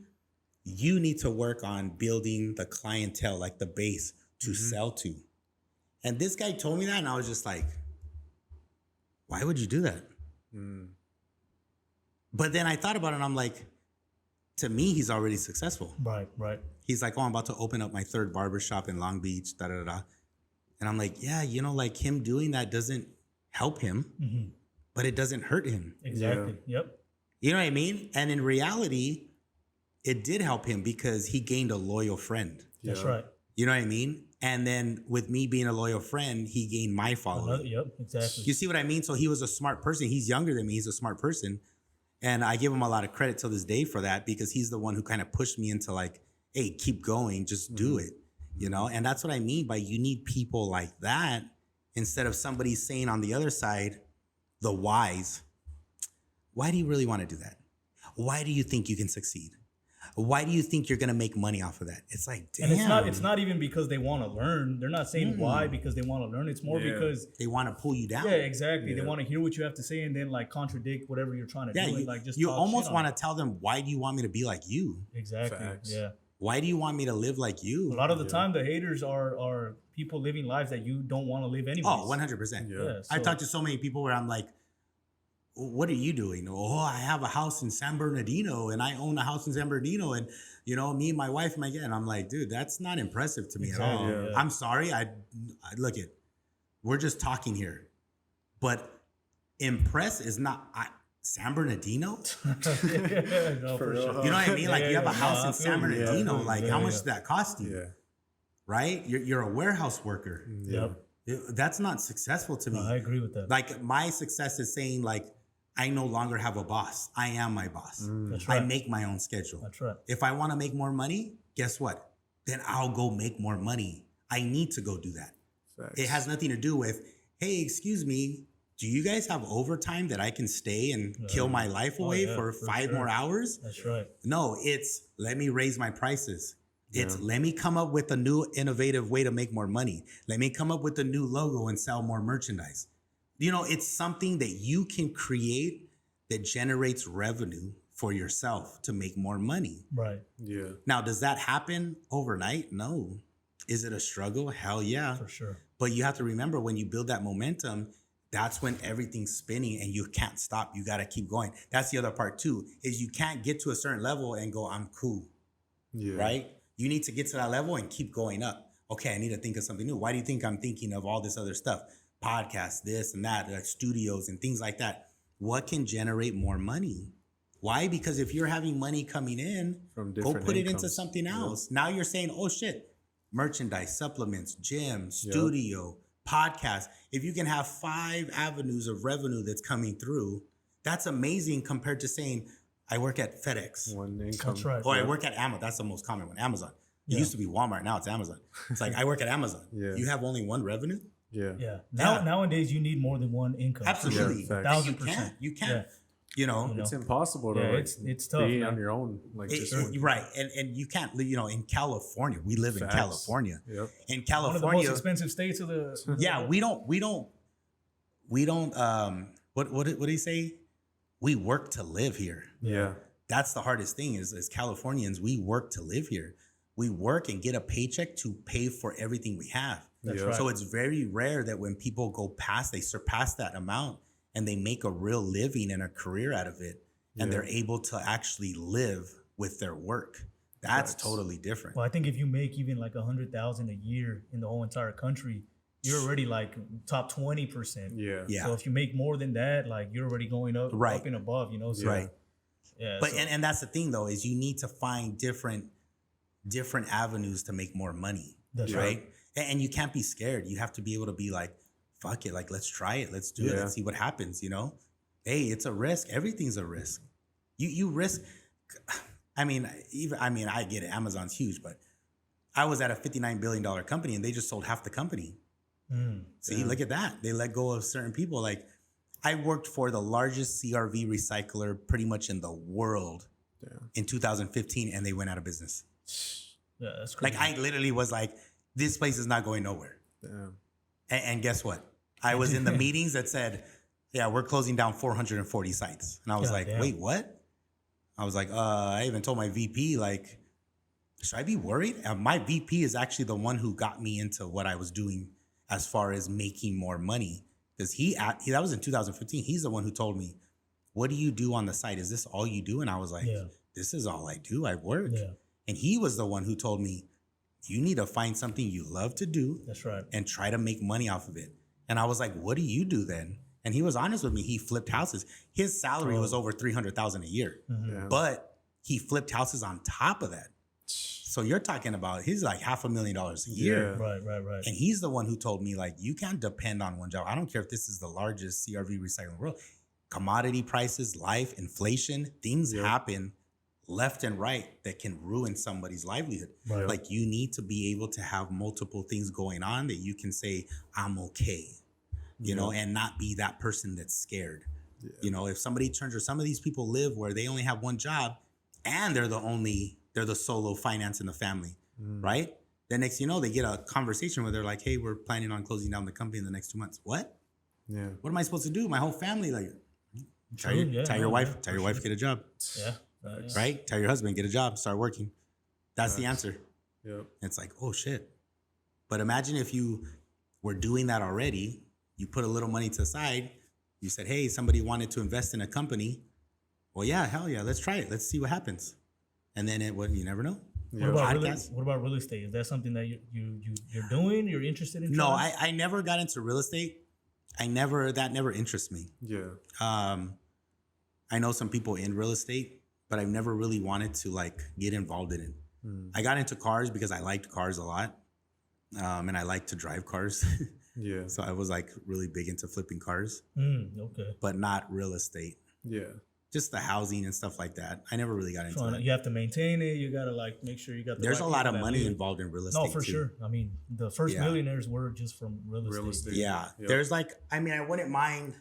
You need to work on building the clientele, like the base to sell to. And this guy told me that, and I was just like, why would you do that? But then I thought about it, and I'm like, to me, he's already successful. Right. He's like, oh, I'm about to open up my 3rd barbershop in Long Beach, da-da-da-da. And I'm like, yeah, you know, like him doing that doesn't help him, but it doesn't hurt him. Exactly. Yep. You know what I mean? And in reality, it did help him because he gained a loyal friend. That's right. You know what I mean? And then with me being a loyal friend, he gained my following. Yep. Exactly. You see what I mean? So he was a smart person. He's younger than me. He's a smart person. And I give him a lot of credit to this day for that because he's the one who kind of pushed me into like, hey, keep going, just do it. You know? And that's what I mean by you need people like that instead of somebody saying on the other side, the whys. Why do you really want to do that? Why do you think you can succeed? Why do you think you're gonna make money off of that? It's like, damn. And it's not even because they want to learn. They're not saying why because they want to learn. It's more because they want to pull you down. Yeah, exactly. They want to hear what you have to say and then like contradict whatever you're trying to do. And, like, just you talk almost shit want to tell them, why do you want me to be like you? Exactly. Facts. Yeah. Why do you want me to live like you? A lot of the time, the haters are people living lives that you don't want to live anyways. Oh, 100%. Yeah, I've talked to so many people where I'm like, what are you doing? Oh, I have a house in San Bernardino and I own a house in San Bernardino. And, you know, me and my wife, and I'm like, dude, that's not impressive to me at all. Yeah. I'm sorry. I look at, we're just talking here. But impress is not San Bernardino. No, for sure. You know what I mean? Like you have a house in San Bernardino. How much did that cost you? Yeah. Right? You're a warehouse worker. Yep. That's not successful to me. I agree with that. Like my success is saying like, I no longer have a boss. I am my boss. That's right. I make my own schedule. That's right. If I want to make more money, guess what? Then I'll go make more money. I need to go do that. Facts. It has nothing to do with, hey, excuse me, do you guys have overtime that I can stay and kill my life away for 5 more hours? That's right. No, it's let me raise my prices. It's let me come up with a new innovative way to make more money. Let me come up with a new logo and sell more merchandise. You know, it's something that you can create that generates revenue for yourself to make more money. Right. Yeah. Now, does that happen overnight? No. Is it a struggle? Hell yeah. For sure. But you have to remember when you build that momentum, that's when everything's spinning and you can't stop. You got to keep going. That's the other part too, is you can't get to a certain level and go, I'm cool. Yeah. Right? You need to get to that level and keep going up. Okay, I need to think of something new. Why do you think I'm thinking of all this other stuff? Podcasts, this and that, like studios and things like that. What can generate more money? Why? Because if you're having money coming in, From go different put it incomes. into something else. Now you're saying, oh shit, merchandise, supplements, gym, studio, podcast. If you can have 5 avenues of revenue that's coming through, that's amazing compared to saying, I work at FedEx. One income. That's right. Or I work at Amazon. That's the most common one, Amazon. It used to be Walmart. Now it's Amazon. It's like, I work at Amazon. Yeah. You have only one revenue? Yeah. Yeah. Yeah. Nowadays, you need more than one income. Absolutely. Yeah, And you 1,000%. can't. You can't. Yeah. You know? It's impossible to Yeah, like, it's tough, be man. on your own. Like just one. Right. And you can't, you know, in California, we live in Facts. California. Yep. In One of the most California, expensive states of the. yeah, we don't, what do you say? We work to live here. Yeah. That's the hardest thing is as Californians, we work to live here. We work and get a paycheck to pay for everything we have. That's Yeah. right. So it's very rare that when people go past, they surpass that amount and they make a real living and a career out of it. And they're able to actually live with their work. That's Facts. totally different. Well, I think if you make even like 100,000 a year in the whole entire country, you're already like top 20%. Yeah. Yeah. So if you make more than that, like you're already going up, Right. up and above, you know. So, Right. Yeah. But so- and that's the thing though, is you need to find different avenues to make more money. That's right. And you can't be scared. You have to be able to be like, fuck it, like let's try it. Let's do it. Yeah. Let's see what happens, you know? Hey, it's a risk. Everything's a risk. You risk. I mean, I get it. Amazon's huge, but I was at a $59 billion company and they just sold half the company. See, look at that. They let go of certain people. Like I worked for the largest CRV recycler pretty much in the world in 2015 and they went out of business. Yeah, that's crazy. Like I literally was like, this place is not going nowhere. Damn. And guess what? I was in the meetings that said, yeah, we're closing down 440 sites. And I was God like, damn. wait, what? I was like, I even told my VP, like, should I be worried? And my VP is actually the one who got me into what I was doing as far as making more money. Because that was in 2015. He's the one who told me, what do you do on the site? Is this all you do? And I was like, this is all I do. I work. Yeah. And he was the one who told me, you need to find something you love to do. That's right. And try to make money off of it. And I was like, what do you do then? And he was honest with me. He flipped houses. His salary was over $300,000 a year, Yeah. but he flipped houses on top of that. So you're talking about, he's like $500,000 a year. Yeah. Right. And he's the one who told me, like, you can't depend on one job. I don't care if this is the largest CRV recycling in the world. Commodity prices, life, inflation, things happen left and right that can ruin somebody's livelihood. Right. Like you need to be able to have multiple things going on that you can say, I'm okay, you know, and not be that person that's scared. You know, if somebody turns, or some of these people live where they only have one job and they're the only They're the solo finance in the family, right? Then next, they get a conversation where they're like, hey, we're planning on closing down the company in the next 2 months. What? Yeah. What am I supposed to do? My whole family, like, tell your wife, get a job. Yeah. Right? Tell your husband, get a job, start working. That's the answer. Yep. It's like, oh shit. But imagine if you were doing that already, you put a little money to the side, you said, hey, somebody wanted to invest in a company. Well, yeah, hell yeah, let's try it. Let's see what happens. And then you never know. What about real estate? Is that something that you're doing? You're interested in? No, I never got into real estate. That never interests me. Yeah. I know some people in real estate, but I've never really wanted to like get involved in it. I got into cars because I liked cars a lot. And I like to drive cars. Yeah. So I was like really big into flipping cars. Okay. But not real estate. Yeah. Just the housing and stuff like that. I never really got into that. You have to maintain it. You got to like make sure you got the There's a lot of money involved in real estate. No, for sure. I mean, the first millionaires were just from real estate. Yeah. Yep. There's like, I wouldn't mind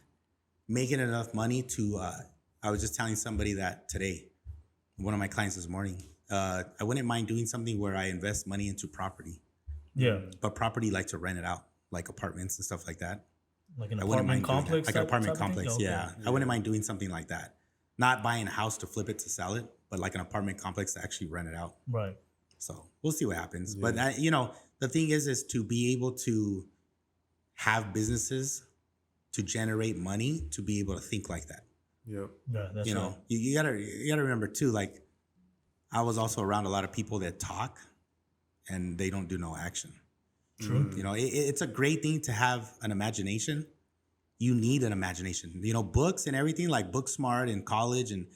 making enough money to, I was just telling somebody that today, one of my clients this morning, I wouldn't mind doing something where I invest money into property. Yeah. But property, like to rent it out, like apartments and stuff like that. Like an apartment complex? Like an apartment complex, okay. yeah. I wouldn't mind doing something like that. Not buying a house to flip it to sell it, but like an apartment complex to actually rent it out. Right. So we'll see what happens. Yeah. But, the thing is to be able to have businesses to generate money, to be able to think like that. Yep. Yeah, that's right. You gotta remember too, like I was also around a lot of people that talk and they don't do no action. True. It's a great thing to have an imagination. You need an imagination. Books and everything, like book smart in college, and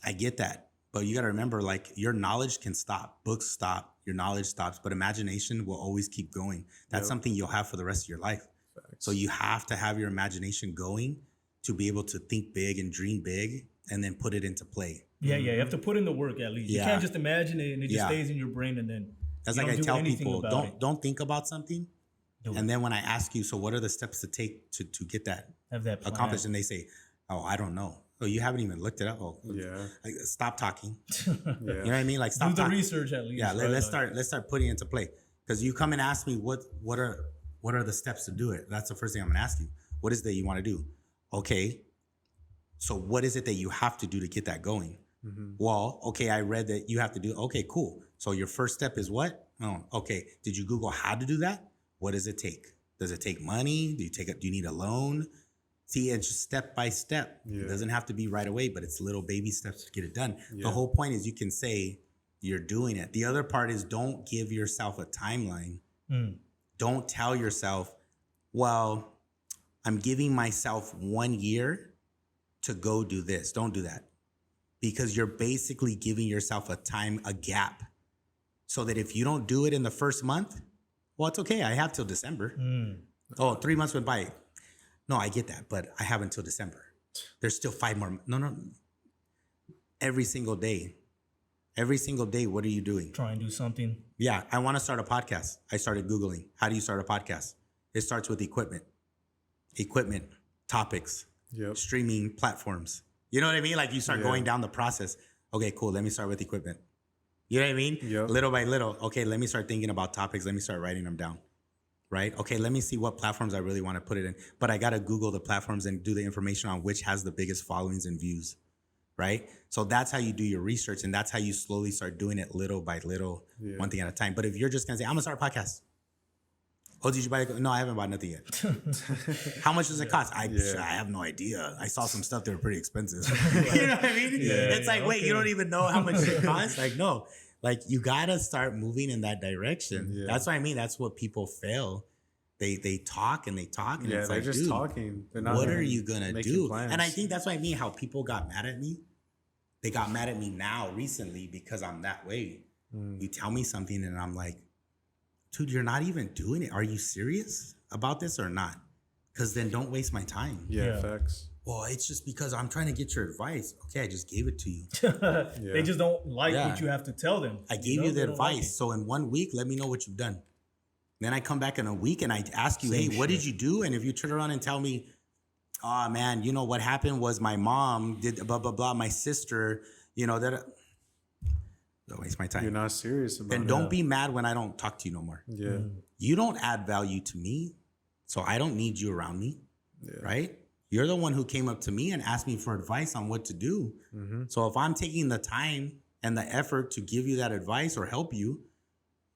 I get that. But you got to remember, like, your knowledge can stop. Books stop. Your knowledge stops. But imagination will always keep going. That's something you'll have for the rest of your life. Facts. So you have to have your imagination going to be able to think big and dream big and then put it into play. Yeah, you have to put in the work at least. You can't just imagine it and it just stays in your brain and then that's like I tell people, don't think about something. And then when I ask you, so what are the steps to take to get that accomplished? And they say, oh, I don't know. Oh, you haven't even looked it up. Oh, yeah. Like, stop talking. Yeah. You know what I mean? Like stop do the talking. research at least. Yeah, let's start putting it into play. Because you come and ask me what are the steps to do it? That's the first thing I'm gonna ask you. What is it that you want to do? Okay. So what is it that you have to do to get that going? Mm-hmm. Well, okay, I read that you have to do. Okay, cool. So your first step is what? Oh, okay. Did you Google how to do that? What does it take? Does it take money? Do you need a loan? See, it's just step by step. Yeah. It doesn't have to be right away, but it's little baby steps to get it done. Yeah. The whole point is you can say you're doing it. The other part is don't give yourself a timeline. Don't tell yourself, well, I'm giving myself 1 year to go do this. Don't do that. Because you're basically giving yourself a gap. So that if you don't do it in the first month, well, it's okay. I have till December. Oh, 3 months went by. No, I get that, but I have until December. There's still 5 more. No. Every single day, what are you doing? Try and do something. Yeah, I want to start a podcast. I started Googling. How do you start a podcast? It starts with equipment, topics, streaming platforms. You know what I mean? Like you start going down the process. Okay, cool. Let me start with equipment. You know what I mean? Yep. Little by little. Okay, let me start thinking about topics. Let me start writing them down. Right? Okay, let me see what platforms I really want to put it in. But I got to Google the platforms and do the information on which has the biggest followings and views. Right? So that's how you do your research. And that's how you slowly start doing it little by little, one thing at a time. But if you're just going to say, I'm going to start a podcast. Oh, did you buy it? No, I haven't bought nothing yet. How much does it cost? I have no idea. I saw some stuff that were pretty expensive. You know what I mean? It's like, wait, you don't even know how much it costs? Like, no. Like, you got to start moving in that direction. Yeah. That's what I mean. That's what people fail. They talk and they talk. And it's they're like, just dude, talking. They're not what are you going to do? Plans. And I think that's what I mean, how people got mad at me. They got mad at me now recently because I'm that way. You tell me something and I'm like, dude, you're not even doing it. Are you serious about this or not? Because then don't waste my time. Yeah, facts. Well, it's just because I'm trying to get your advice. Okay, I just gave it to you. They just don't like what you have to tell them. I gave you the advice. Like so in 1 week, let me know what you've done. Then I come back in a week and I ask you, hey, what did you do? And if you turn around and tell me, oh, man, you know, what happened was my mom did blah, blah, blah. My sister, you know, that. Don't waste my time. You're not serious about it. And don't be mad when I don't talk to you no more. Yeah. You don't add value to me, so I don't need you around me, right? You're the one who came up to me and asked me for advice on what to do. So if I'm taking the time and the effort to give you that advice or help you,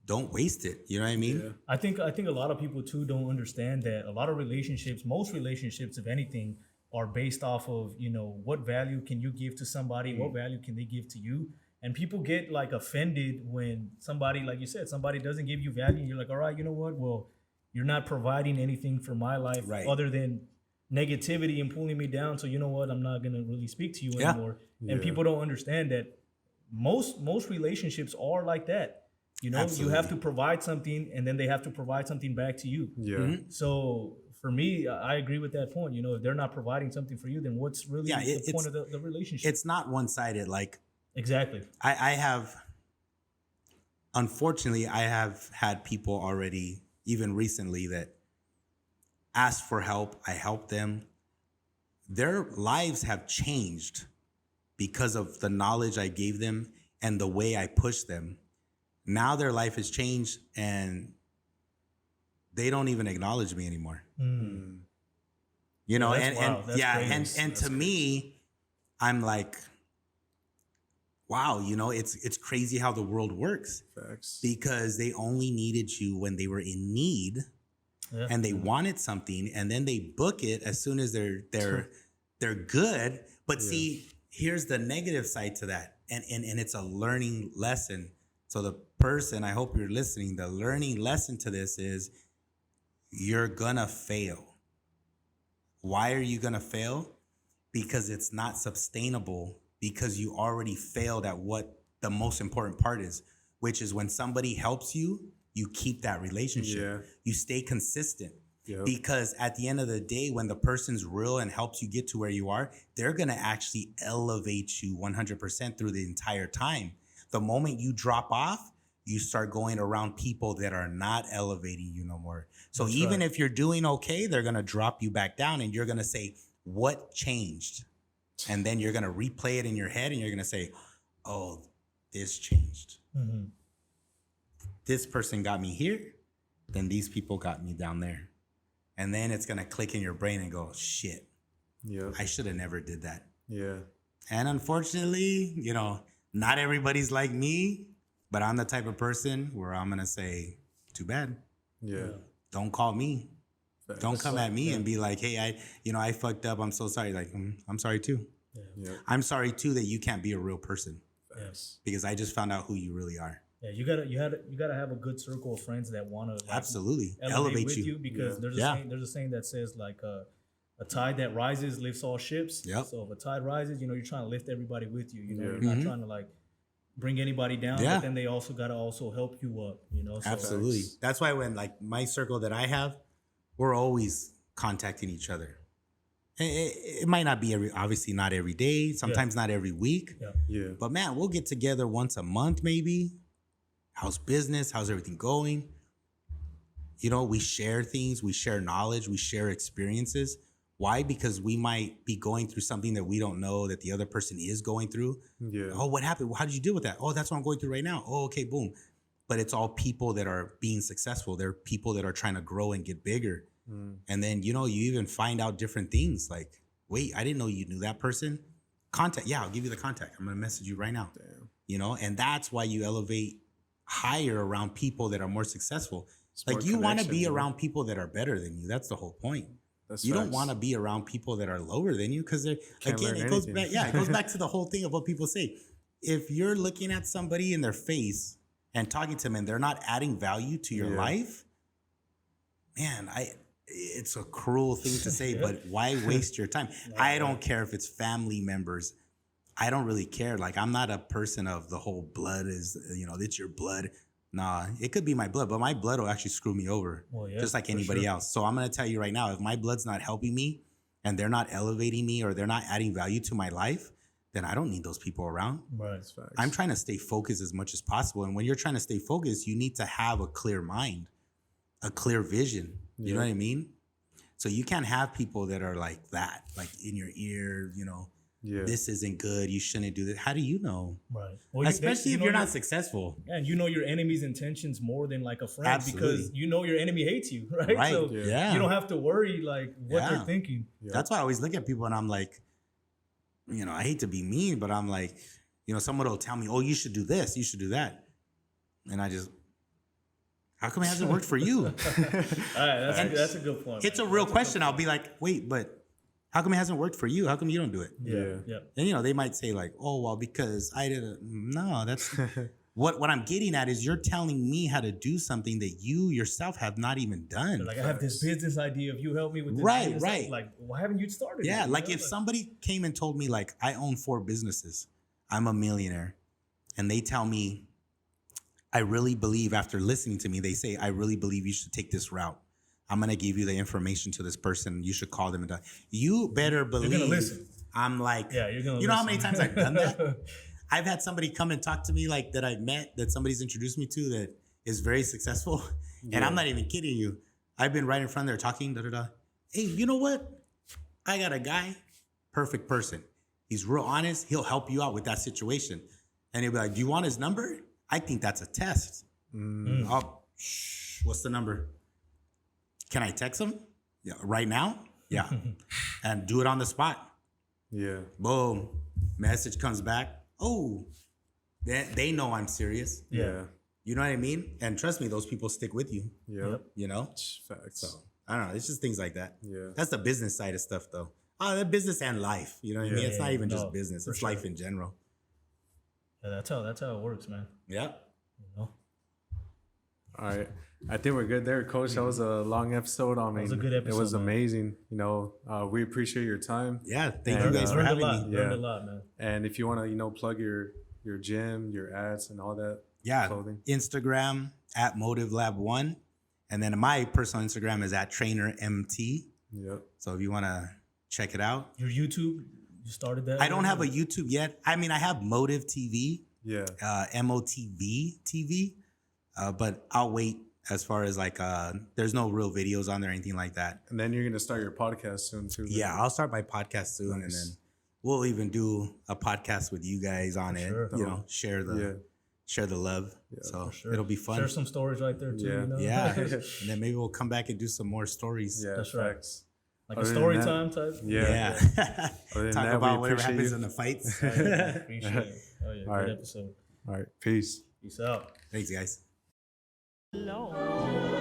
don't waste it. You know what I mean? Yeah. I think a lot of people too don't understand that a lot of relationships, most relationships, if anything, are based off of, what value can you give to somebody? What value can they give to you? And people get like offended when somebody, like you said, somebody doesn't give you value. And you're like, all right, you know what? Well, you're not providing anything for my life other than negativity and pulling me down. So you know what? I'm not going to really speak to you anymore. And people don't understand that most relationships are like that. You have to provide something and then they have to provide something back to you. Yeah. So for me, I agree with that point. If they're not providing something for you, then what's really the point of the relationship? It's not one-sided. Like, exactly. Unfortunately, I have had people already, even recently, that asked for help. I helped them. Their lives have changed because of the knowledge I gave them and the way I pushed them. Now their life has changed and they don't even acknowledge me anymore. Mm. And to me, I'm like, wow, it's crazy how the world works. Facts. Because they only needed you when they were in need and they wanted something, and then they book it as soon as they're good. But see, here's the negative side to that. And it's a learning lesson. So the person, I hope you're listening, the learning lesson to this is you're gonna fail. Why are you gonna fail? Because it's not sustainable, because you already failed at what the most important part is, which is when somebody helps you, you keep that relationship. Yeah. You stay consistent. Yep. Because at the end of the day, when the person's real and helps you get to where you are, they're gonna actually elevate you 100% through the entire time. The moment you drop off, you start going around people that are not elevating you no more. So even if you're doing okay, they're going to drop you back down and you're going to say, what changed? And then you're going to replay it in your head and you're going to say, oh, this changed. Mm-hmm. This person got me here, then these people got me down there. And then it's going to click in your brain and go, shit, I should have never did that. Yeah. And unfortunately, not everybody's like me, but I'm the type of person where I'm going to say, too bad. Yeah. Don't call me. Don't come at me and be like, hey, I fucked up. I'm so sorry. Like, I'm sorry too. Yeah. I'm sorry too that you can't be a real person. Yes. Because I just found out who you really are. Yeah, you gotta have a good circle of friends that want to absolutely elevate with you because there's a saying that says like a tide that rises lifts all ships. Yep. So if a tide rises, you're trying to lift everybody with you. You're not trying to like bring anybody down, but then they also gotta help you up. So absolutely. That's why when like my circle that I have, we're always contacting each other. It might not be obviously not every day, sometimes not every week. Yeah. But man, we'll get together once a month maybe. How's business? How's everything going? We share things, we share knowledge, we share experiences. Why? Because we might be going through something that we don't know that the other person is going through. Yeah. Oh, what happened? How did you deal with that? Oh, that's what I'm going through right now. Oh, okay, boom. But it's all people that are being successful. They're people that are trying to grow and get bigger. And then, you even find out different things like, wait, I didn't know you knew that person. Contact. Yeah, I'll give you the contact. I'm going to message you right now. Damn. And that's why you elevate higher around people that are more successful. Like you want to be around people that are better than you. That's the whole point. You don't want to be around people that are lower than you because it goes back. Yeah, it goes back to the whole thing of what people say. If you're looking at somebody in their face and talking to them and they're not adding value to your life, man, it's a cruel thing to say, but why waste your time? I don't care if it's family members. I don't really care. Like, I'm not a person of the whole blood is, it's your blood. Nah, it could be my blood, but my blood will actually screw me over just like anybody else. So I'm going to tell you right now, if my blood's not helping me and they're not elevating me or they're not adding value to my life, then I don't need those people around. Right. I'm trying to stay focused as much as possible. And when you're trying to stay focused, you need to have a clear mind, a clear vision. You know what I mean? So you can't have people that are like that, like in your ear, this isn't good. You shouldn't do that. How do you know? Right. Well, especially if you're not successful. Yeah, and you know your enemy's intentions more than like a friend. Absolutely. Because you know your enemy hates you, right? Right. So Yeah. you don't have to worry like what they're thinking. Yeah. That's why I always look at people and I'm like, you know, I hate to be mean, but I'm like, you know, someone will tell me, oh, you should do this, you should do that. And I just, how come it hasn't worked for you? All right, that's a good point. It's a real question. I'll be like, wait, but how come it hasn't worked for you? How come you don't do it? Yeah. And, you know, they might say like, oh, well, because I didn't. No, that's what I'm getting at is you're telling me how to do something that you yourself have not even done. Like I have this business idea. If you help me with this. Right. Like, why haven't you started? Yeah. it? Like if somebody came and told me like, I own 4 businesses, I'm a millionaire, and they tell me, I really believe after listening to me, they say, I really believe you should take this route. I'm going to give you the information to this person. You should call them. And you better believe. You're going to listen. I'm like, yeah, you're going to You know how many times I've done that? I've had somebody come and talk to me like that I've met, that somebody's introduced me to that is very successful. And I'm not even kidding you. I've been right in front of there talking, Hey, you know what? I got a guy, perfect person. He's real honest. He'll help you out with that situation. And he'll be like, do you want his number? I think that's a test. What's the number? Can I text him? Yeah, right now? Yeah. And do it on the spot. Yeah. Boom. Message comes back. Oh, they know I'm serious. Yeah. You know what I mean? And trust me, those people stick with you. Yep. You know? Facts. So I don't know. It's just things like that. Yeah. That's the business side of stuff though. Oh, the business and life. You know what I mean? It's not even just business. It's life in general. Yeah, that's how it works, man. Yeah. You know? All right. I think we're good there, Coach. That was a long episode. I mean, it was a good episode. It was man. amazing. You know, we appreciate your time. Yeah. Thank you guys for having me. Learned a lot, man. And if you want to, you know, plug your gym, your ads, and all that. Yeah. Clothing. Instagram at Motive Lab 1. And then my personal Instagram is at Trainermt. Yep. So if you want to check it out. Your YouTube, you started that? I don't have a YouTube yet. I mean, I have Motive TV. Yeah. MOTV TV. But I'll wait as far as like, there's no real videos on there or anything like that. And then you're going to start your podcast soon too. Right? Yeah, I'll start my podcast soon. Nice. And then we'll even do a podcast with you guys on it. Sure. You know, share the love. Yeah, so it'll be fun. Share some stories right there too. Yeah. You know? Yeah. And then maybe we'll come back and do some more stories. Yeah, that's right. Facts. Like a story time type. Yeah. Talk about whatever happens in the fights. Appreciate it. Oh yeah, good episode. All right. Peace. Peace out. Thanks, guys. Hello.